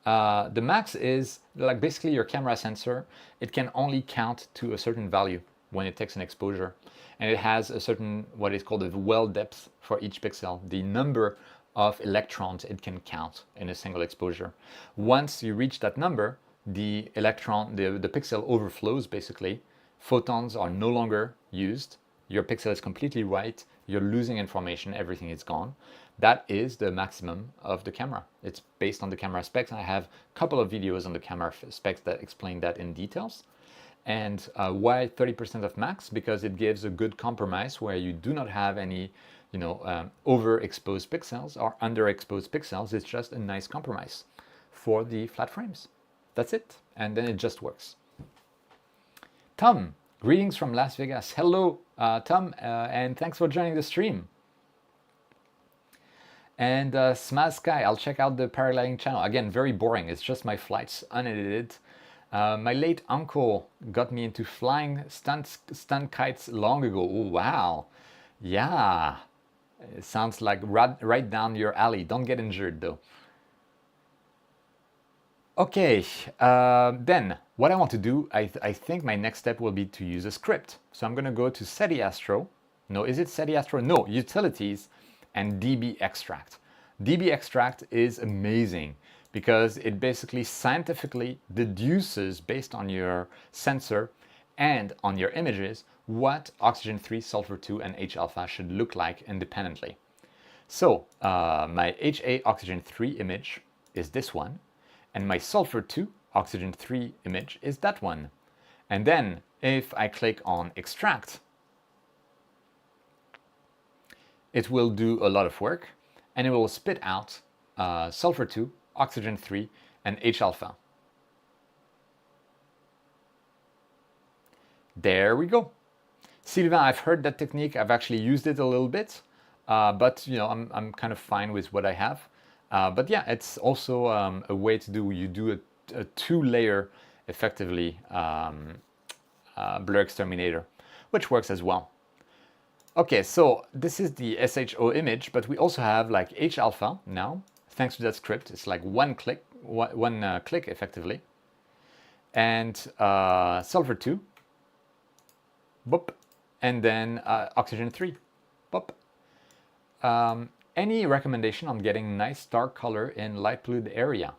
Speaker 1: The max is like basically your camera sensor. It can only count to a certain value when it takes an exposure. And it has a certain, what is called a well depth for each pixel, the number of electrons it can count in a single exposure. Once you reach that number, the pixel overflows basically. Photons are no longer used. Your pixel is completely white. You're losing information. Everything is gone. That is the maximum of the camera. It's based on the camera specs. I have a couple of videos on the camera specs that explain that in details. And why 30% of max? Because it gives a good compromise where you do not have any overexposed pixels or underexposed pixels. It's just a nice compromise for the flat frames. That's it. And then it just works. Tom, greetings from Las Vegas. Hello, Tom, and thanks for joining the stream. And Smaz Sky, I'll check out the paragliding channel. Again, very boring. It's just my flights, unedited. My late uncle got me into flying stunt kites long ago. Oh, wow. Yeah. It sounds like right down your alley. Don't get injured, though. Okay, then what I want to do, I think my next step will be to use a script. So I'm going to go to SETI Astro. No, is it SETI Astro? No, Utilities and DB Extract. DB Extract is amazing because it basically scientifically deduces based on your sensor and on your images what oxygen 3, sulfur 2, and H-alpha should look like independently. So my HA oxygen 3 image is this one, and my sulfur 2 oxygen 3 image is that one. And then if I click on extract, it will do a lot of work and it will spit out sulfur 2, oxygen 3, and H-alpha. There we go. Sylvain, I've heard that technique. I've actually used it a little bit, but I'm kind of fine with what I have. But yeah, it's also a way to do. You do a 2-layer, effectively, blur exterminator, which works as well. Okay, so this is the SHO image, but we also have like H-alpha now. Thanks to that script, it's like one click effectively, and sulfur 2. Boop. And then oxygen 3. Boop. Any recommendation on getting nice dark color in light polluted area?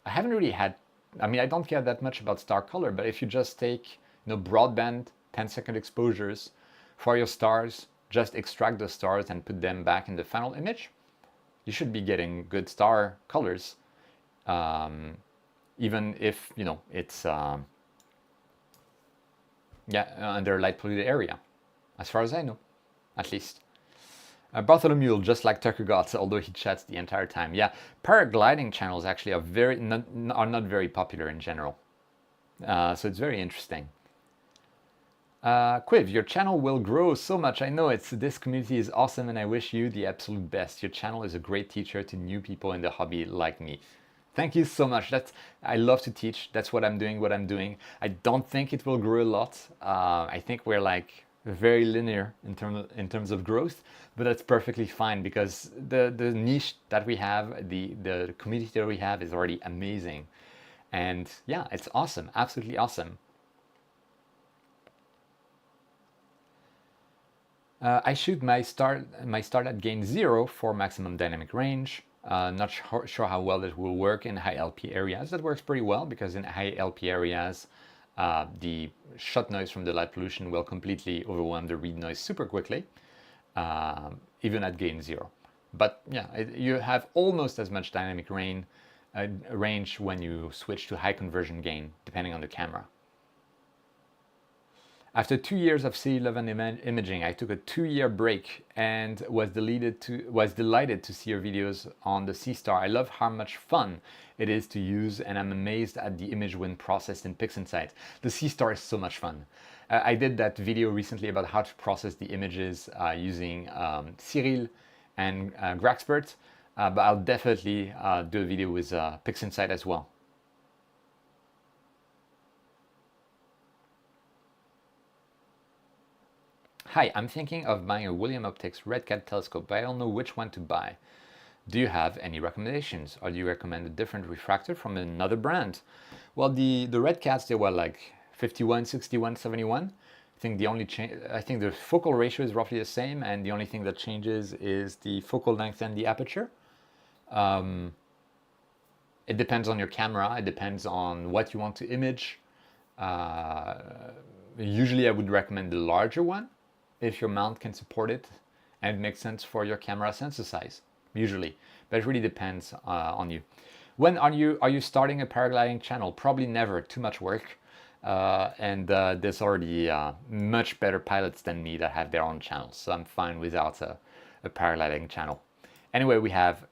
Speaker 1: I haven't really had, I don't care that much about star color, but if you just take broadband 10-second exposures for your stars, just extract those stars and put them back in the final image, you should be getting good star colors, even if, you know, it's under a light polluted area, as far as I know, at least. Bartholomew, just like Tucker Gots, although he chats the entire time. Yeah, paragliding channels actually are not very popular in general. So it's very interesting. Cuiv, your channel will grow so much. I know this community is awesome and I wish you the absolute best. Your channel is a great teacher to new people in the hobby like me. Thank you so much. I love to teach. That's what I'm doing. I don't think it will grow a lot. I think we're like very linear in terms of growth, but that's perfectly fine because the niche that we have, the community that we have is already amazing. And yeah, it's awesome, absolutely awesome. I shoot my start at gain 0 for maximum dynamic range. Not sure how well it will work in high LP areas. That works pretty well because in high LP areas, the shot noise from the light pollution will completely overwhelm the read noise super quickly, even at gain 0. But yeah, you have almost as much dynamic range when you switch to high conversion gain, depending on the camera. After 2 years of C11 imaging, I took a 2-year break and was delighted to see your videos on the C-Star. I love how much fun it is to use, and I'm amazed at the image when processed in PixInsight. The C-Star is so much fun. I did that video recently about how to process the images using Cyril and Graxpert, but I'll definitely do a video with PixInsight as well. Hi, I'm thinking of buying a William Optics Red Cat telescope, but I don't know which one to buy. Do you have any recommendations, or do you recommend a different refractor from another brand? Well, the Red Cats, they were like 51, 61, 71. I think the focal ratio is roughly the same, and the only thing that changes is the focal length and the aperture. It depends on your camera. It depends on what you want to image. Usually, I would recommend the larger one, if your mount can support it and it makes sense for your camera sensor size, usually. But it really depends on you. When are you starting a paragliding channel? Probably never, too much work. And there's already much better pilots than me that have their own channels, so I'm fine without a paragliding channel. Anyway, we have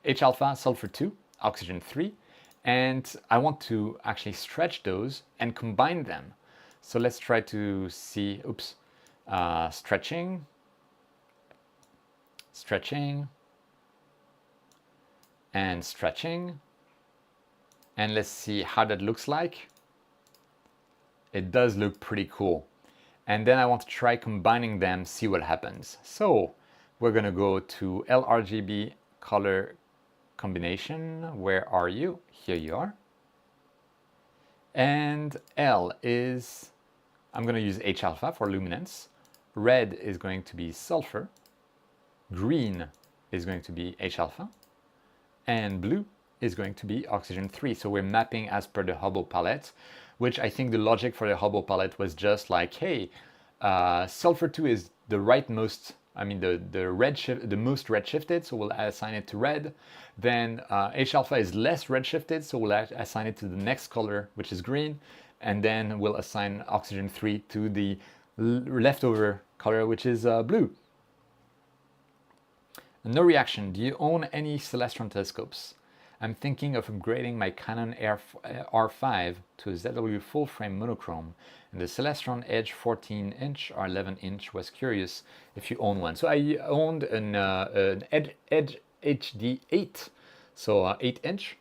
Speaker 1: H-alpha, sulfur 2, oxygen 3, and I want to actually stretch those and combine them. So let's try to see, stretching, and stretching, and let's see how that looks like. It does look pretty cool. And then I want to try combining them, see what happens. So we're gonna go to LRGB color combination. Where are you? Here you are. And L is, I'm gonna use H-alpha for luminance. Red is going to be sulfur, green is going to be H-alpha, and blue is going to be oxygen 3. So we're mapping as per the Hubble palette, which I think the logic for the Hubble palette was just like, hey, sulfur 2 is the most redshifted, so we'll assign it to red. Then H-alpha is less redshifted, so we'll assign it to the next color, which is green. And then we'll assign oxygen 3 to the leftover color, which is blue. No reaction. Do you own any Celestron telescopes? I'm thinking of upgrading my Canon R5 to a ZW full frame monochrome, and the Celestron Edge 14-inch or 11-inch. Was curious if you own one. So I owned an Edge HD 8, so 8-inch.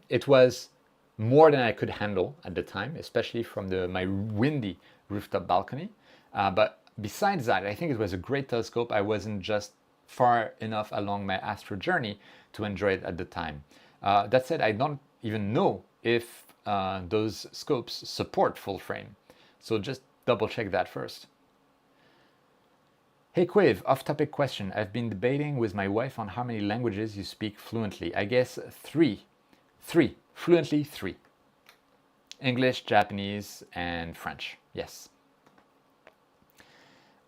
Speaker 1: It was more than I could handle at the time, especially from my windy rooftop balcony. But besides that, I think it was a great telescope. I wasn't just far enough along my Astro journey to enjoy it at the time. That said, I don't even know if those scopes support full frame. So just double check that first. Hey Cuiv, off-topic question. I've been debating with my wife on how many languages you speak fluently. I guess three. Fluently 3. English, Japanese, and French. Yes,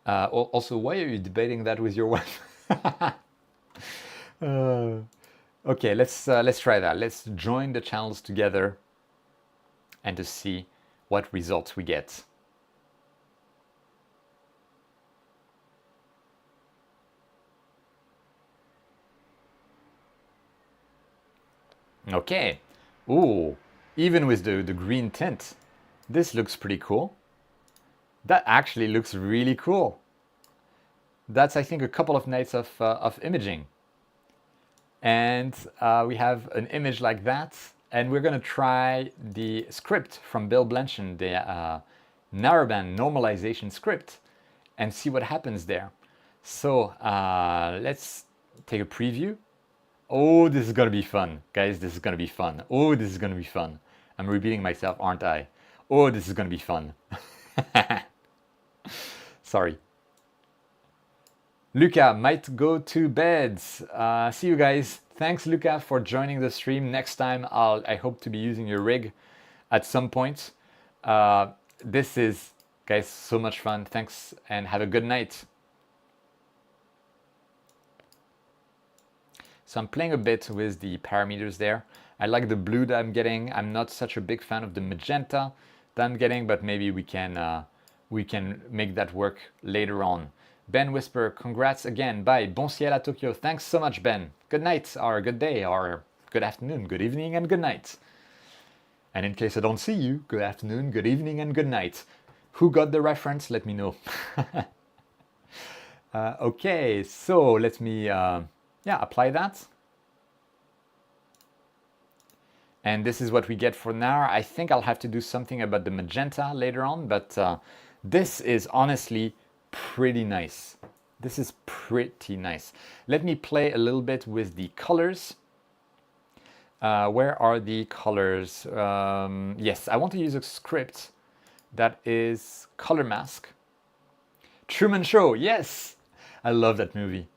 Speaker 1: Also, why are you debating that with your wife? Okay, let's try that. Let's join the channels together and to see what results we get. Okay. Ooh, even with the green tint, this looks pretty cool. That actually looks really cool. That's, I think, a couple of nights of imaging. And we have an image like that. And we're going to try the script from Bill Blanchard, the narrowband normalization script, and see what happens there. So let's take a preview. Oh, this is going to be fun. Guys, this is going to be fun. Oh, this is going to be fun. I'm repeating myself, aren't I? Oh, this is going to be fun. Sorry. Luca might go to bed. See you guys. Thanks, Luca, for joining the stream. Next time, I hope to be using your rig at some point. This is, guys, so much fun. Thanks, and have a good night. So I'm playing a bit with the parameters there. I like the blue that I'm getting. I'm not such a big fan of the magenta that I'm getting, but maybe we can make that work later on. Ben Whisper, congrats again. Bye. Bon ciel à Tokyo. Thanks so much, Ben. Good night, or good day, or good afternoon, good evening, and good night. And in case I don't see you, good afternoon, good evening, and good night. Who got the reference? Let me know. Okay, so let me apply that. And this is what we get for now. I think I'll have to do something about the magenta later on, but this is honestly pretty nice. This is pretty nice. Let me play a little bit with the colors. Where are the colors? Yes, I want to use a script that is color mask. Truman Show, yes! I love that movie.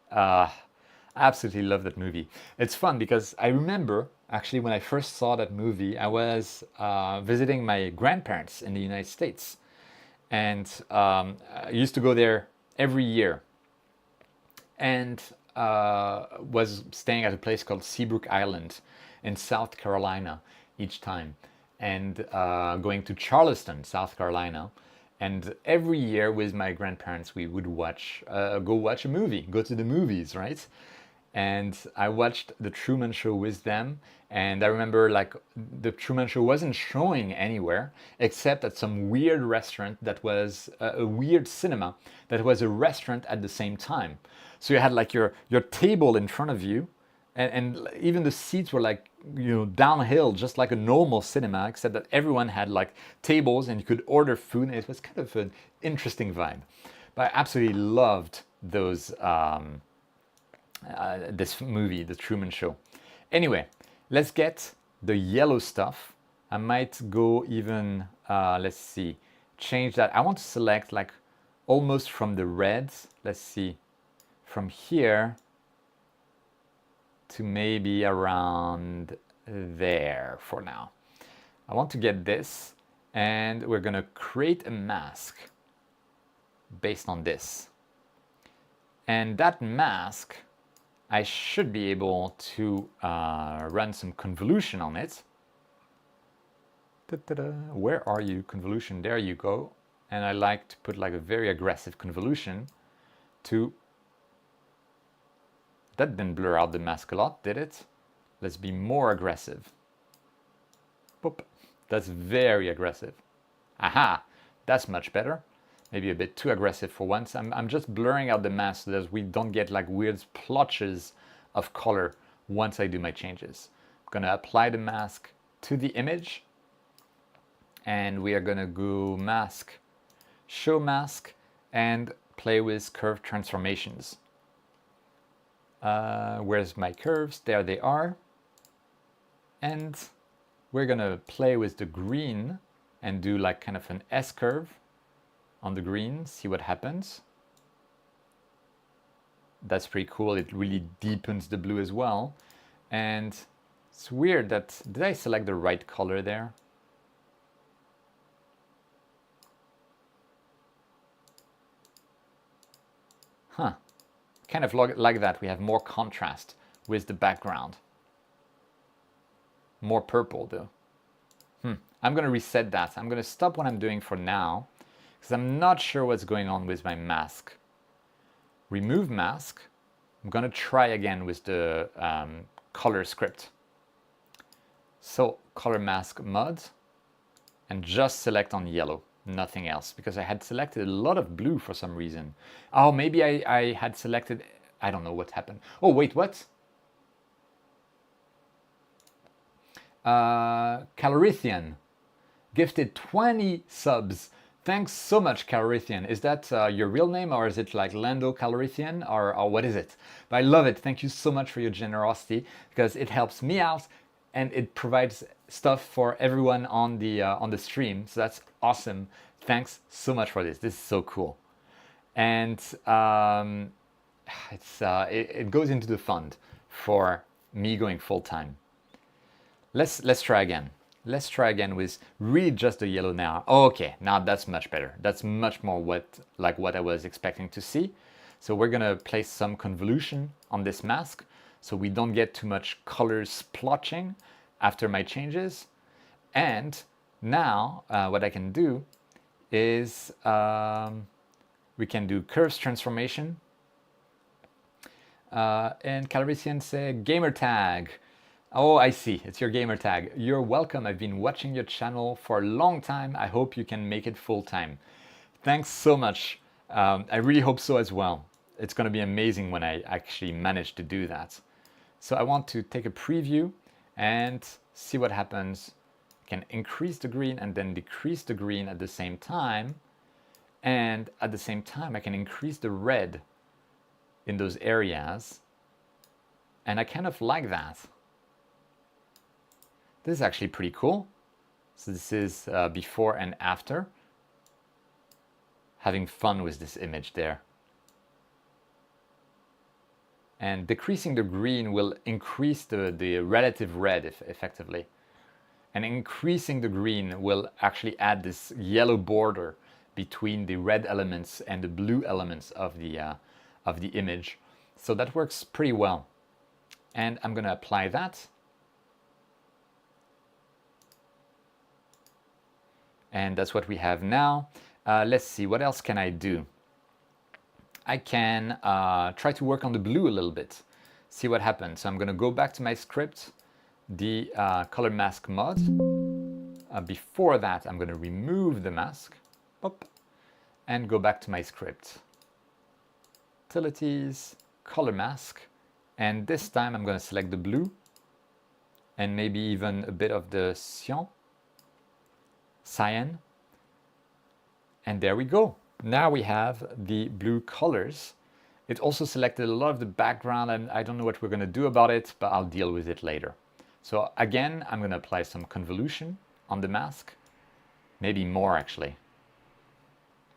Speaker 1: Absolutely love that movie. It's fun because I remember actually when I first saw that movie, I was visiting my grandparents in the United States. And I used to go there every year. And was staying at a place called Seabrook Island in South Carolina each time. And going to Charleston, South Carolina. And every year with my grandparents, we would go watch a movie, go to the movies, right? And I watched The Truman Show with them. And I remember like The Truman Show wasn't showing anywhere except at some weird restaurant that was a weird cinema that was a restaurant at the same time. So you had like your table in front of you, and even the seats were like, you know, downhill, just like a normal cinema, except that everyone had like tables and you could order food, and it was kind of an interesting vibe. But I absolutely loved those this movie, The Truman Show. Anyway, let's get the yellow stuff. I might go even, let's see, change that. I want to select like almost from the reds. Let's see, from here to maybe around there for now. I want to get this, and we're gonna create a mask based on this. And that mask, I should be able to run some convolution on it. Where are you, convolution? There you go. And I like to put like a very aggressive convolution to... That didn't blur out the mask a lot, did it? Let's be more aggressive. Boop. That's very aggressive. Aha! That's much better. Maybe a bit too aggressive for once. I'm just blurring out the mask so that we don't get like weird splotches of color once I do my changes. I'm gonna apply the mask to the image, and we are gonna go mask, show mask, and play with curve transformations. Where's my curves? There they are. And we're gonna play with the green and do like kind of an S curve on the green, see what happens. That's pretty cool. It really deepens the blue as well. And it's weird that, did I select the right color there? Huh. Kind of like that. We have more contrast with the background. More purple though. I'm going to reset that. I'm going to stop what I'm doing for now because I'm not sure what's going on with my mask. Remove mask. I'm going to try again with the color script. So color mask mod and just select on yellow, nothing else, because I had selected a lot of blue for some reason. Oh, maybe I had selected, I don't know what happened. Oh, wait, what? Calorithian gifted 20 subs. Thanks so much, Calorithian. Is that your real name, or is it like Lando Calorithian, or what is it? But I love it. Thank you so much for your generosity, because it helps me out and it provides stuff for everyone on the stream. So that's awesome. Thanks so much for this. This is so cool. And it goes into the fund for me going full time. Let's try again. Let's try again with really just the yellow now. Okay, now that's much better. That's much more what I was expecting to see. So we're gonna place some convolution on this mask so we don't get too much color splotching after my changes. And now what I can do is we can do curves transformation. And Calrissian say gamer tag. Oh, I see. It's your gamer tag. You're welcome. I've been watching your channel for a long time. I hope you can make it full time. Thanks so much. I really hope so as well. It's going to be amazing when I actually manage to do that. So I want to take a preview and see what happens. I can increase the green and then decrease the green at the same time. And at the same time, I can increase the red in those areas. And I kind of like that. This is actually pretty cool. So this is before and after. Having fun with this image there. And decreasing the green will increase the relative red effectively. And increasing the green will actually add this yellow border between the red elements and the blue elements of the image. So that works pretty well. And I'm going to apply that. And that's what we have now. Let's see, what else can I do? I can try to work on the blue a little bit, see what happens. So I'm going to go back to my script, the color mask mod. Before that, I'm going to remove the mask, and go back to my script. Utilities, color mask, and this time I'm going to select the blue, and maybe even a bit of the cyan, and there we go. Now we have the blue colors. It also selected a lot of the background, and I don't know what we're going to do about it, but I'll deal with it later. So again, I'm going to apply some convolution on the mask, maybe more actually.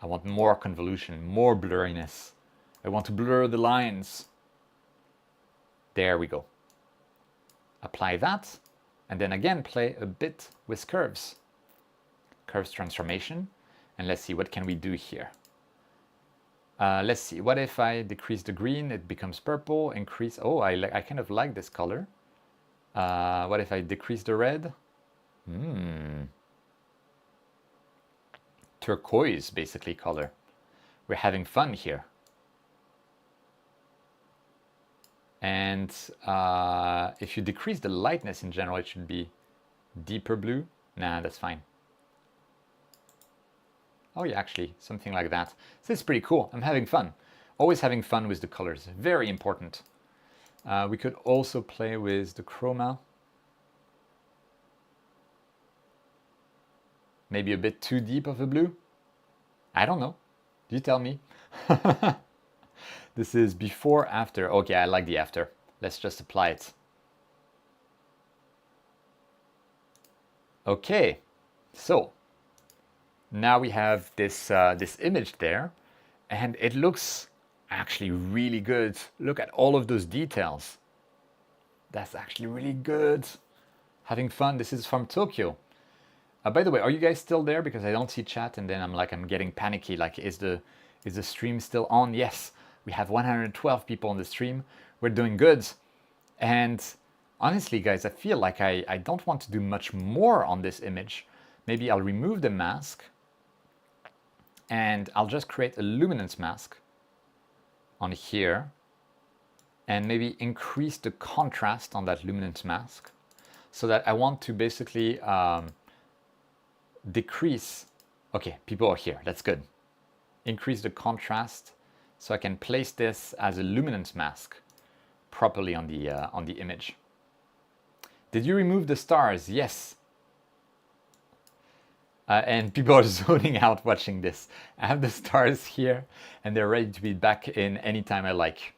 Speaker 1: I want more convolution, more blurriness. I want to blur the lines. There we go. Apply that, and then again play a bit with curves. Curves transformation, and let's see what can we do here. Let's see, what if I decrease the green, it becomes purple, increase, oh, I kind of like this color. What if I decrease the red? Turquoise, basically, color. We're having fun here. And if you decrease the lightness in general, it should be deeper blue. Nah, that's fine. Oh yeah, actually, something like that. This is pretty cool. I'm having fun. Always having fun with the colors. Very important. We could also play with the chroma. Maybe a bit too deep of a blue? I don't know. You tell me. This is before, after. Okay, I like the after. Let's just apply it. Okay, so now we have this this image there, and it looks actually really good. Look at all of those details. That's actually really good. Having fun. This is from Tokyo. By the way, are you guys still there? Because I don't see chat, and then I'm getting panicky. Like, is the stream still on? Yes. We have 112 people on the stream. We're doing good. And honestly, guys, I feel like I don't want to do much more on this image. Maybe I'll remove the mask and I'll just create a luminance mask on here and maybe increase the contrast on that luminance mask so that I want to basically decrease. Okay, people are here. That's good. Increase the contrast so I can place this as a luminance mask properly on the image. Did you remove the stars? Yes. And people are zoning out watching this. I have the stars here and they're ready to be back in anytime I like.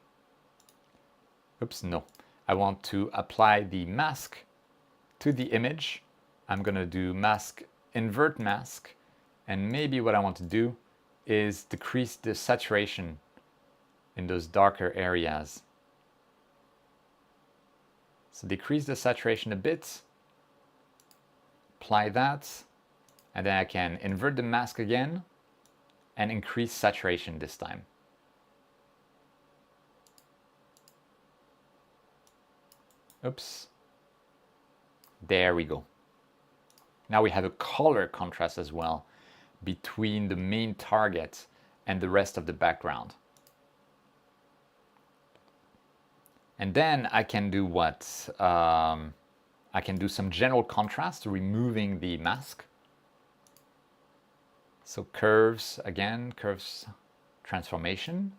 Speaker 1: Oops, no. I want to apply the mask to the image. I'm going to do mask, invert mask. And maybe what I want to do is decrease the saturation in those darker areas. So decrease the saturation a bit. Apply that. And then I can invert the mask again and increase saturation this time. Oops. There we go. Now we have a color contrast as well between the main target and the rest of the background. And then I can do what? I can do some general contrast, removing the mask. So curves, again, curves transformation.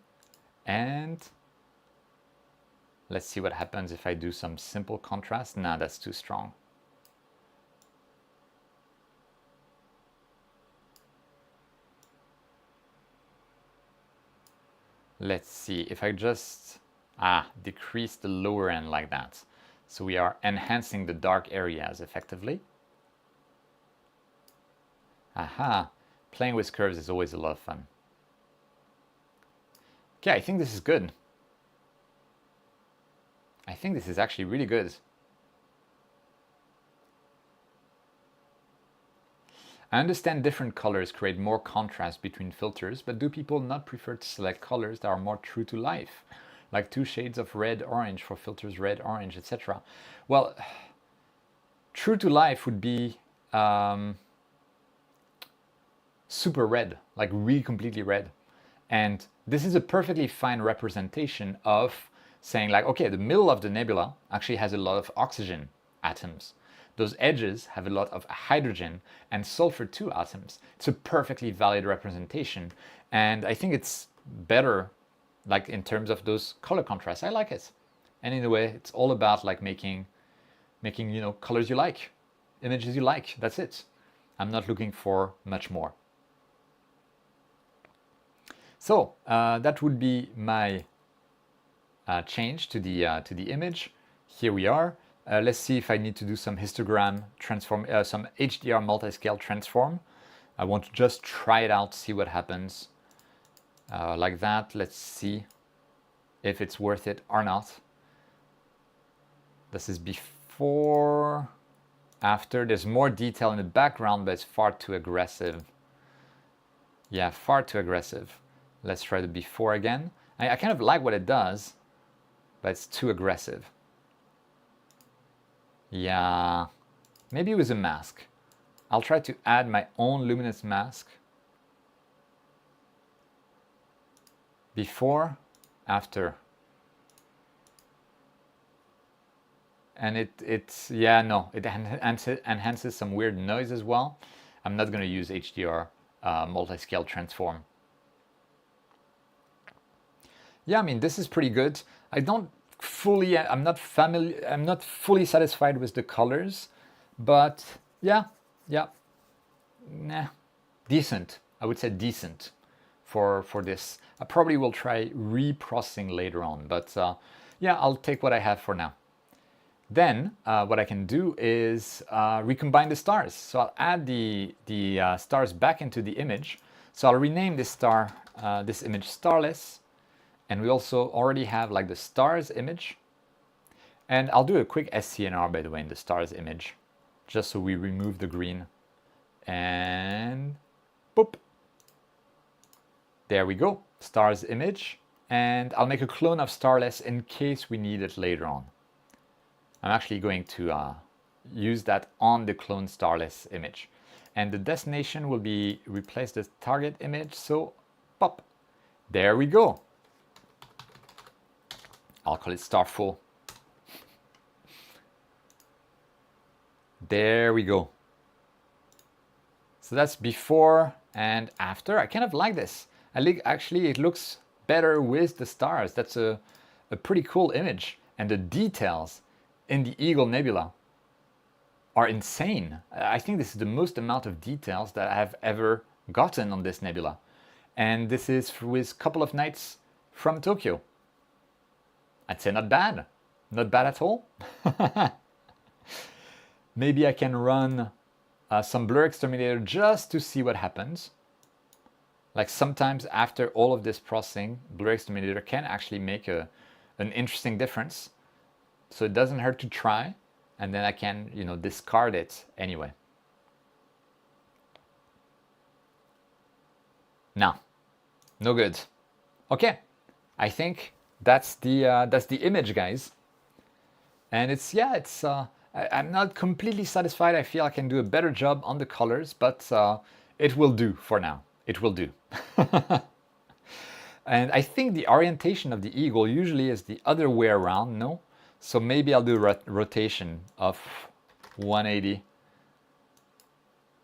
Speaker 1: And let's see what happens if I do some simple contrast. Nah, that's too strong. Let's see if I just decrease the lower end like that. So we are enhancing the dark areas effectively. Aha. Playing with curves is always a lot of fun. Okay, I think this is good. I think this is actually really good. I understand different colors create more contrast between filters, but do people not prefer to select colors that are more true to life? Like 2 shades of red, orange for filters red, orange, etc. Well, true to life would be super red, like really completely red. And this is a perfectly fine representation of saying like, okay, the middle of the nebula actually has a lot of oxygen atoms. Those edges have a lot of hydrogen and sulfur 2 atoms. It's a perfectly valid representation. And I think it's better like in terms of those color contrasts. I like it. And in a way, it's all about like making colors you like, images you like. That's it. I'm not looking for much more. So that would be my change to the image. Here we are. Let's see if I need to do some histogram transform, some HDR multi-scale transform. I want to just try it out, see what happens. Like that. Let's see if it's worth it or not. This is before, after. There's more detail in the background, but it's far too aggressive. Yeah, far too aggressive. Let's try the before again. I kind of like what it does, but it's too aggressive. Yeah, maybe with a mask. I'll try to add my own luminous mask. Before, after. And it enhances some weird noise as well. I'm not going to use HDR multi-scale transform. Yeah, I mean, this is pretty good. I'm not fully satisfied with the colors, but yeah, decent. I would say decent for this. I probably will try reprocessing later on, but yeah, I'll take what I have for now. Then what I can do is recombine the stars. So I'll add the stars back into the image. So I'll rename this star, this image starless. And we also already have like the stars image. And I'll do a quick SCNR, by the way, in the stars image, just so we remove the green. And boop. There we go. Stars image. and I'll make a clone of Starless in case we need it later on. I'm actually going to use that on the clone Starless image. And the destination will be replace the target image, so pop. There we go. I'll call it Starful. There we go. So that's before and after. I kind of like this. Actually, it looks better with the stars. That's a pretty cool image. And the details in the Eagle Nebula are insane. I think this is the most amount of details that I have ever gotten on this nebula. And this is with a couple of nights from Tokyo. I'd say not bad. Not bad at all. Maybe I can run some Blur Exterminator just to see what happens. Like sometimes after all of this processing, Blur Exterminator can actually make an interesting difference. So it doesn't hurt to try, and then I can, discard it anyway. No, no good. Okay, I think that's the image, guys. And I'm not completely satisfied. I feel I can do a better job on the colors, but it will do for now. It will do. And I think the orientation of the eagle usually is the other way around, no? So maybe I'll do rotation of 180.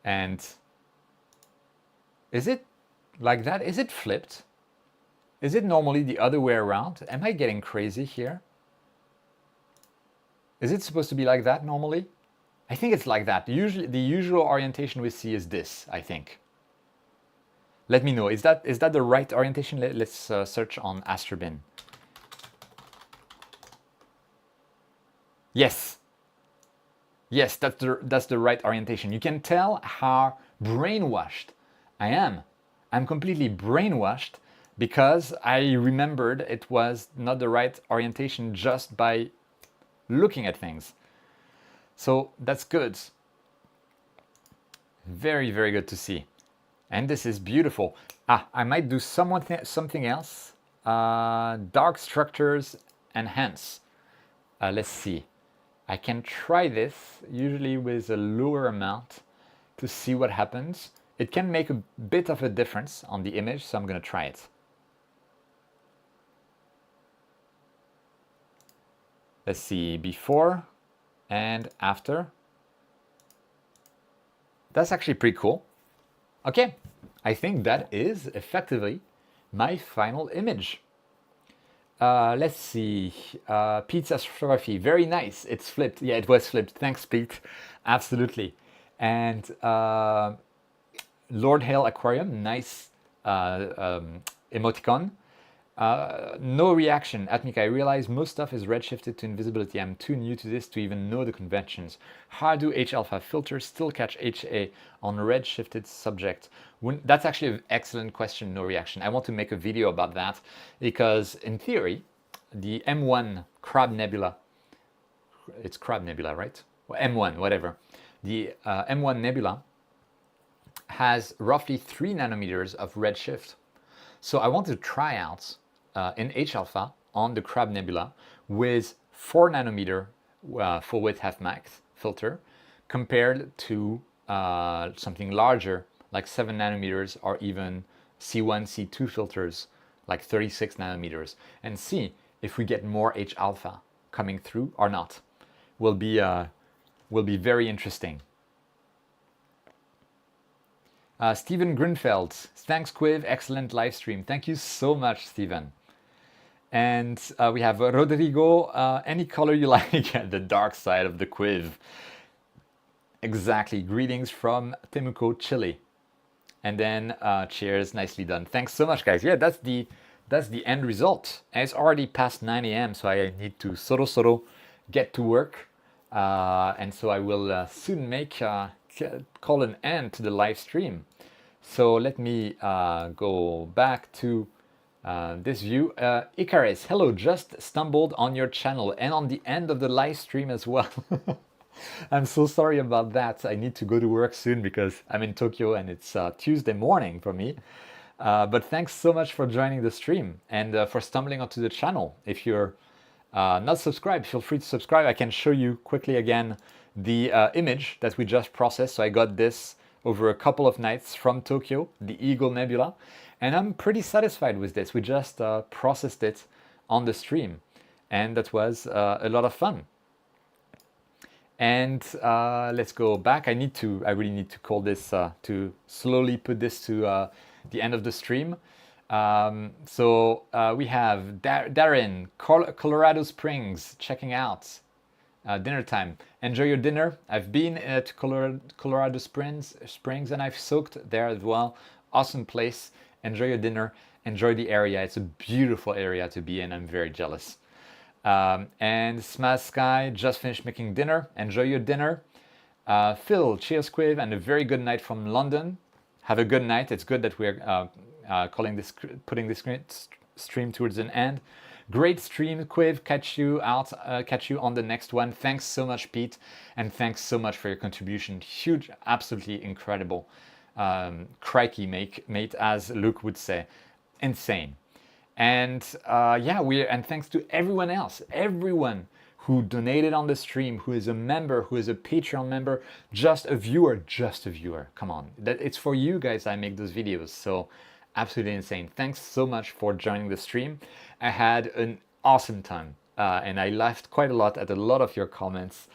Speaker 1: And is it like that? Is it flipped? Is it normally the other way around? Am I getting crazy here? Is it supposed to be like that normally? I think it's like that. Usually, the usual orientation we see is this, I think. Let me know. Is that the right orientation? Let's search on Astrobin. Yes. Yes, that's the right orientation. You can tell how brainwashed I am. I'm completely brainwashed because I remembered it was not the right orientation just by looking at things. So that's good. Very, very good to see. And this is beautiful. I might do something else. Dark structures enhance. Let's see. I can try this, usually with a lower amount, to see what happens. It can make a bit of a difference on the image, so I'm going to try it. Let's see, before and after. That's actually pretty cool. Okay, I think that is effectively my final image. Let's see, Pete's photography, very nice. It's flipped. Yeah, it was flipped. Thanks, Pete. Absolutely. And Lord Hale Aquarium, nice emoticon. No reaction. Atmic, I realize most stuff is redshifted to invisibility. I'm too new to this to even know the conventions. How do H-alpha filters still catch HA on redshifted subject? That's actually an excellent question, no reaction. I want to make a video about that because in theory, the M1 Crab Nebula, it's Crab Nebula, right? Well, M1, whatever. The M1 Nebula has roughly 3 nanometers of redshift. So I want to try out in H-alpha on the Crab Nebula with 4 nanometer full width half max filter compared to something larger like 7 nanometers or even C1, C2 filters like 36 nanometers and see if we get more H-alpha coming through or not. Will be very interesting. Stephen Grunfeld, thanks Cuiv, excellent live stream. Thank you so much, Stephen. And we have Rodrigo, any color you like, the dark side of the Cuiv. Exactly, greetings from Temuco, Chile. And then cheers, nicely done. Thanks so much, guys. Yeah, that's the end result. And it's already past 9 a.m., so I need to soro get to work. And so I will soon call an end to the live stream. So let me go back to this view. Icarus, hello, just stumbled on your channel and on the end of the live stream as well. I'm so sorry about that. I need to go to work soon because I'm in Tokyo and it's Tuesday morning for me. But thanks so much for joining the stream and for stumbling onto the channel. If you're not subscribed, feel free to subscribe. I can show you quickly again the image that we just processed. So I got this over a couple of nights from Tokyo, the Eagle Nebula, and I'm pretty satisfied with this. We just processed it on the stream, and that was a lot of fun. And let's go back. I really need to call this to slowly put this to the end of the stream. So we have Darren, Colorado Springs, checking out. Dinner time. Enjoy your dinner. I've been to Colorado Springs and I've soaked there as well. Awesome place. Enjoy your dinner. Enjoy the area. It's a beautiful area to be in. I'm very jealous. And Smash Sky, just finished making dinner. Enjoy your dinner. Phil, cheers Cuiv, and a very good night from London. Have a good night. It's good that we're putting this stream towards an end. Great stream, Cuiv. Catch you on the next one. Thanks so much, Pete, and thanks so much for your contribution. Huge, absolutely incredible. Crikey, mate, as Luke would say. Insane. And and thanks to everyone else, everyone who donated on the stream, who is a member, who is a Patreon member, just a viewer. Come on, it's for you guys I make those videos. So absolutely insane. Thanks so much for joining the stream. I had an awesome time and I laughed quite a lot at a lot of your comments,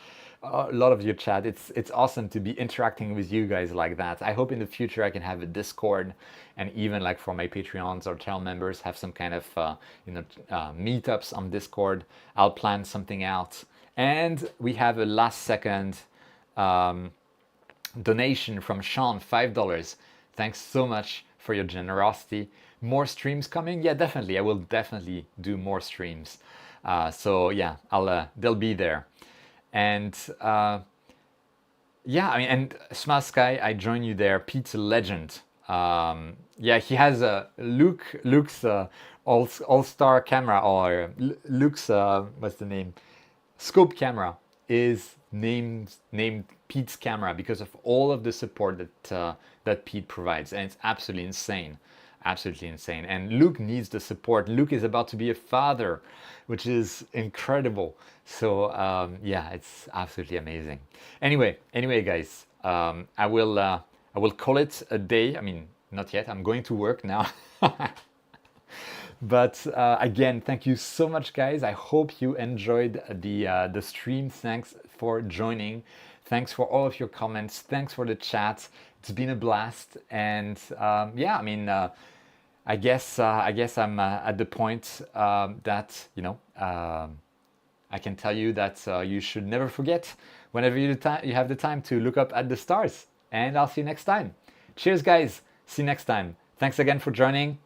Speaker 1: a lot of your chat. It's awesome to be interacting with you guys like that. I hope in the future I can have a Discord, and even like for my Patreons or channel members, have some kind of meetups on Discord. I'll plan something out. And we have a last second donation from Sean, $5. Thanks so much for your generosity. More streams coming? Yeah, definitely. I will definitely do more streams. So yeah, they'll be there. And and Smash Sky, I join you there. Pete's a legend. He has a Luke's all-star camera, or Luke's what's the name? Scope camera is named Pete's camera because of all of the support that Pete provides, and it's absolutely insane. Absolutely insane. And Luke needs the support. Luke is about to be a father, which is incredible. So it's absolutely amazing. Anyway, guys, I will call it a day. I mean, not yet. I'm going to work now. But again, thank you so much, guys. I hope you enjoyed the stream. Thanks for joining. Thanks for all of your comments. Thanks for the chat. It's been a blast. And I guess I'm at the point that I can tell you that you should never forget, whenever you have the time, to look up at the stars. And I'll see you next time. Cheers, guys. See you next time. Thanks again for joining.